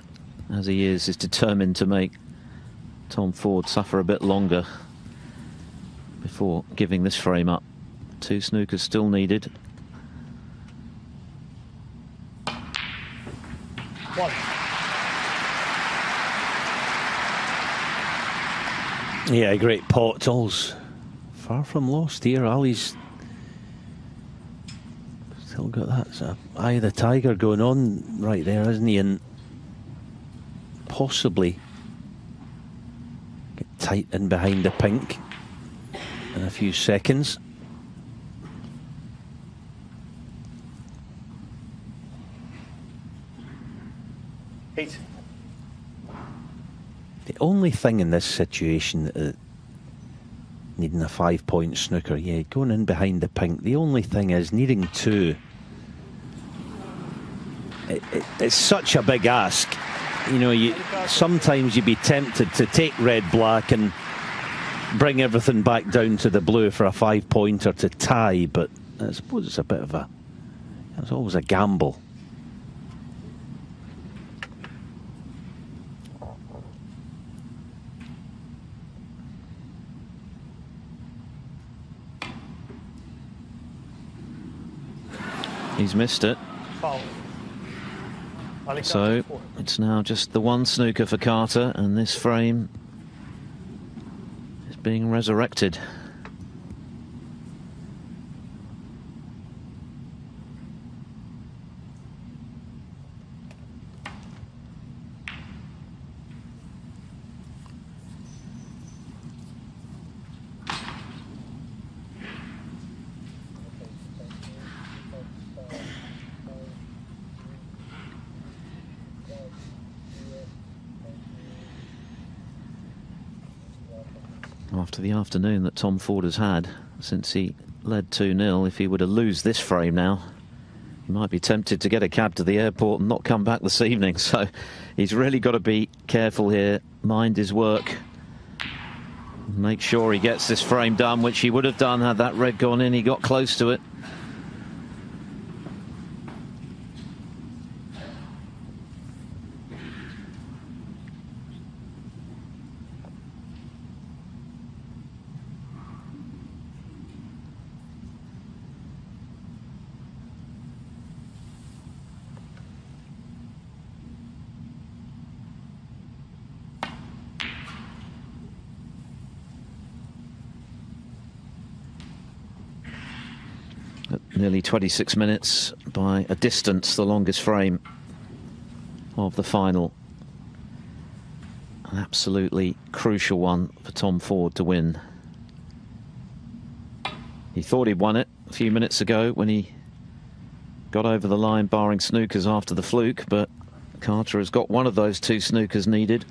as he is determined to make Tom Ford suffer a bit longer before giving this frame up. 2 snookers still needed. 1. Yeah, great pot. All's far from lost here. Ali's still got that sort of eye of the tiger going on right there, isn't he? And possibly get tight in behind the pink in a few seconds. Eight. The only thing in this situation needing a 5-point snooker, yeah, going in behind the pink. The only thing is needing 2. It's such a big ask. You know, sometimes you'd be tempted to take red-black and bring everything back down to the blue for a 5-pointer to tie, but I suppose it's a bit of it's always a gamble. He's missed it. Foul. So it's now just the 1 snooker for Carter, and this frame is being resurrected. After the afternoon that Tom Ford has had since he led 2-0, if he were to lose this frame now, he might be tempted to get a cab to the airport and not come back this evening. So he's really got to be careful here, mind his work, make sure he gets this frame done, which he would have done had that red gone in. He got close to it. Nearly 26 minutes, by a distance the longest frame of the final. An absolutely crucial one for Tom Ford to win. He thought he'd won it a few minutes ago when he got over the line barring snookers after the fluke, but Carter has got one of those 2 snookers needed.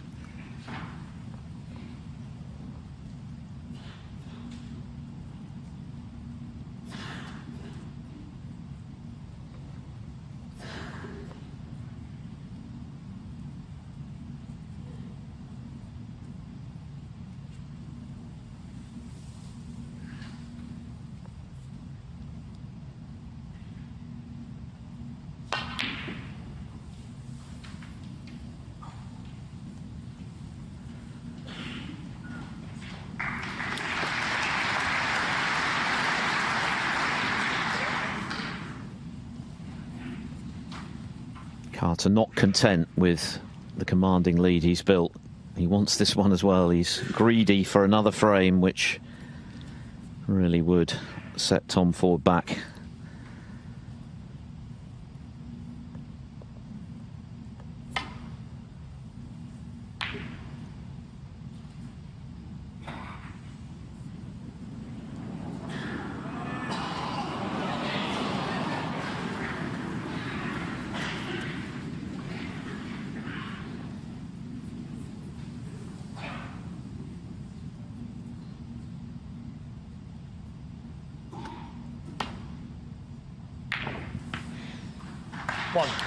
Carter not content with the commanding lead he's built. He wants this one as well. He's greedy for another frame, which really would set Tom Ford back.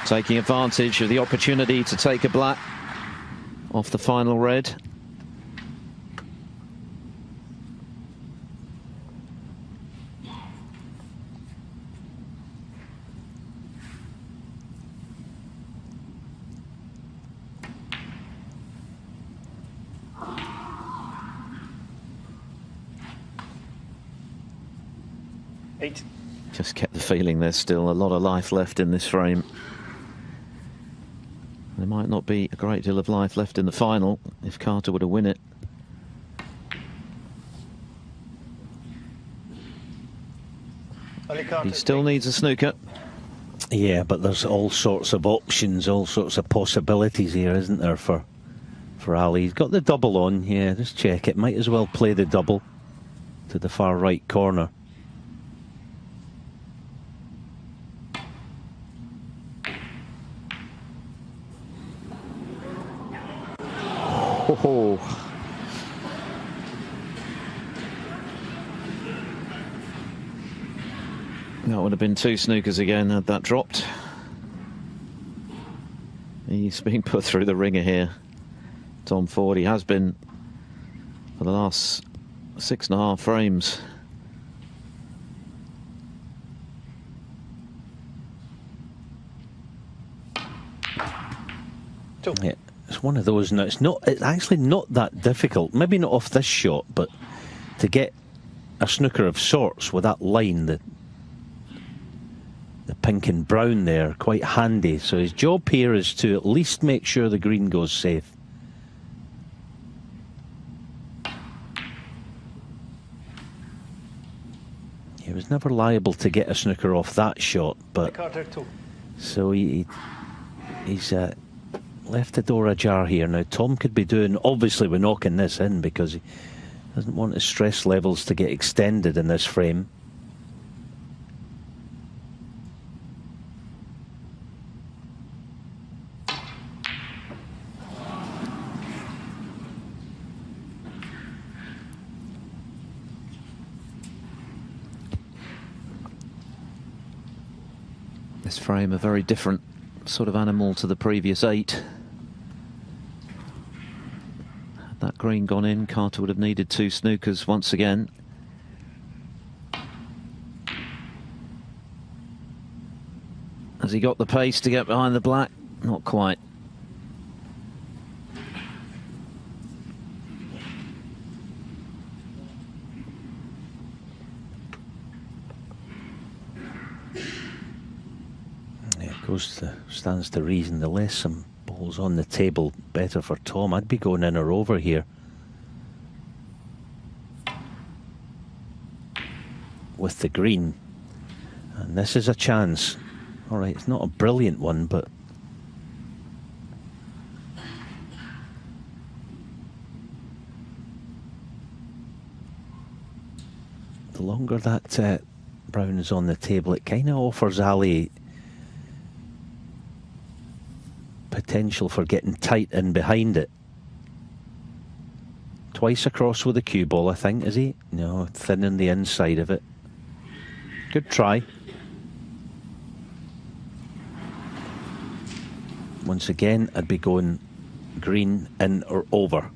Taking advantage of the opportunity to take a black off the final red. 8. Just kept the feeling there's still a lot of life left in this frame. There might not be a great deal of life left in the final if Carter were to win it. He still needs a snooker. Yeah, but there's all sorts of options, all sorts of possibilities here, isn't there, for Ali? He's got the double on. Yeah, just check it. Might as well play the double to the far right corner. Oh. That would have been 2 snookers again had that dropped. He's being put through the ringer here, Tom Ford. He has been for the last 6.5 frames. Yeah, it's one of those. Now it's actually not that difficult. Maybe not off this shot, but to get a snooker of sorts with that line, the pink and brown there, quite handy. So his job here is to at least make sure the green goes safe. He was never liable to get a snooker off that shot, but so he's left the door ajar here. Now Tom could be doing, obviously we're knocking this in because he doesn't want his stress levels to get extended in this frame. This frame a very different sort of animal to the previous 8. Had that green gone in, Carter would have needed 2 snookers once again. Has he got the pace to get behind the black? Not quite. Stands to reason the less some balls on the table, better for Tom. I'd be going in or over here with the green, and this is a chance. All right, it's not a brilliant one, but the longer that brown is on the table, it kind of offers Ali potential for getting tight in behind it. Twice across with the cue ball, I think, is he? No, thinning the inside of it. Good try. Once again, I'd be going green, in or over.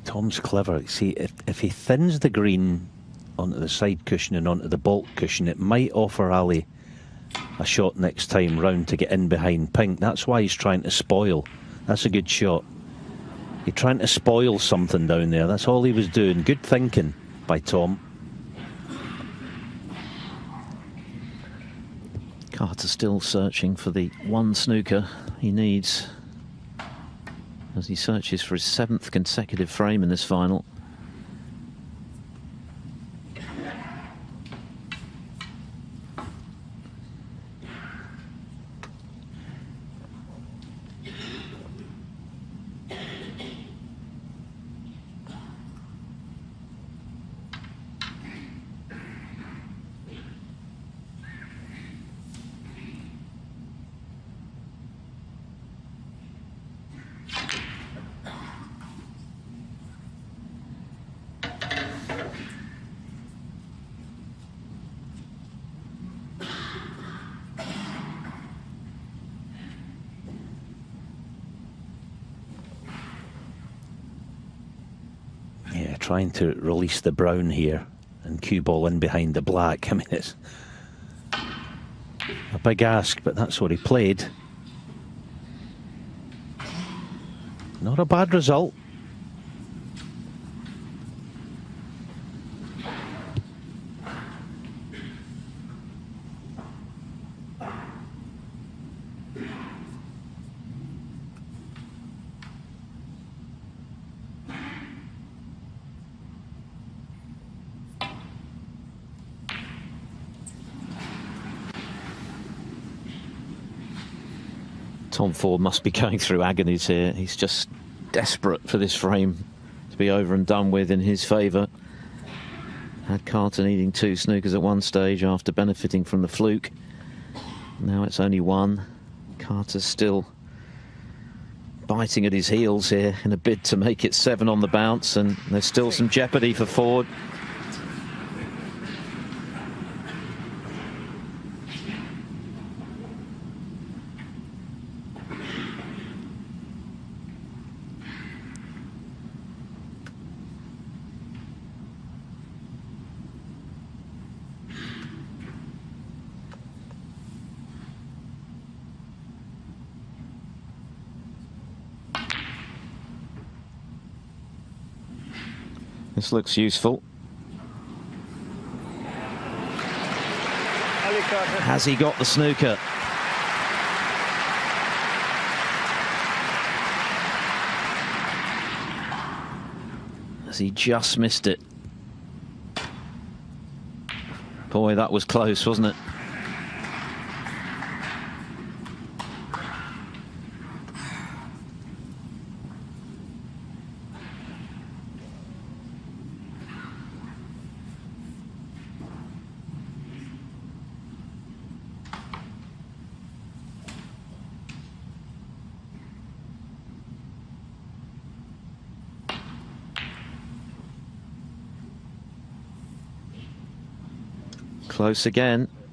Tom's clever. See, if he thins the green onto the side cushion and onto the baulk cushion, it might offer Ali a shot next time round to get in behind pink. That's why he's trying to spoil. That's a good shot. He's trying to spoil something down there. That's all he was doing. Good thinking by Tom. Carter still searching for the 1 snooker he needs as he searches for his 7th consecutive frame in this final. trying to release the brown here and cue ball in behind the black. I mean, it's a big ask, but that's what he played. Not a bad result. Tom Ford must be going through agonies here. He's just desperate for this frame to be over and done with in his favour. Had Carter needing 2 snookers at one stage after benefiting from the fluke. Now it's only 1. Carter's still biting at his heels here in a bid to make it 7 on the bounce, and there's still some jeopardy for Ford. This looks useful. Has he got the snooker? Has he just missed it? Boy, that was close, wasn't it?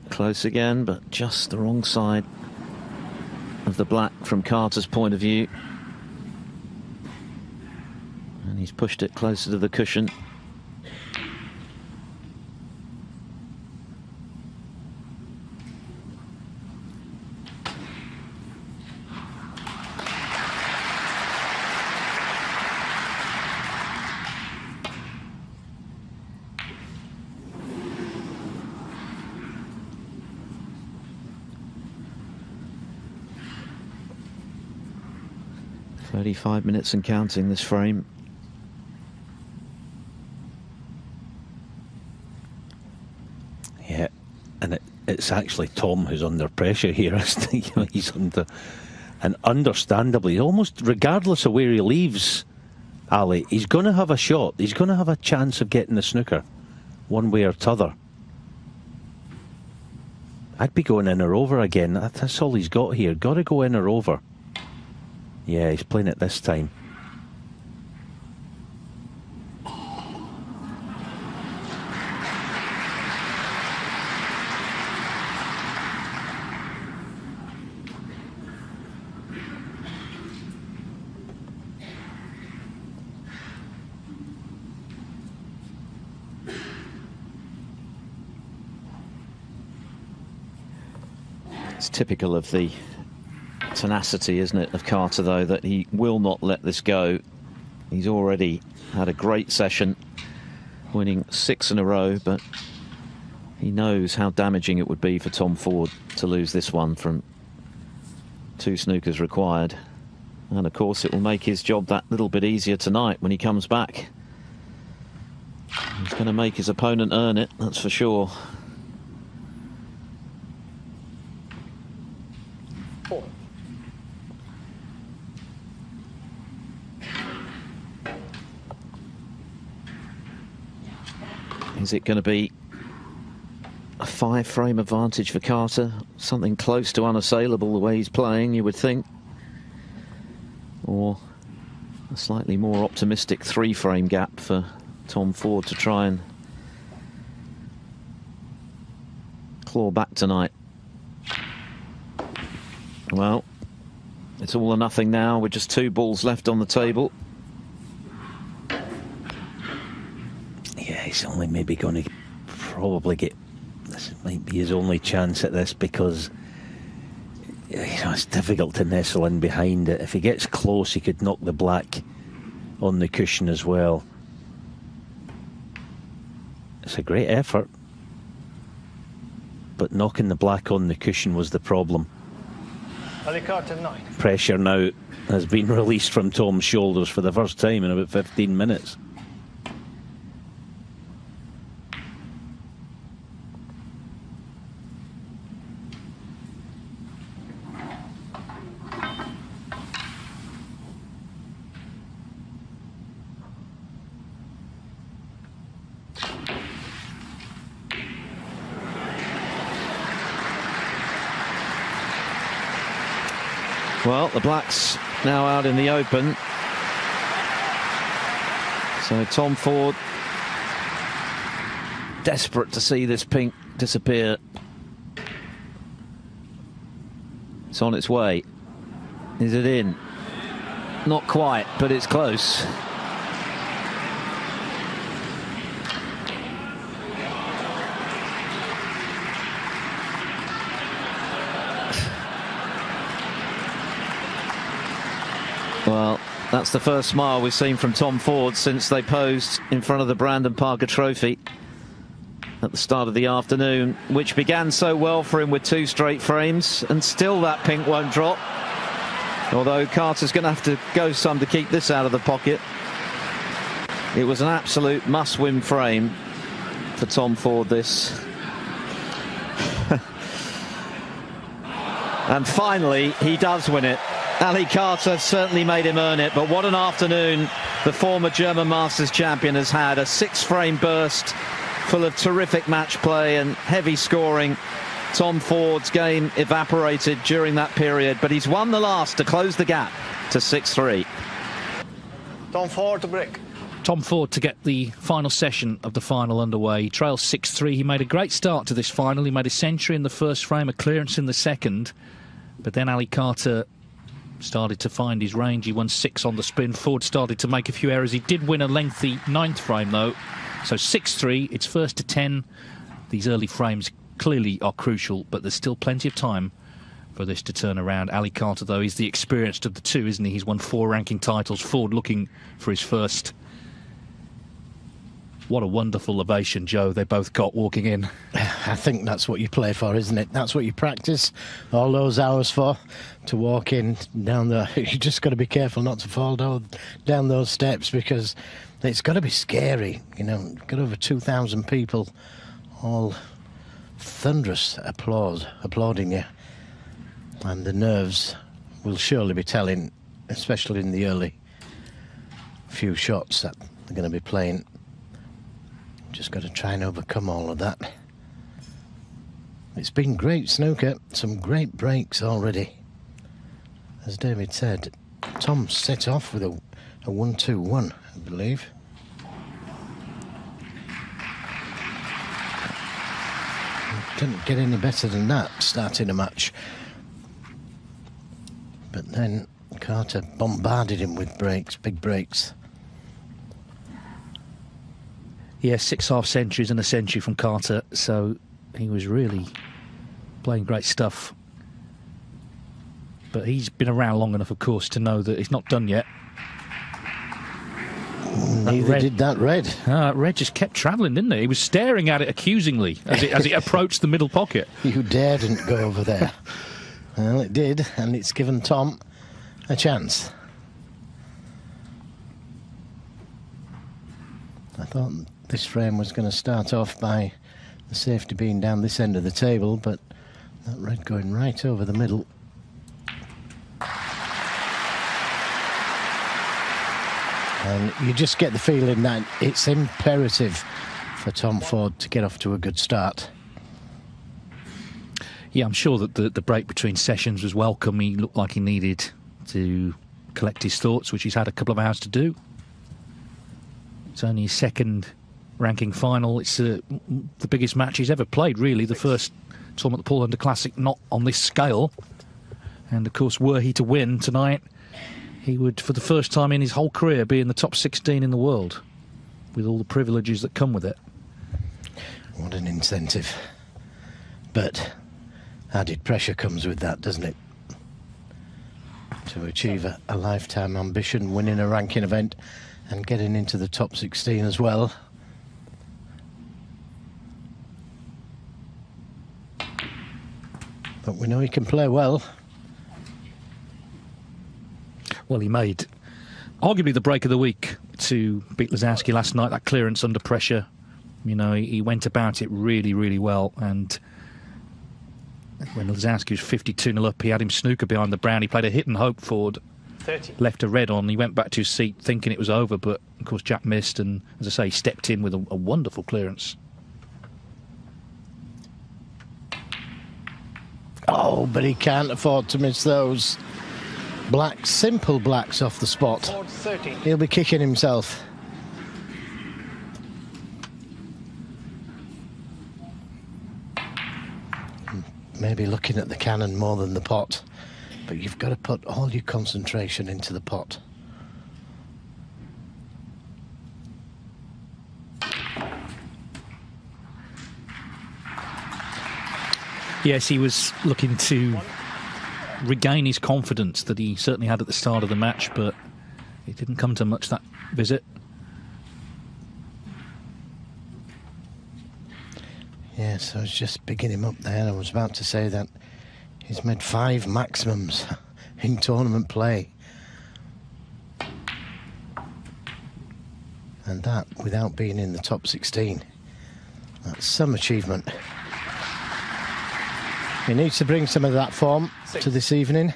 Close again, but just the wrong side of the black from Carter's point of view. And he's pushed it closer to the cushion. "35 minutes and counting this frame." Yeah, and it's actually Tom who's under pressure here. He's under, and understandably, almost regardless of where he leaves, Ali, he's going to have a shot. He's going to have a chance of getting the snooker, one way or t'other. I'd be going in or over again. That's all he's got here. Got to go in or over. Yeah, he's playing it this time. It's typical of the tenacity, isn't it, of Carter, though, that he will not let this go. He's already had a great session, winning 6 in a row, but he knows how damaging it would be for Tom Ford to lose this one from 2 snookers required. And of course it will make his job that little bit easier tonight when he comes back. He's going to make his opponent earn it, that's for sure. Is it going to be a 5-frame advantage for Carter? Something close to unassailable the way he's playing, you would think. Or a slightly more optimistic 3-frame gap for Tom Ford to try and claw back tonight. Well, it's all or nothing now with just 2 balls left on the table. he's only maybe going to probably get, this might be his only chance at this, because it's difficult to nestle in behind it. If he gets close, he could knock the black on the cushion as well. It's a great effort, but knocking the black on the cushion was the problem. Pressure now has been released from Tom's shoulders for the first time in about 15 minutes. Well, the blacks now out in the open. So Tom Ford desperate to see this pink disappear. It's on its way. Is it in? Not quite, but it's close. Well, that's the first smile we've seen from Tom Ford since they posed in front of the Brandon Parker Trophy at the start of the afternoon, which began so well for him with 2 straight frames, and still that pink won't drop. Although Carter's going to have to go some to keep this out of the pocket. It was an absolute must-win frame for Tom Ford, this. And finally, he does win it. Ali Carter certainly made him earn it, but what an afternoon the former German Masters champion has had. A 6-frame burst full of terrific match play and heavy scoring. Tom Ford's game evaporated during that period, but he's won the last to close the gap to 6-3. Tom Ford to break. Tom Ford to get the final session of the final underway. He trails 6-3. He made a great start to this final. He made a century in the first frame, a clearance in the second. But then Ali Carter started to find his range. He won 6 on the spin. Ford started to make a few errors. He did win a lengthy 9th frame, though. So 6-3. It's first to 10. These early frames clearly are crucial, but there's still plenty of time for this to turn around. Ali Carter, though, is the experienced of the two, isn't he? He's won 4 ranking titles. Ford looking for his first. What a wonderful ovation, Joe, they both got walking in. I think that's what you play for, isn't it? That's what you practice all those hours for, to walk in down the... You just got to be careful not to fall down those steps, because it's got to be scary. You know, got over 2,000 people, all thunderous applause, applauding you. And the nerves will surely be telling, especially in the early few shots that they're going to be playing. Just got to try and overcome all of that. It's been great snooker, some great breaks already. As David said, Tom set off with a 1-2-1, I believe. Didn't get any better than that starting a match. But then Carter bombarded him with breaks, big breaks. Yeah, 6 half-centuries and a century from Carter, so he was really playing great stuff. But he's been around long enough, of course, to know that he's not done yet. Neither did that red. Red just kept travelling, didn't he? He was staring at it accusingly as it approached the middle pocket. You daredn't go over there. Well, it did, and it's given Tom a chance. I thought this frame was going to start off by the safety being down this end of the table, but that red going right over the middle. And you just get the feeling that it's imperative for Tom Ford to get off to a good start. Yeah, I'm sure that the break between sessions was welcome. He looked like he needed to collect his thoughts, which he's had a couple of hours to do. It's only his 2nd ranking final. It's the biggest match he's ever played, really. The first tournament, the Paul Under Classic, not on this scale. And, of course, were he to win tonight, he would, for the first time in his whole career, be in the top 16 in the world. with all the privileges that come with it. What an incentive. But added pressure comes with that, doesn't it? To achieve a lifetime ambition, winning a ranking event and getting into the top 16 as well. But we know he can play well. Well, he made arguably the break of the week to beat Lisowski last night. That clearance under pressure, you know, he went about it really, really well. And when Lisowski was 52-0 up, he had him snooker behind the brown. He played a hit and hope forward, 30. left a red on. He went back to his seat thinking it was over, but of course Jack missed. And as I say, he stepped in with a wonderful clearance. Oh, but he can't afford to miss those. Black, simple blacks off the spot. 30. He'll be kicking himself. Maybe looking at the cannon more than the pot, but you've got to put all your concentration into the pot. Yes, he was looking to regain his confidence that he certainly had at the start of the match, but it didn't come to much that visit. Yes, I was just picking him up there. I was about to say that he's made 5 maximums in tournament play. And that without being in the top 16. That's some achievement. He needs to bring some of that form to this evening.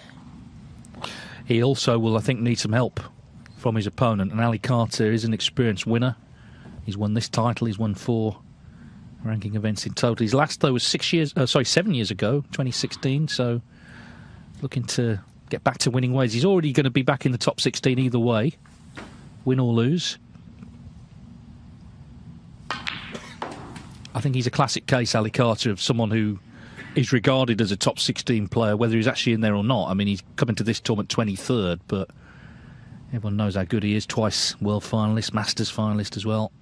He also will, I think, need some help from his opponent. And Ali Carter is an experienced winner. He's won this title. He's won 4 ranking events in total. His last, though, was 7 years ago, 2016. So looking to get back to winning ways. He's already going to be back in the top 16 either way, win or lose. I think he's a classic case, Ali Carter, of someone who is regarded as a top 16 player, whether he's actually in there or not. I mean, he's coming to this tournament 23rd, but everyone knows how good he is. Twice world finalist, Masters finalist as well.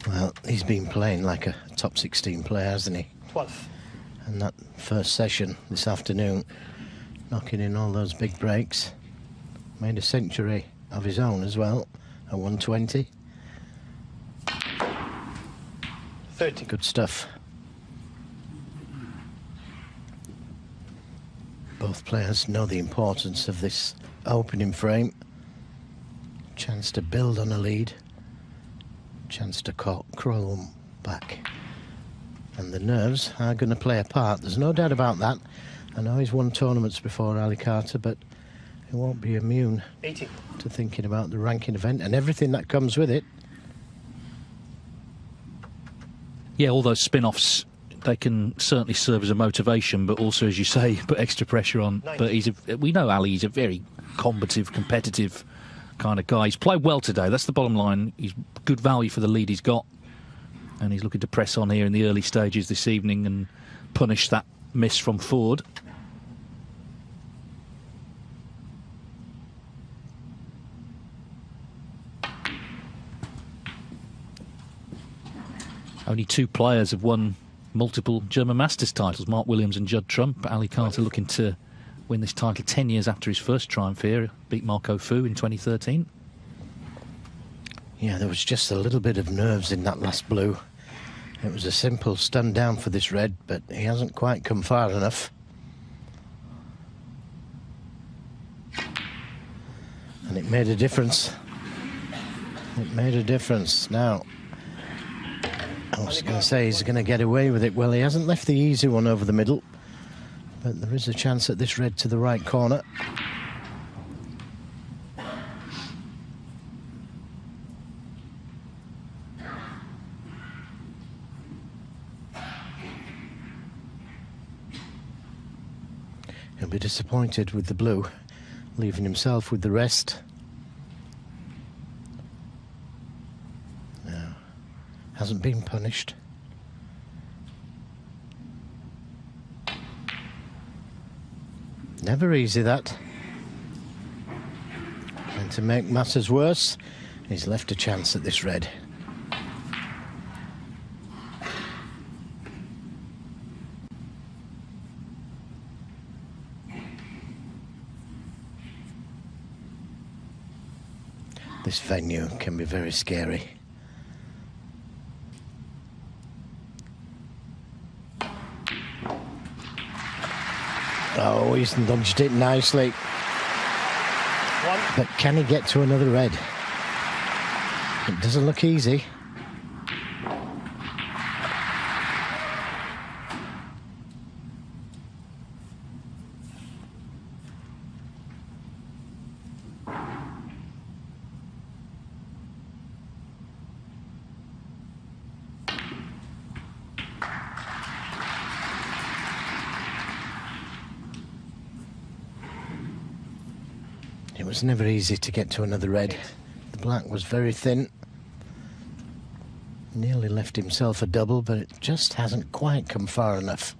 Well, he's been playing like a top 16 player, hasn't he? 12. And that first session this afternoon, knocking in all those big breaks, made a century of his own as well, at 120. 30. Good stuff. Both players know the importance of this opening frame. Chance to build on a lead. Chance to crawl back. And the nerves are going to play a part. There's no doubt about that. I know he's won tournaments before, Ali Carter, but he won't be immune 80. to thinking about the ranking event and everything that comes with it. Yeah, all those spin-offs, they can certainly serve as a motivation, but also, as you say, put extra pressure on. 90. But we know Ali, he's a very combative, competitive kind of guy. He's played well today, that's the bottom line. He's good value for the lead he's got, and he's looking to press on here in the early stages this evening and punish that miss from Ford. Only 2 players have won multiple German Masters titles, Mark Williams and Judd Trump. Ali Carter looking to win this title 10 years after his first triumph here, beat Marco Fu in 2013. Yeah, there was just a little bit of nerves in that last blue. It was a simple stun down for this red, but he hasn't quite come far enough. And it made a difference. It made a difference. Now, I was going to say he's going to get away with it. Well, he hasn't left the easy one over the middle, but there is a chance at this red to the right corner. He'll be disappointed with the blue, leaving himself with the rest. No, hasn't been punished. Never easy, that. And to make matters worse, he's left a chance at this red. This venue can be very scary. Oh, he's dodged it nicely. But can he get to another red? It doesn't look easy. It was never easy to get to another red. The black was very thin. Nearly left himself a double, but it just hasn't quite come far enough.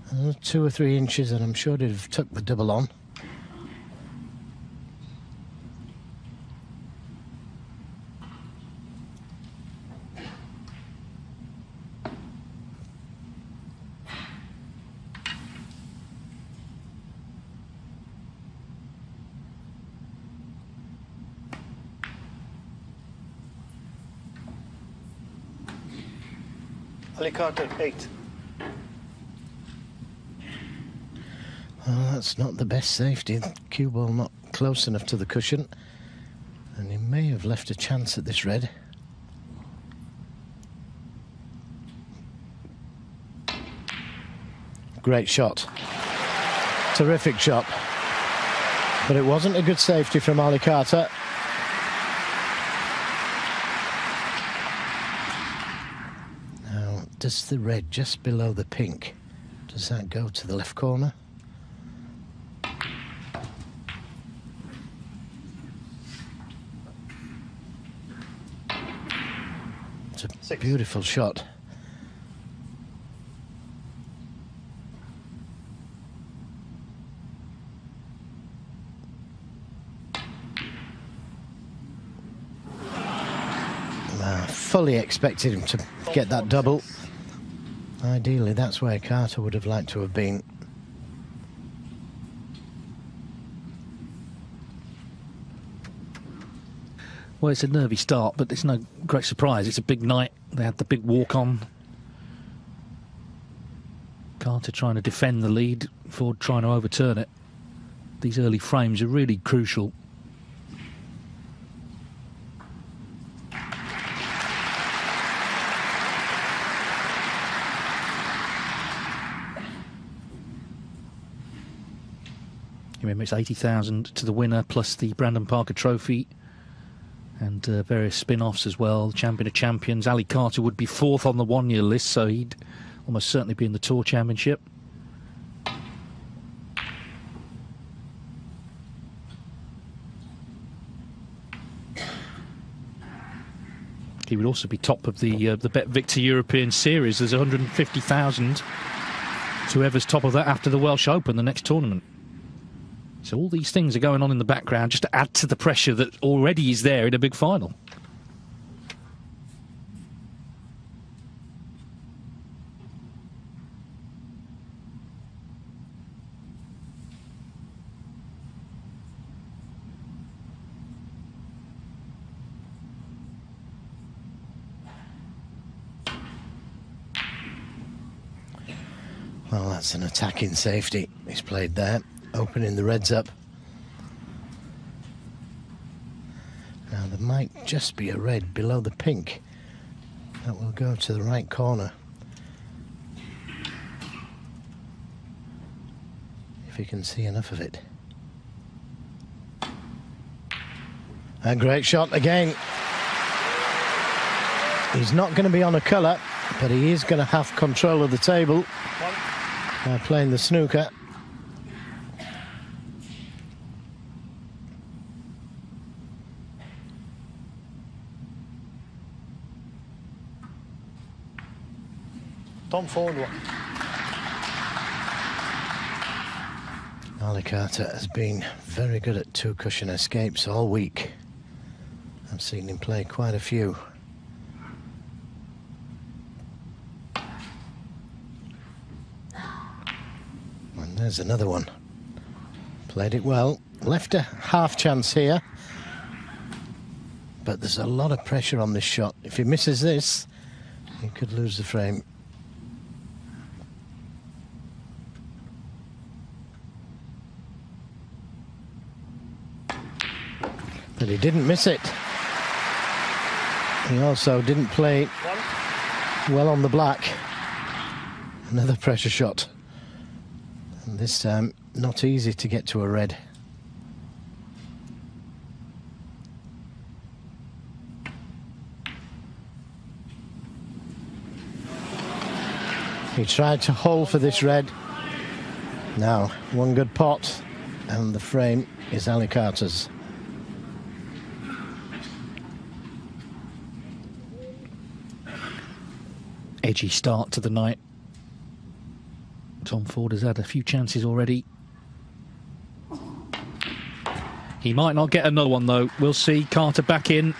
Another 2 or 3 inches and I'm sure he'd have tucked the double on. Carter, 8. Well, that's not the best safety. The cue ball not close enough to the cushion. And he may have left a chance at this red. Great shot. Terrific shot. But it wasn't a good safety from Ali Carter. Does the red just below the pink, does that go to the left corner? It's a 6. Beautiful shot. Fully expected him to get that double. Ideally, that's where Carter would have liked to have been. Well, it's a nervy start, but it's no great surprise. It's a big night. They had the big walk-on. Carter trying to defend the lead, Ford trying to overturn it. These early frames are really crucial. Remember, it's 80,000 to the winner, plus the Brandon Parker Trophy and various spin-offs as well. Champion of Champions. Ali Carter would be 4th on the one-year list, so he'd almost certainly be in the Tour Championship. He would also be top of the Bet Victor European Series. There's 150,000 to whoever's top of that after the Welsh Open, the next tournament. So all these things are going on in the background just to add to the pressure that already is there in a big final. Well, that's an attacking safety he's played there, opening the reds up. Now there might just be a red below the pink. That will go to the right corner. If you can see enough of it. A great shot again. He's not going to be on a colour, but he is going to have control of the table by playing the snooker. Tom forward 1. Ali Carter has been very good at two-cushion escapes all week. I've seen him play quite a few. And there's another one. Played it well. Left a half chance here. But there's a lot of pressure on this shot. If he misses this, he could lose the frame. But he didn't miss it. He also didn't play well on the black. Another pressure shot. And this time, not easy to get to a red. He tried to hold for this red. Now, one good pot, and the frame is Ali Carter's. Edgy start to the night. Tom Ford has had a few chances already. He might not get another one though. We'll see. Carter back in.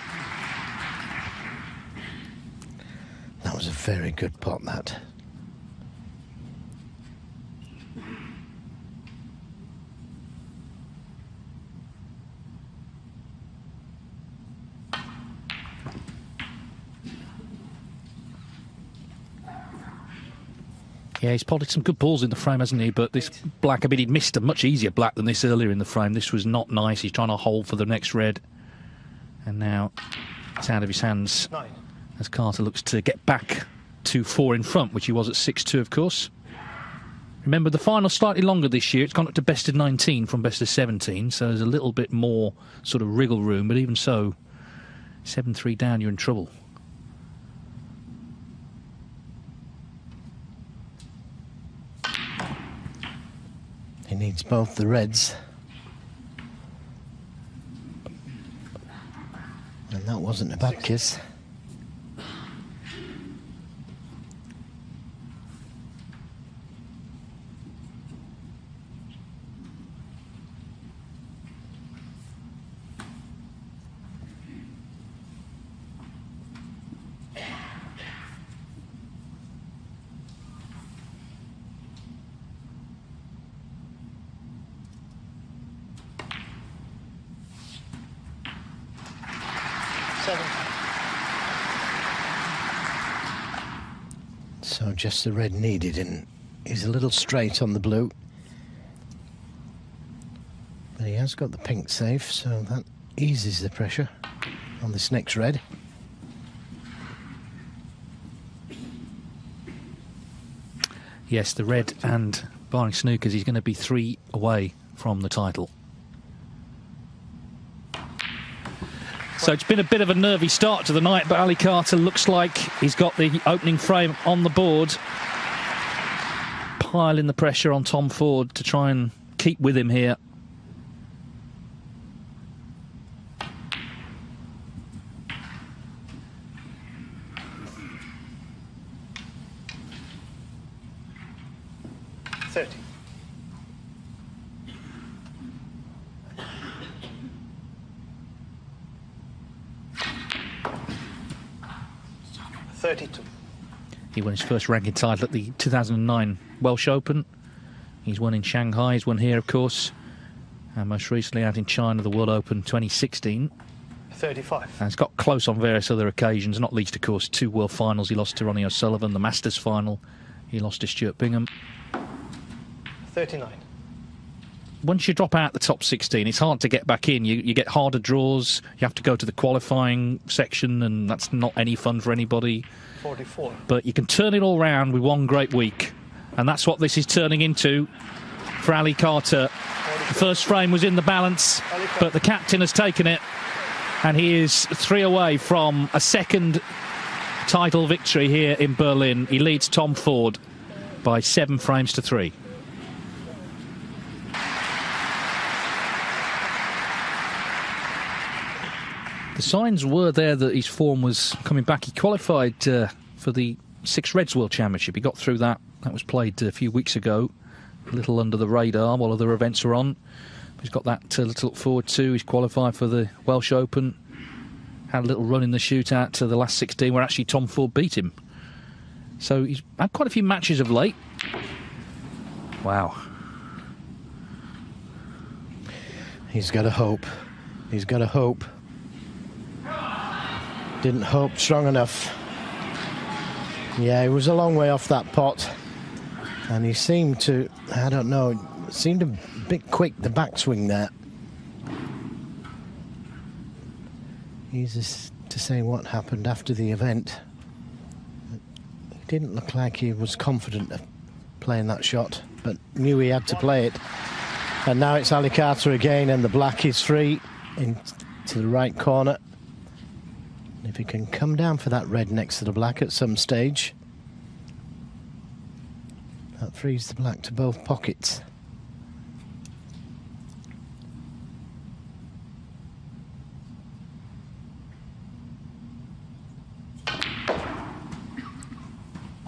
That was a very good pot, that. Yeah, he's potted some good balls in the frame, hasn't he? But this black, I mean, he'd missed a much easier black than this earlier in the frame. This was not nice. He's trying to hold for the next red. And now it's out of his hands as Carter looks to get back to 4 in front, which he was at 6-2, of course. Remember, the final's slightly longer this year. It's gone up to best of 19 from best of 17, so there's a little bit more sort of wriggle room. But even so, 7-3 down, you're in trouble. He needs both the reds. And that wasn't a bad kiss. So just the red needed, and he's a little straight on the blue. But he has got the pink safe, so that eases the pressure on this next red. Yes, the red, and barring snookers, he's going to be 3 away from the title. So it's been a bit of a nervy start to the night, but Ali Carter looks like he's got the opening frame on the board. Piling the pressure on Tom Ford to try and keep with him here. He won his first ranking title at the 2009 Welsh Open. He's won in Shanghai, he's won here, of course. And most recently out in China, the World Open 2016. 35. And he's got close on various other occasions, not least, of course, 2 World Finals. He lost to Ronnie O'Sullivan, the Masters final. He lost to Stuart Bingham. 39. Once you drop out the top 16, it's hard to get back in. You get harder draws. You have to go to the qualifying section, and that's not any fun for anybody. 44. But you can turn it all round with one great week. And that's what this is turning into for Ali Carter. 44. The first frame was in the balance, but the captain has taken it. And he is 3 away from a second title victory here in Berlin. He leads Tom Ford by 7 frames to 3. The signs were there that his form was coming back. He qualified for the Six Reds World Championship. He got through that. That was played a few weeks ago. a little under the radar while other events are on. He's got that to look forward to. He's qualified for the Welsh Open. Had a little run in the shootout to the last 16 where actually Tom Ford beat him. So he's had quite a few matches of late. Wow. He's got to hope. He's got to hope. Didn't hope strong enough. Yeah, he was a long way off that pot. And he seemed to, I don't know, seemed a bit quick, the backswing there. Easy to say what happened after the event. He didn't look like he was confident of playing that shot, but knew he had to play it. And now it's Ali Carter again, and the black is free into the right corner. And if he can come down for that red next to the black at some stage, that frees the black to both pockets.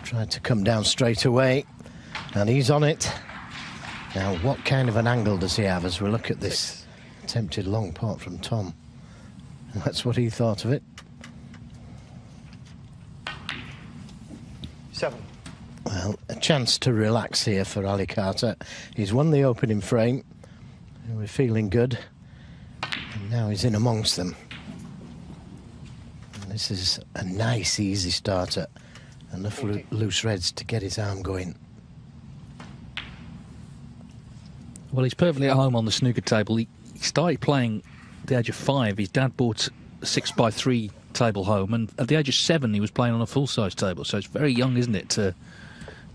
Tried to come down straight away, and he's on it. Now, what kind of an angle does he have as we look at this attempted long pot from Tom? That's what he thought of it. 7. Well, a chance to relax here for Ali Carter. He's won the opening frame, and we're feeling good. And now he's in amongst them. And this is a nice, easy starter. Enough loose reds to get his arm going. Well, he's perfectly at home on the snooker table. He started playing at the age of 5. His dad bought a 6x3 table home, and at the age of 7 he was playing on a full-size table. So it's very young, isn't it, to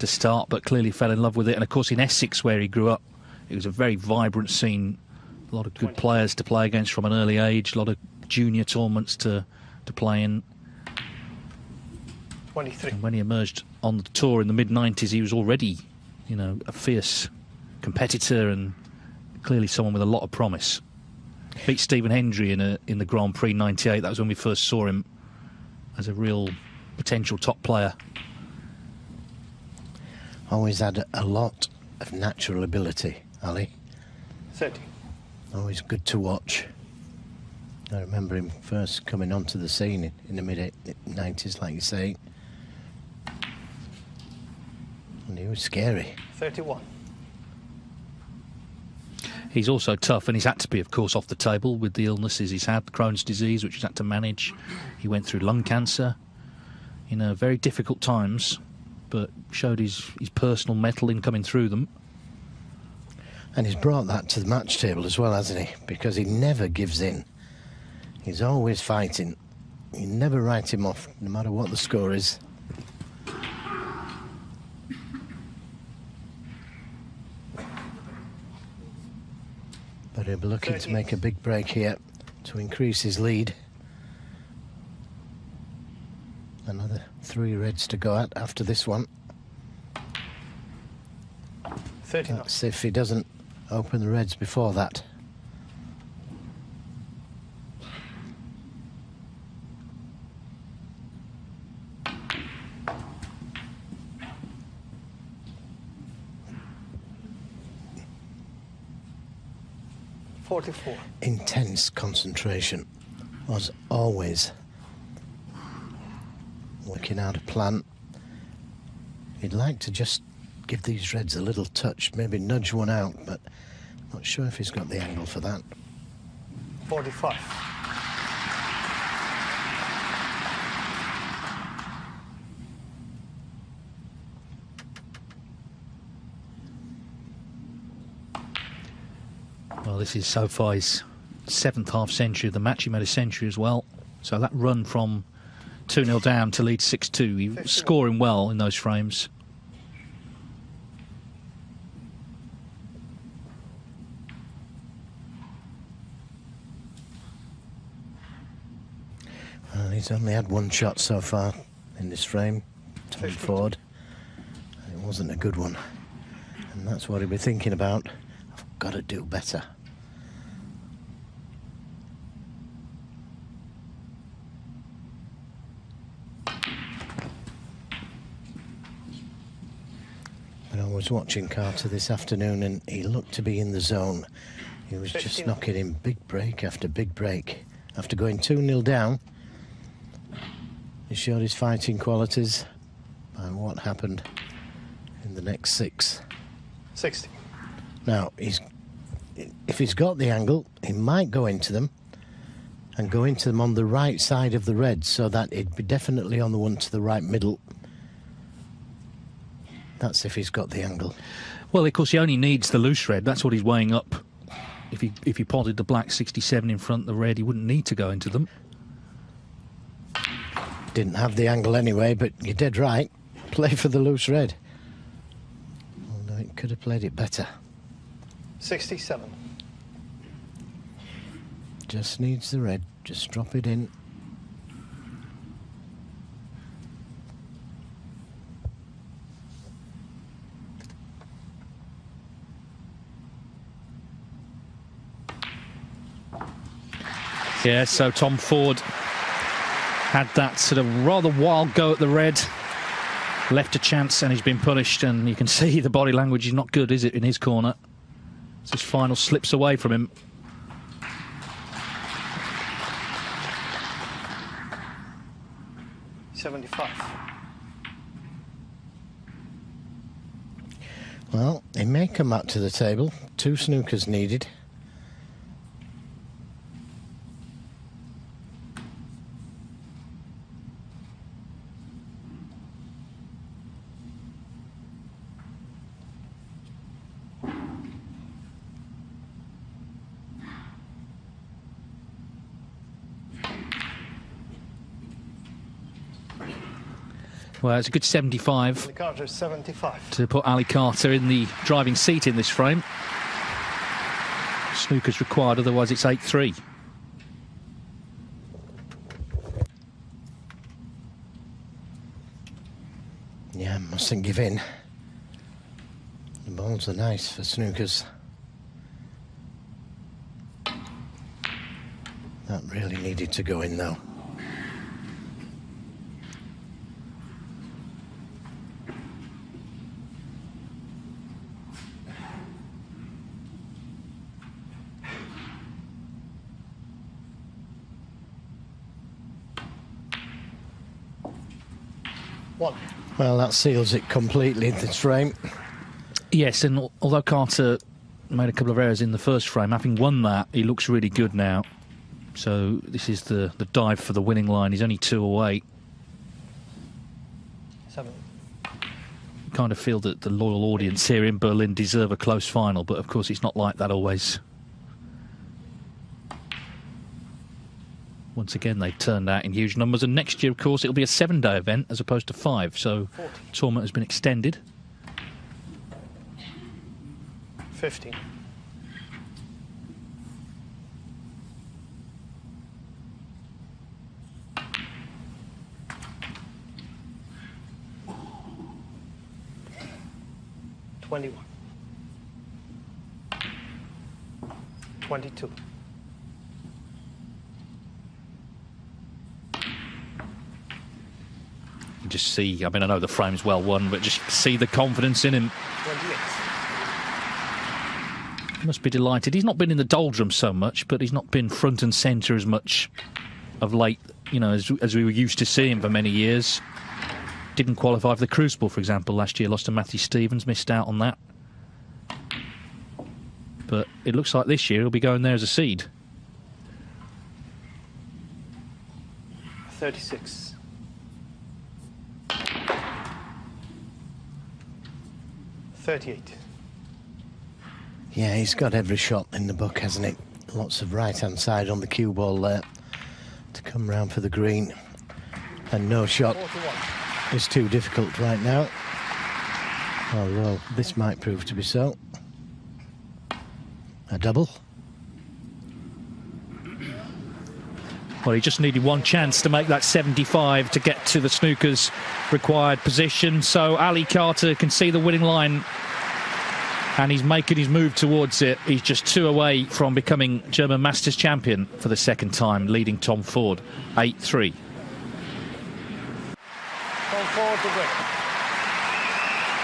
start, but clearly fell in love with it. And of course in Essex, where he grew up, it was a very vibrant scene. A lot of good players to play against from an early age, a lot of junior tournaments to play in. 23. And when he emerged on the tour in the mid-90s, he was already, you know, a fierce competitor and clearly someone with a lot of promise. Beat Stephen Hendry in the Grand Prix '98. That was when we first saw him as a real potential top player. Always had a lot of natural ability, Ali. 30. Always good to watch. I remember him first coming onto the scene in the mid-90s, like you say. And he was scary. 31. He's also tough, and he's had to be, of course, off the table with the illnesses he's had, Crohn's disease, which he's had to manage. He went through lung cancer, you know, very difficult times, but showed his personal mettle in coming through them. And he's brought that to the match table as well, hasn't he? Because he never gives in. He's always fighting. You never write him off, no matter what the score is. But he'll be looking to make a big break here to increase his lead. Another 3 reds to go at after this one. 39. That's if he doesn't open the reds before that. Intense concentration was always working out a plan. He'd like to just give these reds a little touch, maybe nudge one out, but not sure if he's got the angle for that. 45. Well, this is so far his 7th half-century of the match. He made a century as well. So that run from 2-0 down to lead 6-2, he was scoring well in those frames. Well, he's only had 1 shot so far in this frame, Tom Ford. And it wasn't a good one. And that's what he'll be thinking about. I've got to do better. was watching Carter this afternoon and he looked to be in the zone. He was just knocking in big break after big break. After going 2-0 down, he showed his fighting qualities and what happened in the next 6. 60. Now, if he's got the angle, he might go into them and go into them on the right side of the red, so that it'd be definitely on the one to the right middle. That's if he's got the angle. Well, of course, he only needs the loose red. That's what he's weighing up. If he potted the black 67 in front of the red, he wouldn't need to go into them. Didn't have the angle anyway, but you're dead right. Play for the loose red. Although it could have played it better. 67. Just needs the red. Just drop it in. Yeah, so Tom Ford had that sort of rather wild go at the red, left a chance and he's been punished, and you can see the body language is not good, is it, in his corner? As his final slips away from him. $75. Well, he may come back to the table. 2 snookers needed. Well, it's a good 75 Ali Carter 75. to put Ali Carter in the driving seat in this frame. Snooker's required, otherwise it's 8-3. Yeah, mustn't give in. The balls are nice for snookers. That really needed to go in, though. Well, that seals it completely, this frame. Yes, and although Carter made a couple of errors in the first frame, having won that, he looks really good now. So this is the dive for the winning line. He's only 2 away. 7. Kind of feel that the loyal audience here in Berlin deserve a close final, but of course it's not like that always. Once again, they've turned out in huge numbers, and next year, of course, it'll be a 7-day event as opposed to 5, so the tournament has been extended. 15. $21. 22. Just see, I mean, I know the frame's well won, but just see the confidence in him. 28. He must be delighted. He's not been in the doldrums so much, but he's not been front and centre as much of late, you know, as we were used to seeing for many years. Didn't qualify for the Crucible, for example, last year. Lost to Matthew Stevens, missed out on that. But it looks like this year he'll be going there as a seed. 36. 38. Yeah, he's got every shot in the book, hasn't he? Lots of right-hand side on the cue ball there to come round for the green. And no shot 41. is too difficult right now. Although this might prove to be so. A double. Well, he just needed one chance to make that 75 to get to the snooker's required position. So Ali Carter can see the winning line, and he's making his move towards it. He's just 2 away from becoming German Masters champion for the 2nd time, leading Tom Ford 8-3. Tom Ford to break.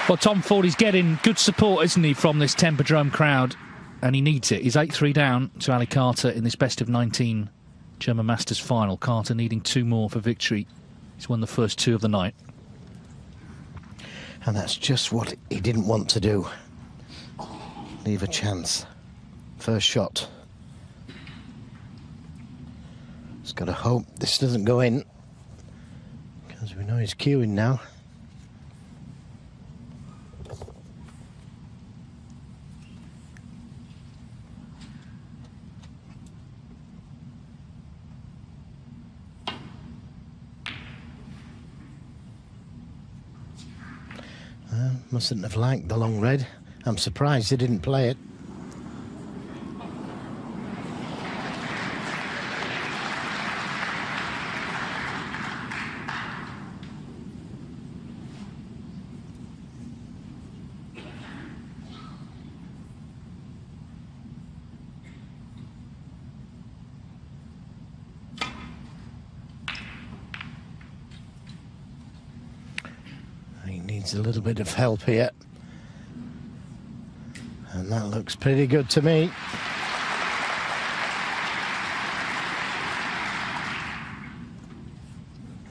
Well, Tom Ford is getting good support, isn't he, from this Tempodrome crowd, and he needs it. He's 8-3 down to Ali Carter in this best of 19 German Masters final. Carter needing 2 more for victory. He's won the first 2 of the night. And that's just what he didn't want to do. Leave a chance. First shot. He's got to hope this doesn't go in, because we know he's queuing now. Mustn't have liked the long red. I'm surprised he didn't play it. A little bit of help here, and that looks pretty good to me.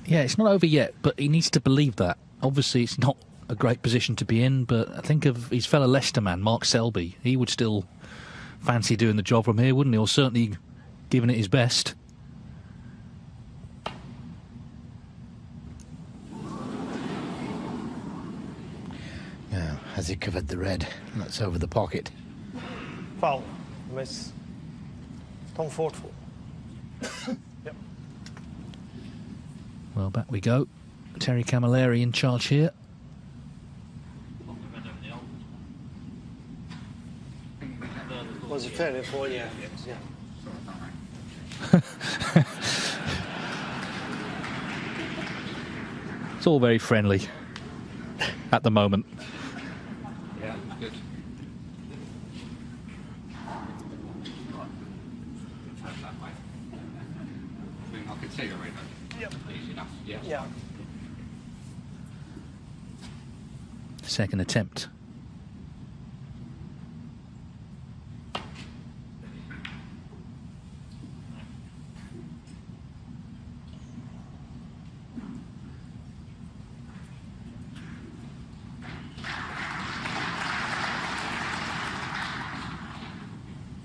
Yeah, it's not over yet, but he needs to believe that. Obviously, it's not a great position to be in, but I think of his fellow Leicester man, Mark Selby. He would still fancy doing the job from here, wouldn't he? Or certainly giving it his best. Has he covered the red? That's over the pocket. Foul. Miss. Tom Ford full. Yep. Well, back we go. Terry Camilleri in charge here. Was it fair for you? Yeah. It's all very friendly at the moment. Yeah, good. I can see already. Yep. Easy enough. Yeah. Yeah. Second attempt.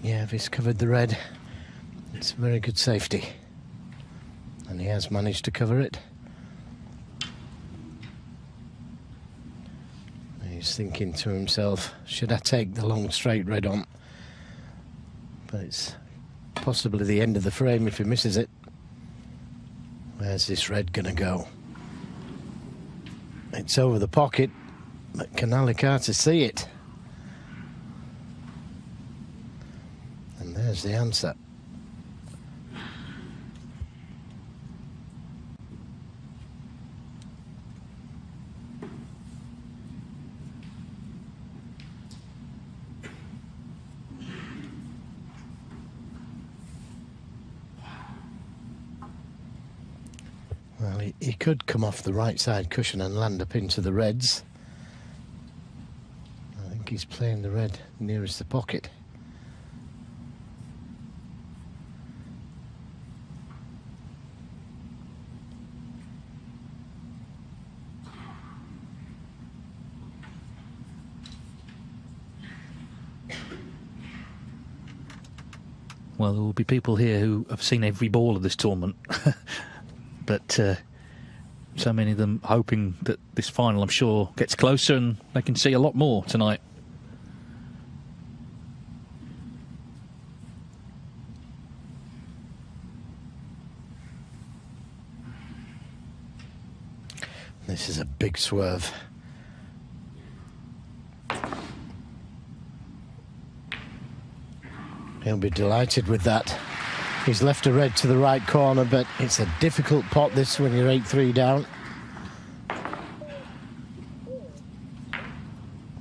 Yeah, if he's covered the red, it's a very good safety. And he has managed to cover it. He's thinking to himself, should I take the long straight red on? But it's possibly the end of the frame if he misses it. Where's this red going to go? It's over the pocket, but can Ali Carter see it? And there's the answer. Well, he could come off the right side cushion and land up into the reds. I think he's playing the red nearest the pocket. Well, there will be people here who have seen every ball of this tournament. But so many of them hoping that this final, I'm sure, gets closer and they can see a lot more tonight. This is a big swerve. He'll be delighted with that. He's left a red to the right corner, but it's a difficult pot this when you're 8-3 down.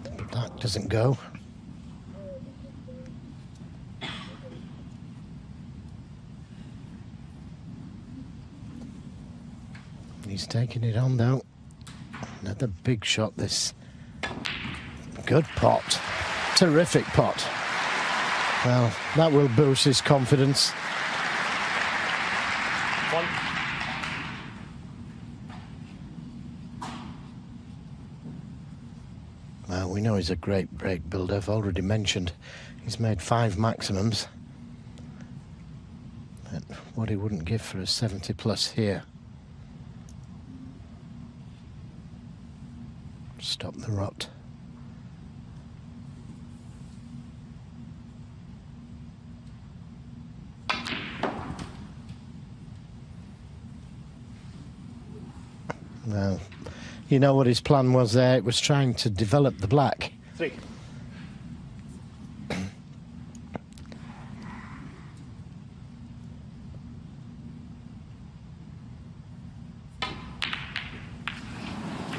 But that doesn't go. He's taking it on though. Another big shot this Good pot. Terrific pot. Well, that will boost his confidence. One. Well, we know he's a great break builder. I've already mentioned he's made 5 maximums. But what he wouldn't give for a 70 plus here. Stop the rot. Well, you know what his plan was there? It was trying to develop the black. 3.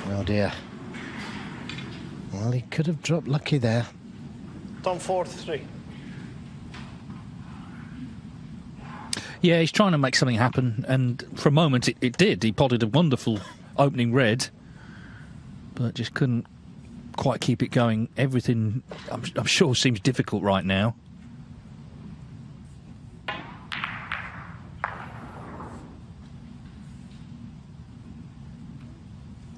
Oh dear. Well, he could have dropped lucky there. Tom Ford 3. Yeah, he's trying to make something happen, and for a moment it did. He potted a wonderful opening red, but just couldn't quite keep it going. Everything, I'm sure, seems difficult right now.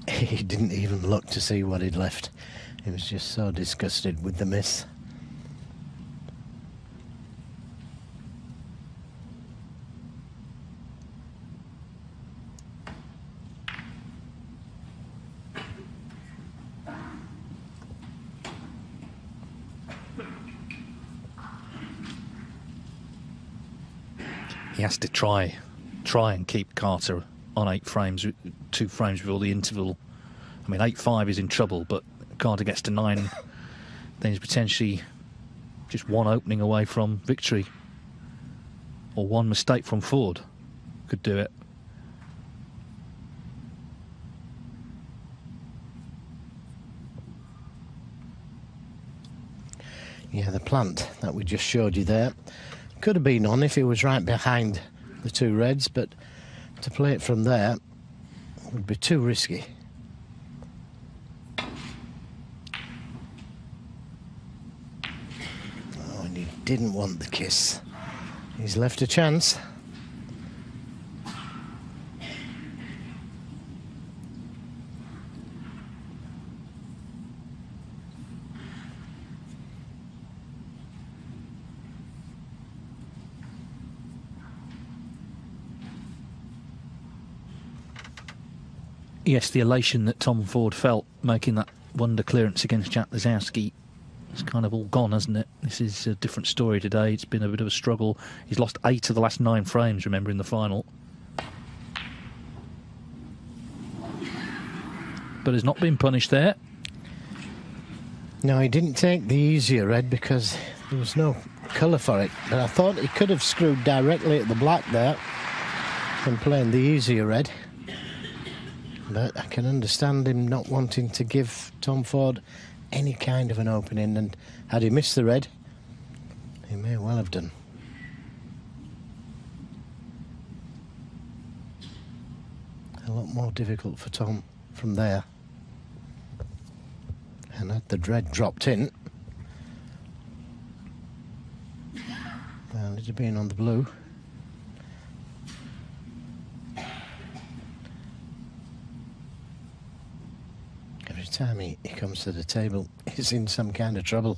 He didn't even look to see what he'd left. He was just so disgusted with the miss. He has to try and keep Carter on 8 frames, 2 frames with all the interval. I mean, 8-5 is in trouble, but Carter gets to 9, then he's potentially just 1 opening away from victory, or 1 mistake from Ford could do it. Yeah, the plant that we just showed you there could have been on if he was right behind the 2 reds, but to play it from there would be too risky. Oh, and he didn't want the kiss. He's left a chance. Yes, the elation that Tom Ford felt making that wonder clearance against Jack Lazowski, it's kind of all gone, hasn't it? This is a different story today. It's been a bit of a struggle. He's lost 8 of the last 9 frames, remember, in the final. But has not been punished there. No, he didn't take the easier red because there was no colour for it. But I thought he could have screwed directly at the black there and playing the easier red. But I can understand him not wanting to give Tom Ford any kind of an opening, and had he missed the red, he may well have done. A lot more difficult for Tom from there. And had the red dropped in, well, it'd have been on the blue. Every time he comes to the table, he's in some kind of trouble.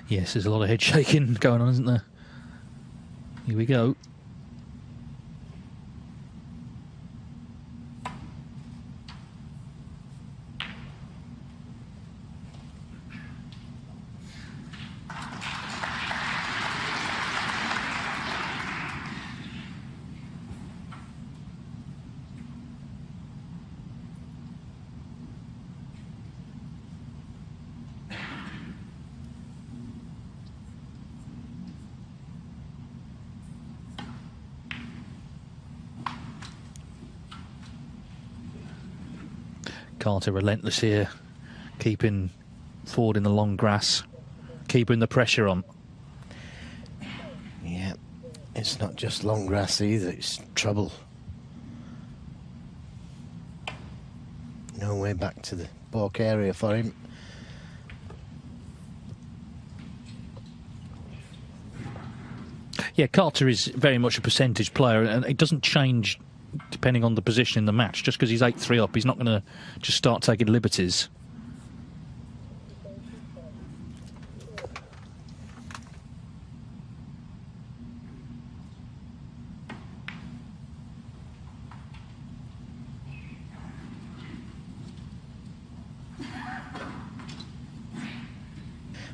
Yes, there's a lot of head shaking going on, isn't there? Here we go. Carter relentless here, keeping Ford in the long grass, keeping the pressure on. Yeah, It's not just long grass either, it's trouble. No way back to the balk area for him. Yeah, Carter is very much a percentage player, and it doesn't change depending on the position in the match. Just because he's 8-3 up, he's not going to just start taking liberties.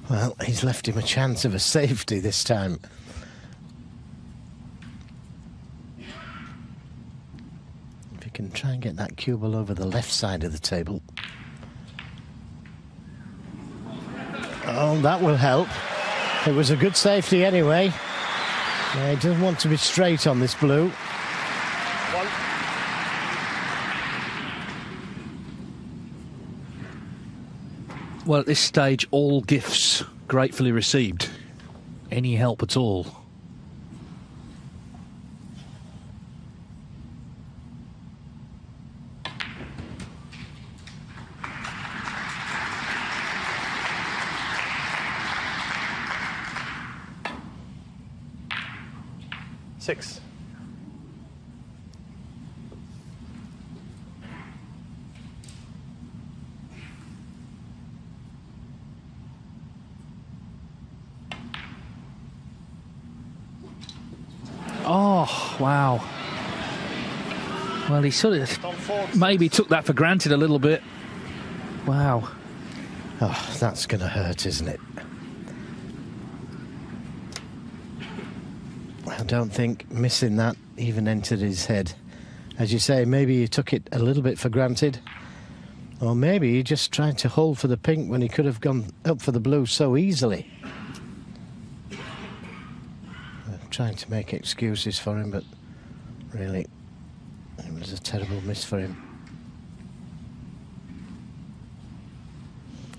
Well, he's left him a chance of a safety this time. If he can try and get that cue ball over the left side of the table. Oh, that will help. It was a good safety anyway. Yeah, he doesn't want to be straight on this blue. Well, at this stage, all gifts gratefully received. Any help at all. Six. Oh, wow. Well, he sort of maybe took that for granted a little bit. Wow. Oh, that's going to hurt, isn't it? I don't think missing that even entered his head. As you say, maybe he took it a little bit for granted. Or maybe he just tried to hold for the pink when he could have gone up for the blue so easily. I'm trying to make excuses for him, but really, it was a terrible miss for him.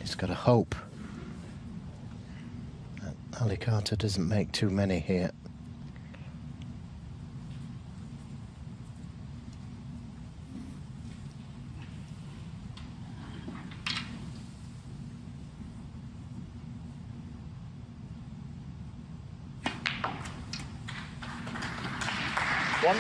He's got to hope that Ali Carter doesn't make too many here. One.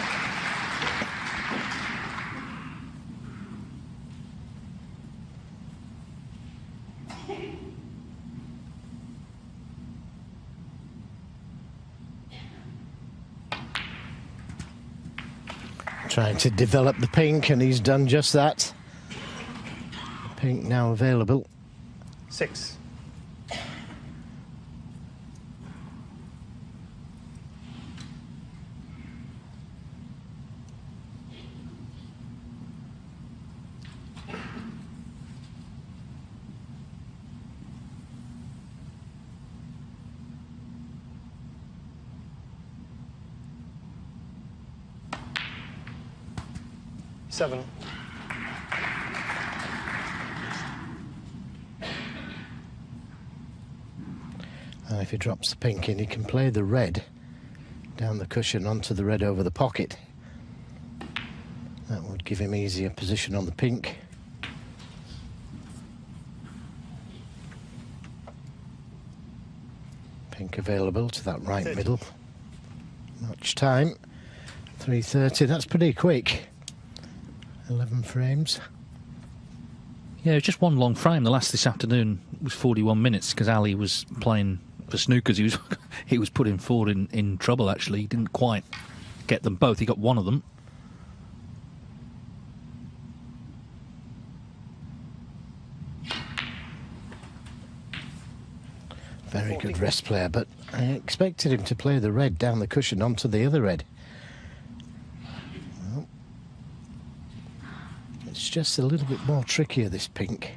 Trying to develop the pink, and he's done just that. The pink now available. Six. Seven. And if he drops the pink in, he can play the red down the cushion onto the red over the pocket. That would give him easier position on the pink. Pink available to that right 30. middle. Much time. 3:30, that's pretty quick. 11 frames. Yeah, it was just one long frame. The last this afternoon was 41 minutes because Ali was playing for snookers. He was putting forward in trouble, actually. He didn't quite get them both. He got one of them. Very good rest player, but I expected him to play the red down the cushion onto the other red. Well, it's just a little bit more trickier, this pink.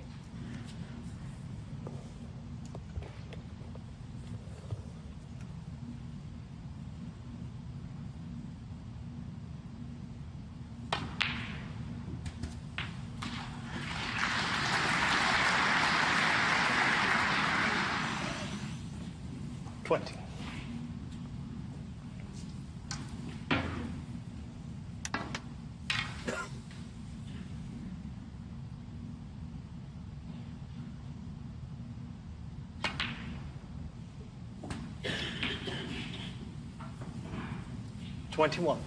21.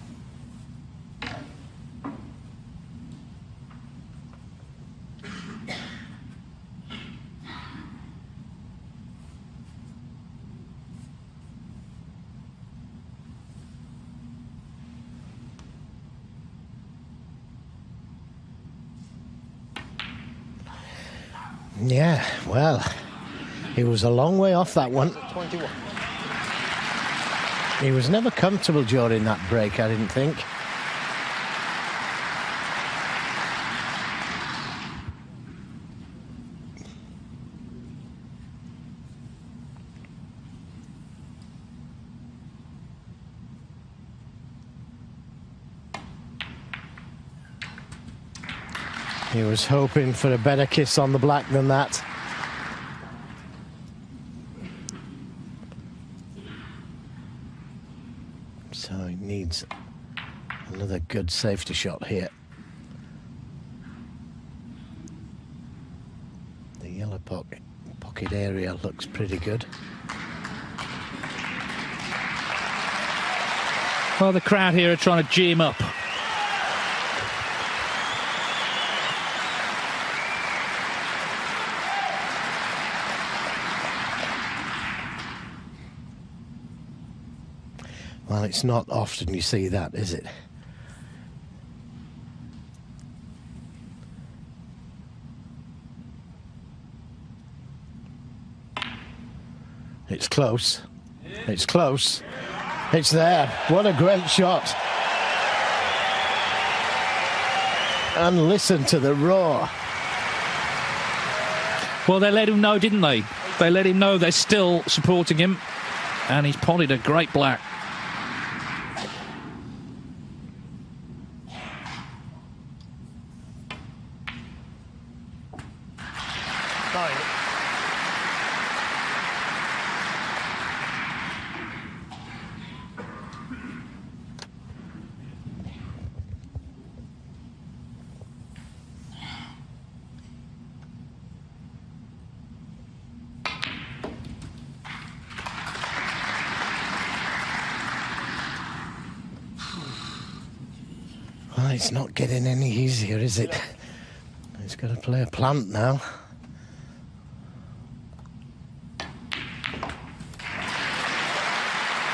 Yeah, well, he was a long way off that one. 21. He was never comfortable during that break, I didn't think. He was hoping for a better kiss on the black than that. So he needs another good safety shot here. The yellow pocket area looks pretty good. Well, the crowd here are trying to gee him up. Well, it's not often you see that, is it? It's close. It's close. It's there. What a great shot. And listen to the roar. Well, they let him know, didn't they? They let him know they're still supporting him. And he's potted a great black. Well, it's not getting any easier, is it? He's got to play a plant now.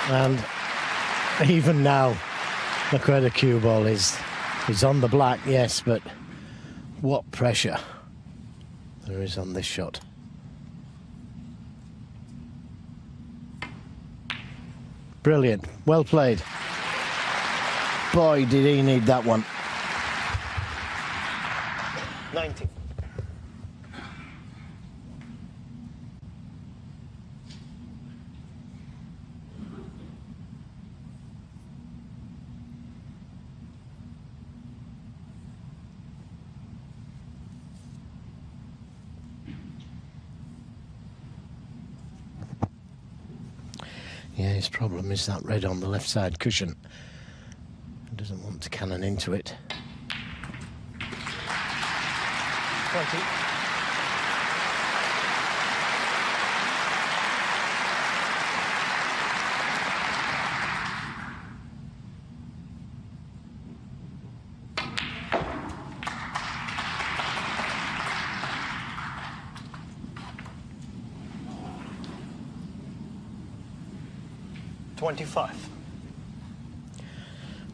And even now, look where the cue ball is. He's on the black, yes, but what pressure there is on this shot. Brilliant. Well played. Boy, did he need that one. 90. Yeah, his problem is that red on the left side cushion. He doesn't want to cannon into it. 20.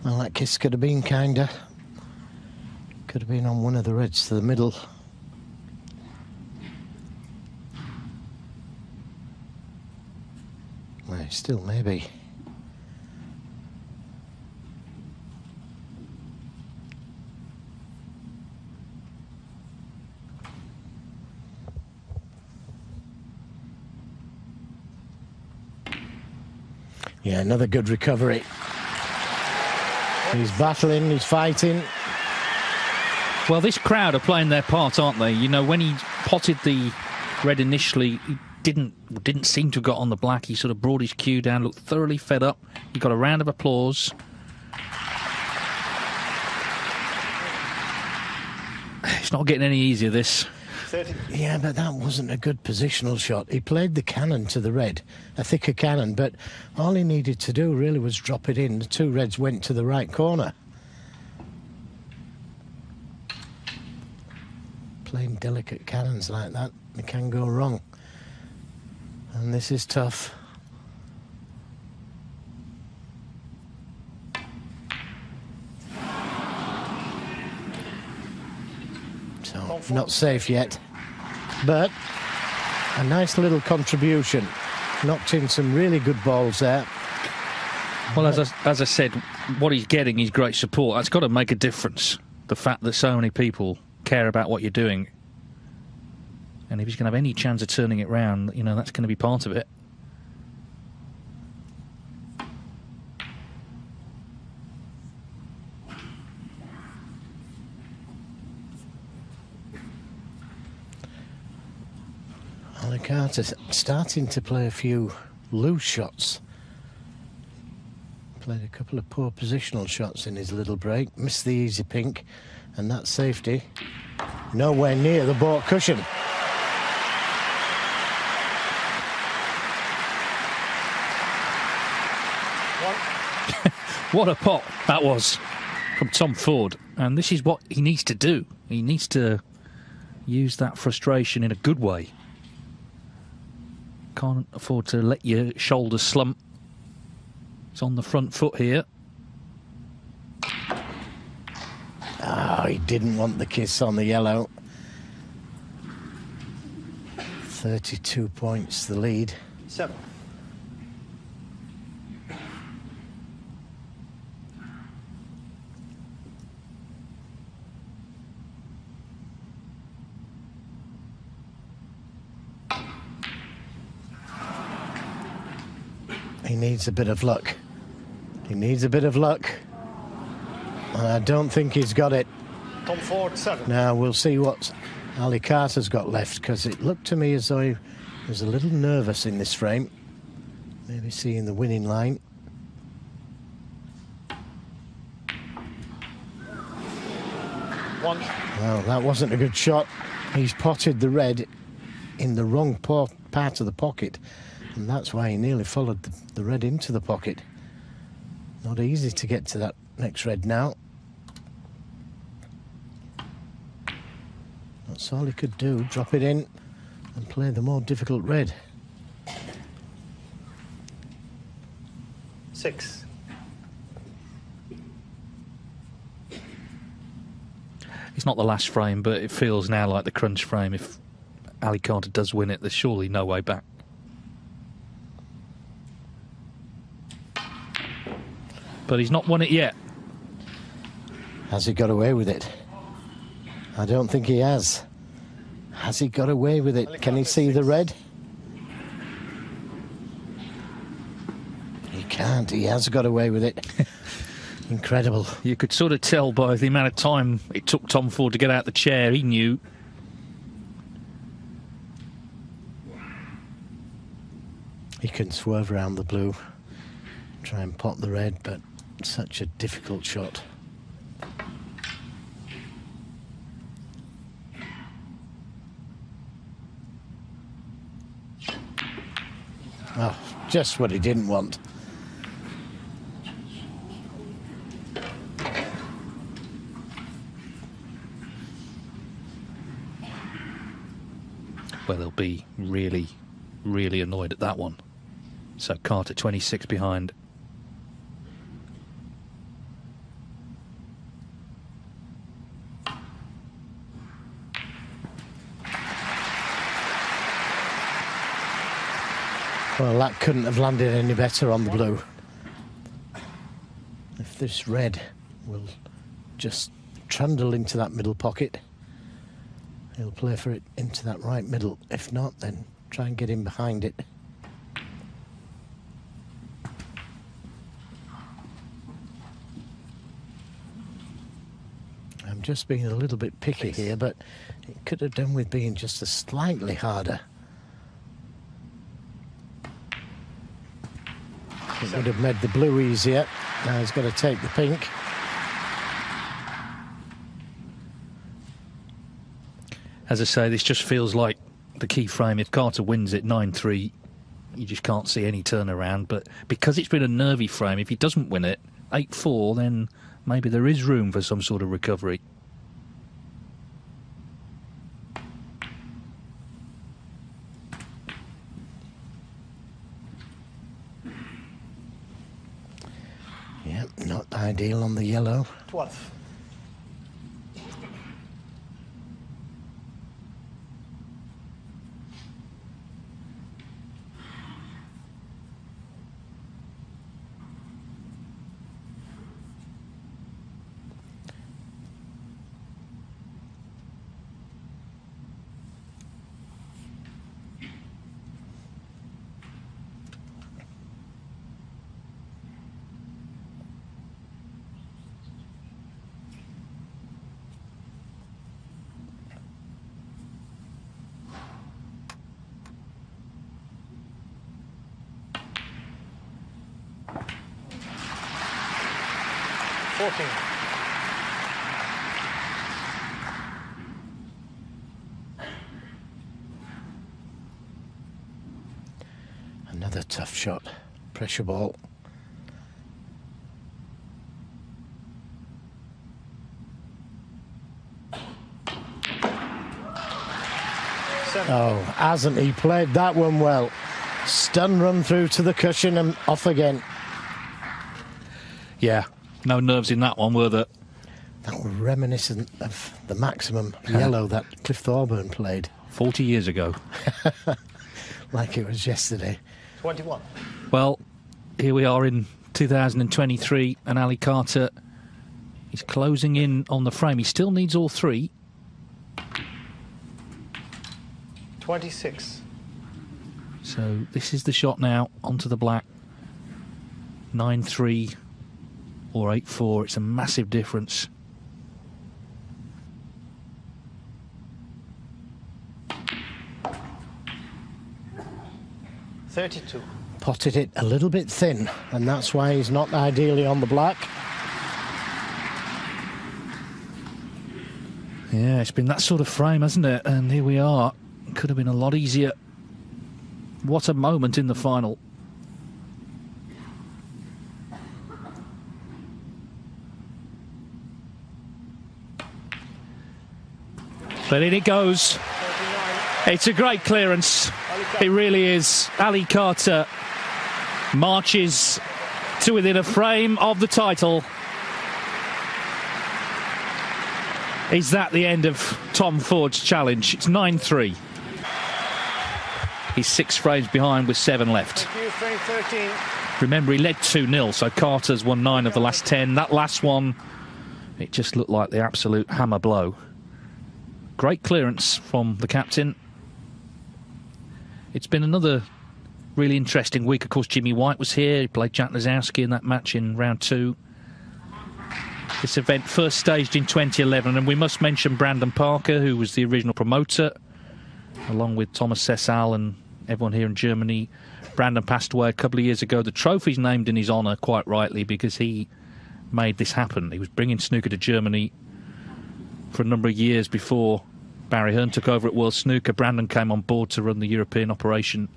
Well, that kiss could have been kinder. Could have been on one of the reds to the middle. Well, still maybe. Yeah, another good recovery. He's battling, he's fighting. Well, this crowd are playing their part, aren't they? You know, when he potted the red initially, he didn't seem to have got on the black. He sort of brought his cue down, looked thoroughly fed up. He got a round of applause. It's not getting any easier, this. Yeah, but that wasn't a good positional shot. He played the cannon to the red, a thicker cannon, but all he needed to do really was drop it in. The two reds went to the right corner. Playing delicate cannons like that, it can go wrong. And this is tough. So, not safe yet, but a nice little contribution. Knocked in some really good balls there. Well, as I said, what he's getting is great support. That's got to make a difference. The fact that so many people care about what you're doing. And if he's going to have any chance of turning it round, you know, that's going to be part of it. Carter's starting to play a few loose shots. Played a couple of poor positional shots in his little break. Missed the easy pink, and that safety nowhere near the baulk cushion. What a pot that was from Tom Ford. And this is what he needs to do. He needs to use that frustration in a good way. Can't afford to let your shoulders slump. It's on the front foot here. Oh, he didn't want the kiss on the yellow. 32 points the lead. 7. He needs a bit of luck. He needs a bit of luck. And I don't think he's got it. Tom Ford, 7. Now we'll see what Ali Carter's got left, because it looked to me as though he was a little nervous in this frame. Maybe seeing the winning line. One. Well, that wasn't a good shot. He's potted the red in the wrong part of the pocket, and that's why he nearly followed the red into the pocket. Not easy to get to that next red now. That's all he could do, drop it in and play the more difficult red. 6. It's not the last frame, but it feels now like the crunch frame. If Ali Carter does win it, there's surely no way back. But he's not won it yet. Has he got away with it? I don't think he has. Has he got away with it? Can he see the red? He can't. He has got away with it. Incredible. You could sort of tell by the amount of time it took Tom Ford to get out the chair. He knew. He can swerve around the blue, try and pot the red, but such a difficult shot. Oh, just what he didn't want. Well, they'll be really, really annoyed at that one. So Carter 26 behind. Well, that couldn't have landed any better on the blue. If this red will just trundle into that middle pocket, he'll play for it into that right middle. If not, then try and get in behind it. I'm just being a little bit picky here, but it could have done with being just a slightly harder. It would have made the blue easier. Now he's got to take the pink. As I say, this just feels like the key frame. If Carter wins it 9-3, you just can't see any turnaround. But because it's been a nervy frame, if he doesn't win it 8-4, then maybe there is room for some sort of recovery. Yep, not ideal on the yellow. 12th. Another tough shot. Pressure ball. Oh, hasn't he played that one well? Stun run through to the cushion and off again. Yeah, no nerves in that one, were there? That was reminiscent of the maximum yellow that Cliff Thorburn played. 40 years ago. Like it was yesterday. 21. Well, here we are in 2023, and Ali Carter is closing in on the frame. He still needs all three. 26. So this is the shot now onto the black. 9-3 or 8-4. It's a massive difference. $32. Potted it a little bit thin, and that's why he's not ideally on the black. Yeah, it's been that sort of frame, hasn't it? And here we are. Could have been a lot easier. What a moment in the final. But in it goes. 39. It's a great clearance. It really is. Ali Carter marches to within a frame of the title. Is that the end of Tom Ford's challenge? It's 9-3. He's 6 frames behind with 7 left. Thank you, frame 13. Remember, he led 2-0, so Carter's won 9 of the last 10. That last one, it just looked like the absolute hammer blow. Great clearance from the captain. It's been another really interesting week. Of course, Jimmy White was here. He played Jack Lazowski in that match in round 2. This event first staged in 2011, and we must mention Brandon Parker, who was the original promoter, along with Thomas Sessal and everyone here in Germany. Brandon passed away a couple of years ago. The trophy's named in his honour, quite rightly, because he made this happen. He was bringing snooker to Germany for a number of years before Barry Hearn took over at World Snooker. Brandon came on board to run the European operation,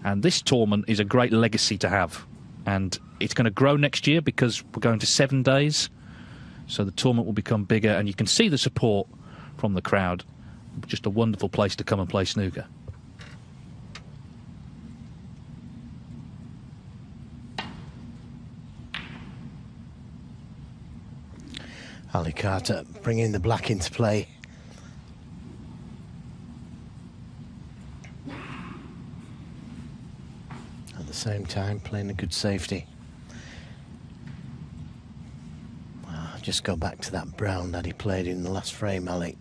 and this tournament is a great legacy to have. And it's going to grow next year because we're going to 7 days, so the tournament will become bigger, and you can see the support from the crowd. Just a wonderful place to come and play snooker. Ali Carter bringing the black into play. At the same time, playing a good safety. Just go back to that brown that he played in the last frame, Ali.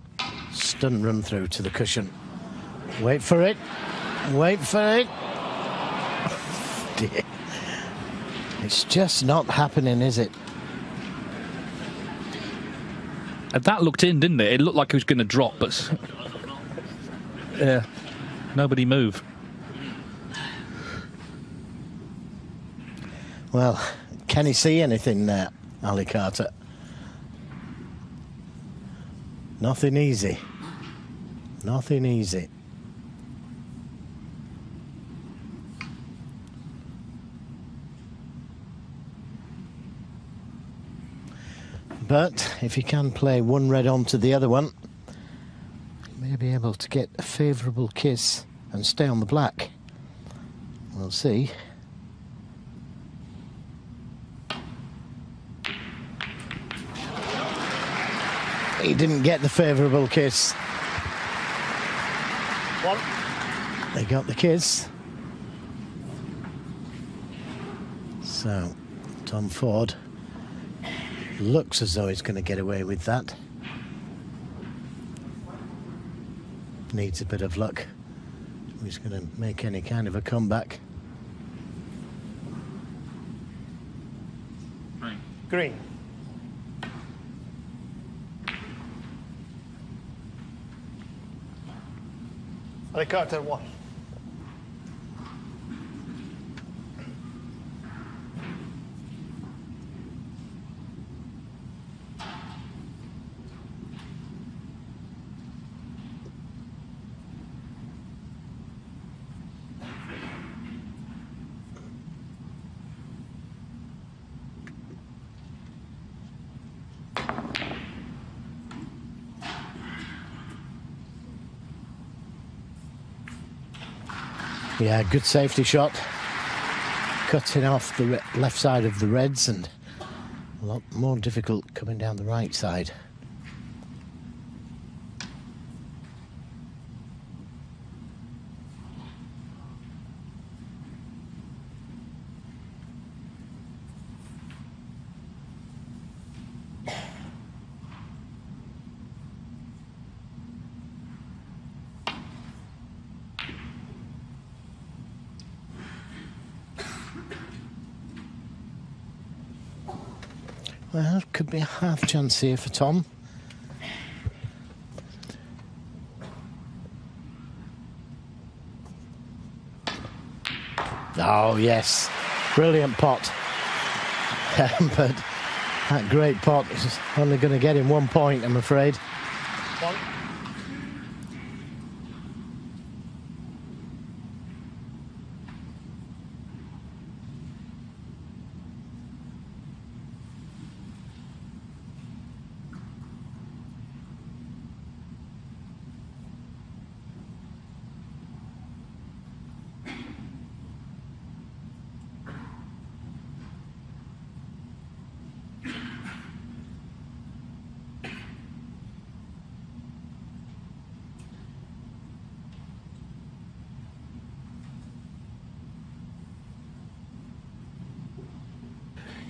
Stun run through to the cushion. Wait for it. Wait for it. Dear. It's just not happening, is it? That looked in, didn't it? It looked like it was going to drop, but yeah, nobody moved. Well, can he see anything there, Ali Carter? Nothing easy. Nothing easy. But if you can play one red onto the other one, you may be able to get a favourable kiss and stay on the black. We'll see. He didn't get the favourable kiss. One. They got the kiss. So, Tom Ford looks as though he's going to get away with that. Needs a bit of luck. He's going to make any kind of a comeback. Green. Green. Ali Carter, 1. Yeah, good safety shot. Cutting off the left side of the reds, and a lot more difficult coming down the right side. Well, could be a half chance here for Tom. Oh, yes. Brilliant pot. But that great pot is only going to get him 1 point, I'm afraid. 1.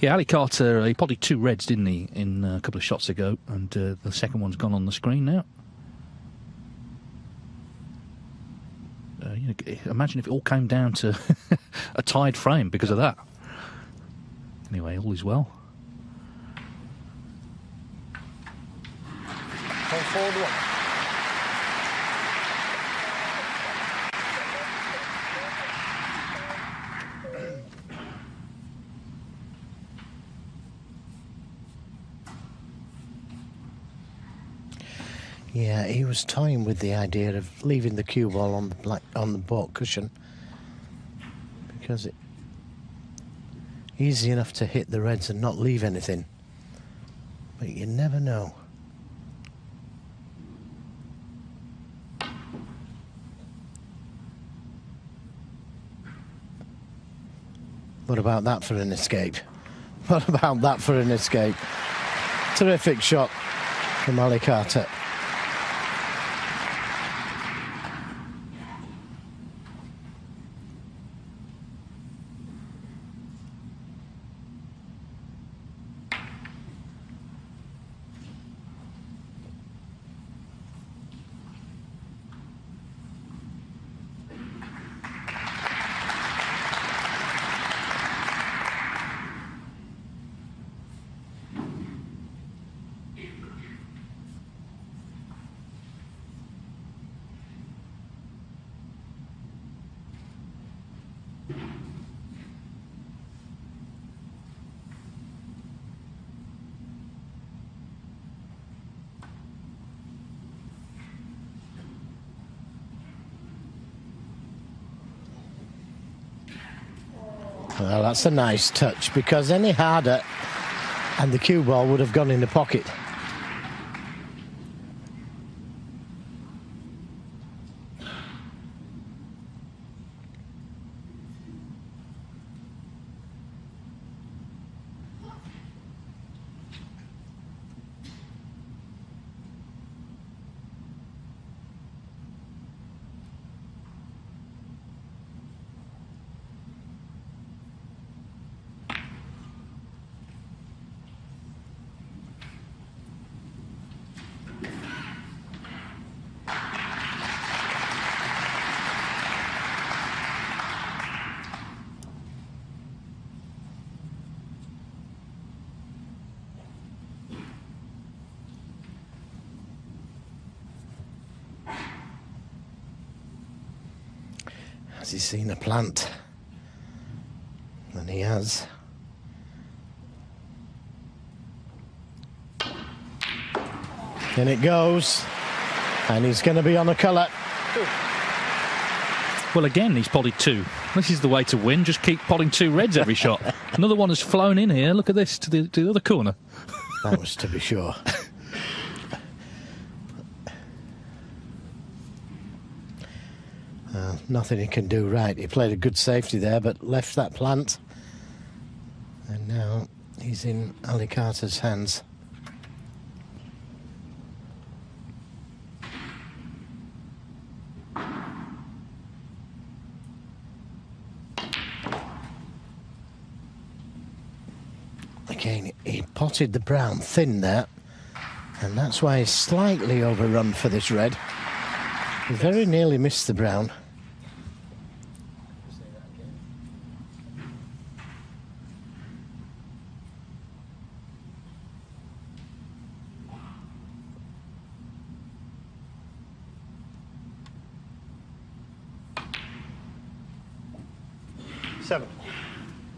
Yeah, Ali Carter, he potted 2 reds, didn't he, in a couple of shots ago, and the second one's gone on the screen now. Imagine if it all came down to a tied frame because of that. Anyway, all is well. Tom Ford, 1. Yeah, he was toying with the idea of leaving the cue ball on the baulk cushion, because it's easy enough to hit the reds and not leave anything, but you never know. What about that for an escape? What about that for an escape? Terrific shot from Ali Carter. Well, that's a nice touch, because any harder and the cue ball would have gone in the pocket. Has he seen a plant? And he has. In it goes. And he's going to be on a colour. Well, again, he's potted 2. This is the way to win. Just keep potting 2 reds every shot. Another one has flown in here. Look at this, to the other corner. That was to be sure. Nothing he can do right. He played a good safety there, but left that plant. And now he's in Ali Carter's hands. Again, he potted the brown thin there, and that's why he's slightly overrun for this red. He very nearly missed the brown.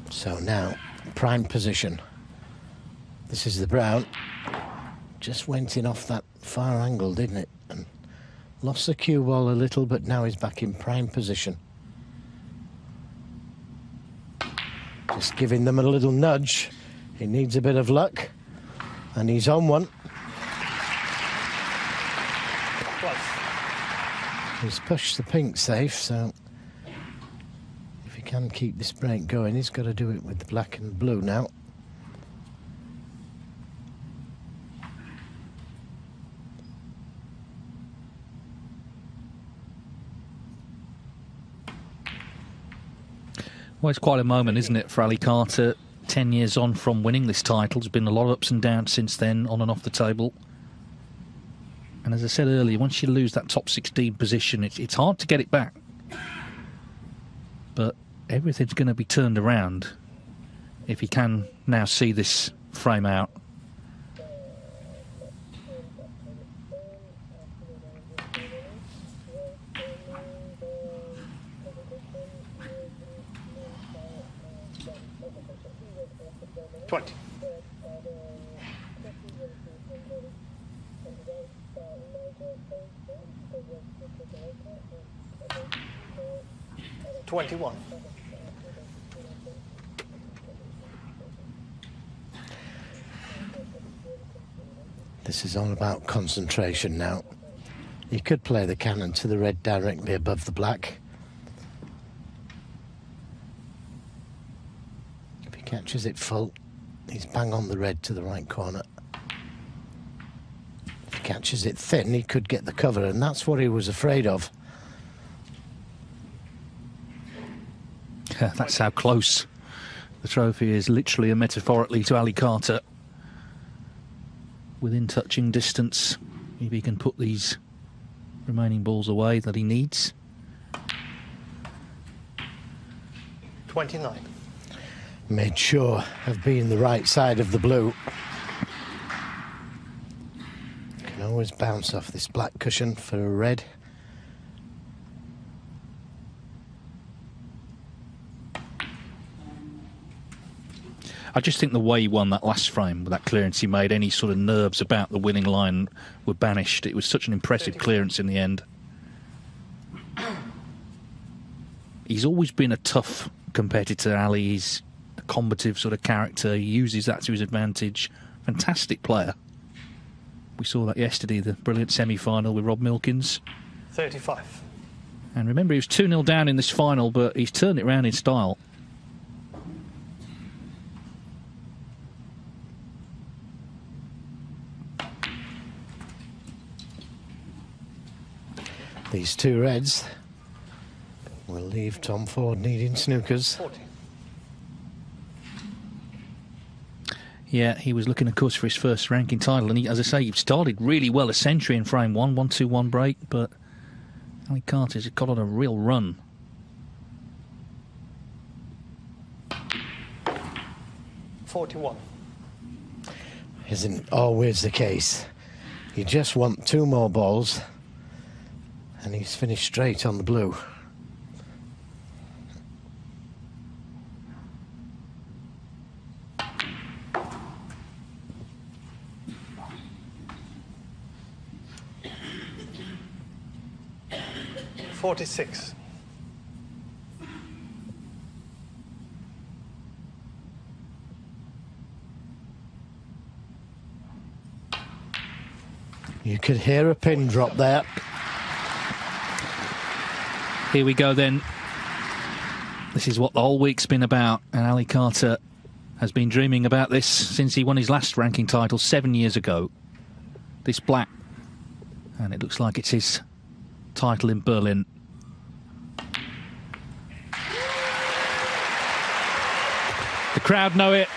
So now, prime position. This is the brown. Just went in off that far angle, didn't it? And lost the cue ball a little, but now he's back in prime position. Just giving them a little nudge. He needs a bit of luck. And he's on one. He's pushed the pink safe, so if he can keep this break going, he's got to do it with the black and blue now. Well, it's quite a moment, isn't it, for Ali Carter? 10 years on from winning this title. There's been a lot of ups and downs since then, on and off the table. And as I said earlier, once you lose that top 16 position, it's hard to get it back. But everything's going to be turned around if he can now see this frame out. This is all about concentration now. He could play the cannon to the red directly above the black. If he catches it full, he's bang on the red to the right corner. If he catches it thin, he could get the cover, and that's what he was afraid of. That's how close the trophy is, literally and metaphorically, to Ali Carter. Within touching distance, if he can put these remaining balls away that he needs. 29. Made sure of being the right side of the blue. Can always bounce off this black cushion for a red. I just think the way he won that last frame, with that clearance he made, any sort of nerves about the winning line were banished. It was such an impressive clearance in the end. He's always been a tough competitor, Ali. He's a combative sort of character. He uses that to his advantage. Fantastic player. We saw that yesterday, the brilliant semi-final with Rob Milkins. 35. And remember, he was 2-0 down in this final, but he's turned it around in style. These two reds will leave Tom Ford needing snookers. 40. Yeah, he was looking, of course, for his first ranking title. And he, as I say, he started really well, a century in frame one, 1-2-1 break. But Ali Carter's got on a real run. $41. Isn't always the case. You just want 2 more balls, and he's finished straight on the blue. $46. You could hear a pin drop there. Here we go then. This is what the whole week's been about, and Ali Carter has been dreaming about this since he won his last ranking title 7 years ago. This black, and it looks like it's his title in Berlin. The crowd know it,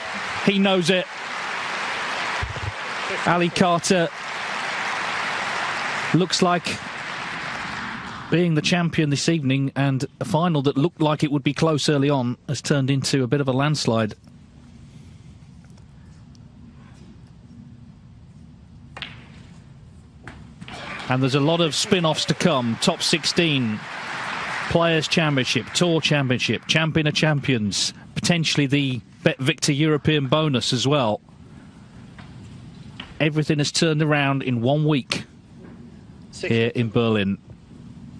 he knows it. Ali Carter looks like being the champion this evening, and a final that looked like it would be close early on has turned into a bit of a landslide. And there's a lot of spin-offs to come. Top 16, Players' Championship, Tour Championship, Champion of Champions, potentially the Bet Victor European bonus as well. Everything has turned around in 1 week here in Berlin.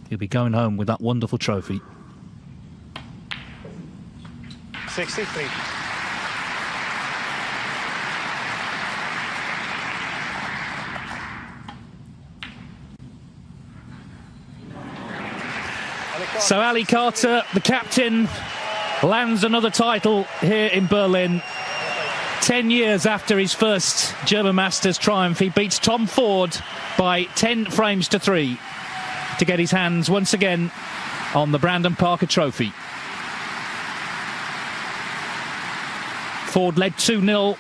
He'll be going home with that wonderful trophy. 63. So Ali Carter, the captain, lands another title here in Berlin. 10 years after his first German Masters triumph, he beats Tom Ford by 10 frames to 3 to get his hands once again on the Brandon Parker Trophy. Ford led 2-0.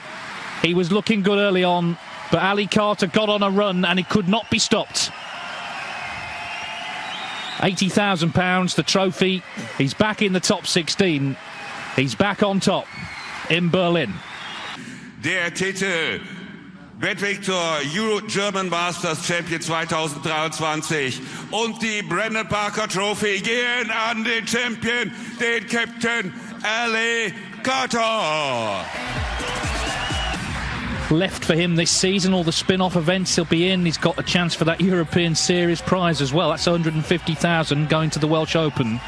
He was looking good early on, but Ali Carter got on a run and it could not be stopped. £80,000, the trophy. He's back in the top 16. He's back on top in Berlin. Der Titel Bet Victor Euro German Masters Champion 2023 und die Brandon Parker Trophy gehen an den Champion, den Captain Ali Carter. Left for him this season, all the spin-off events he'll be in. He's got a chance for that European Series prize as well. That's 150,000 going to the Welsh Open.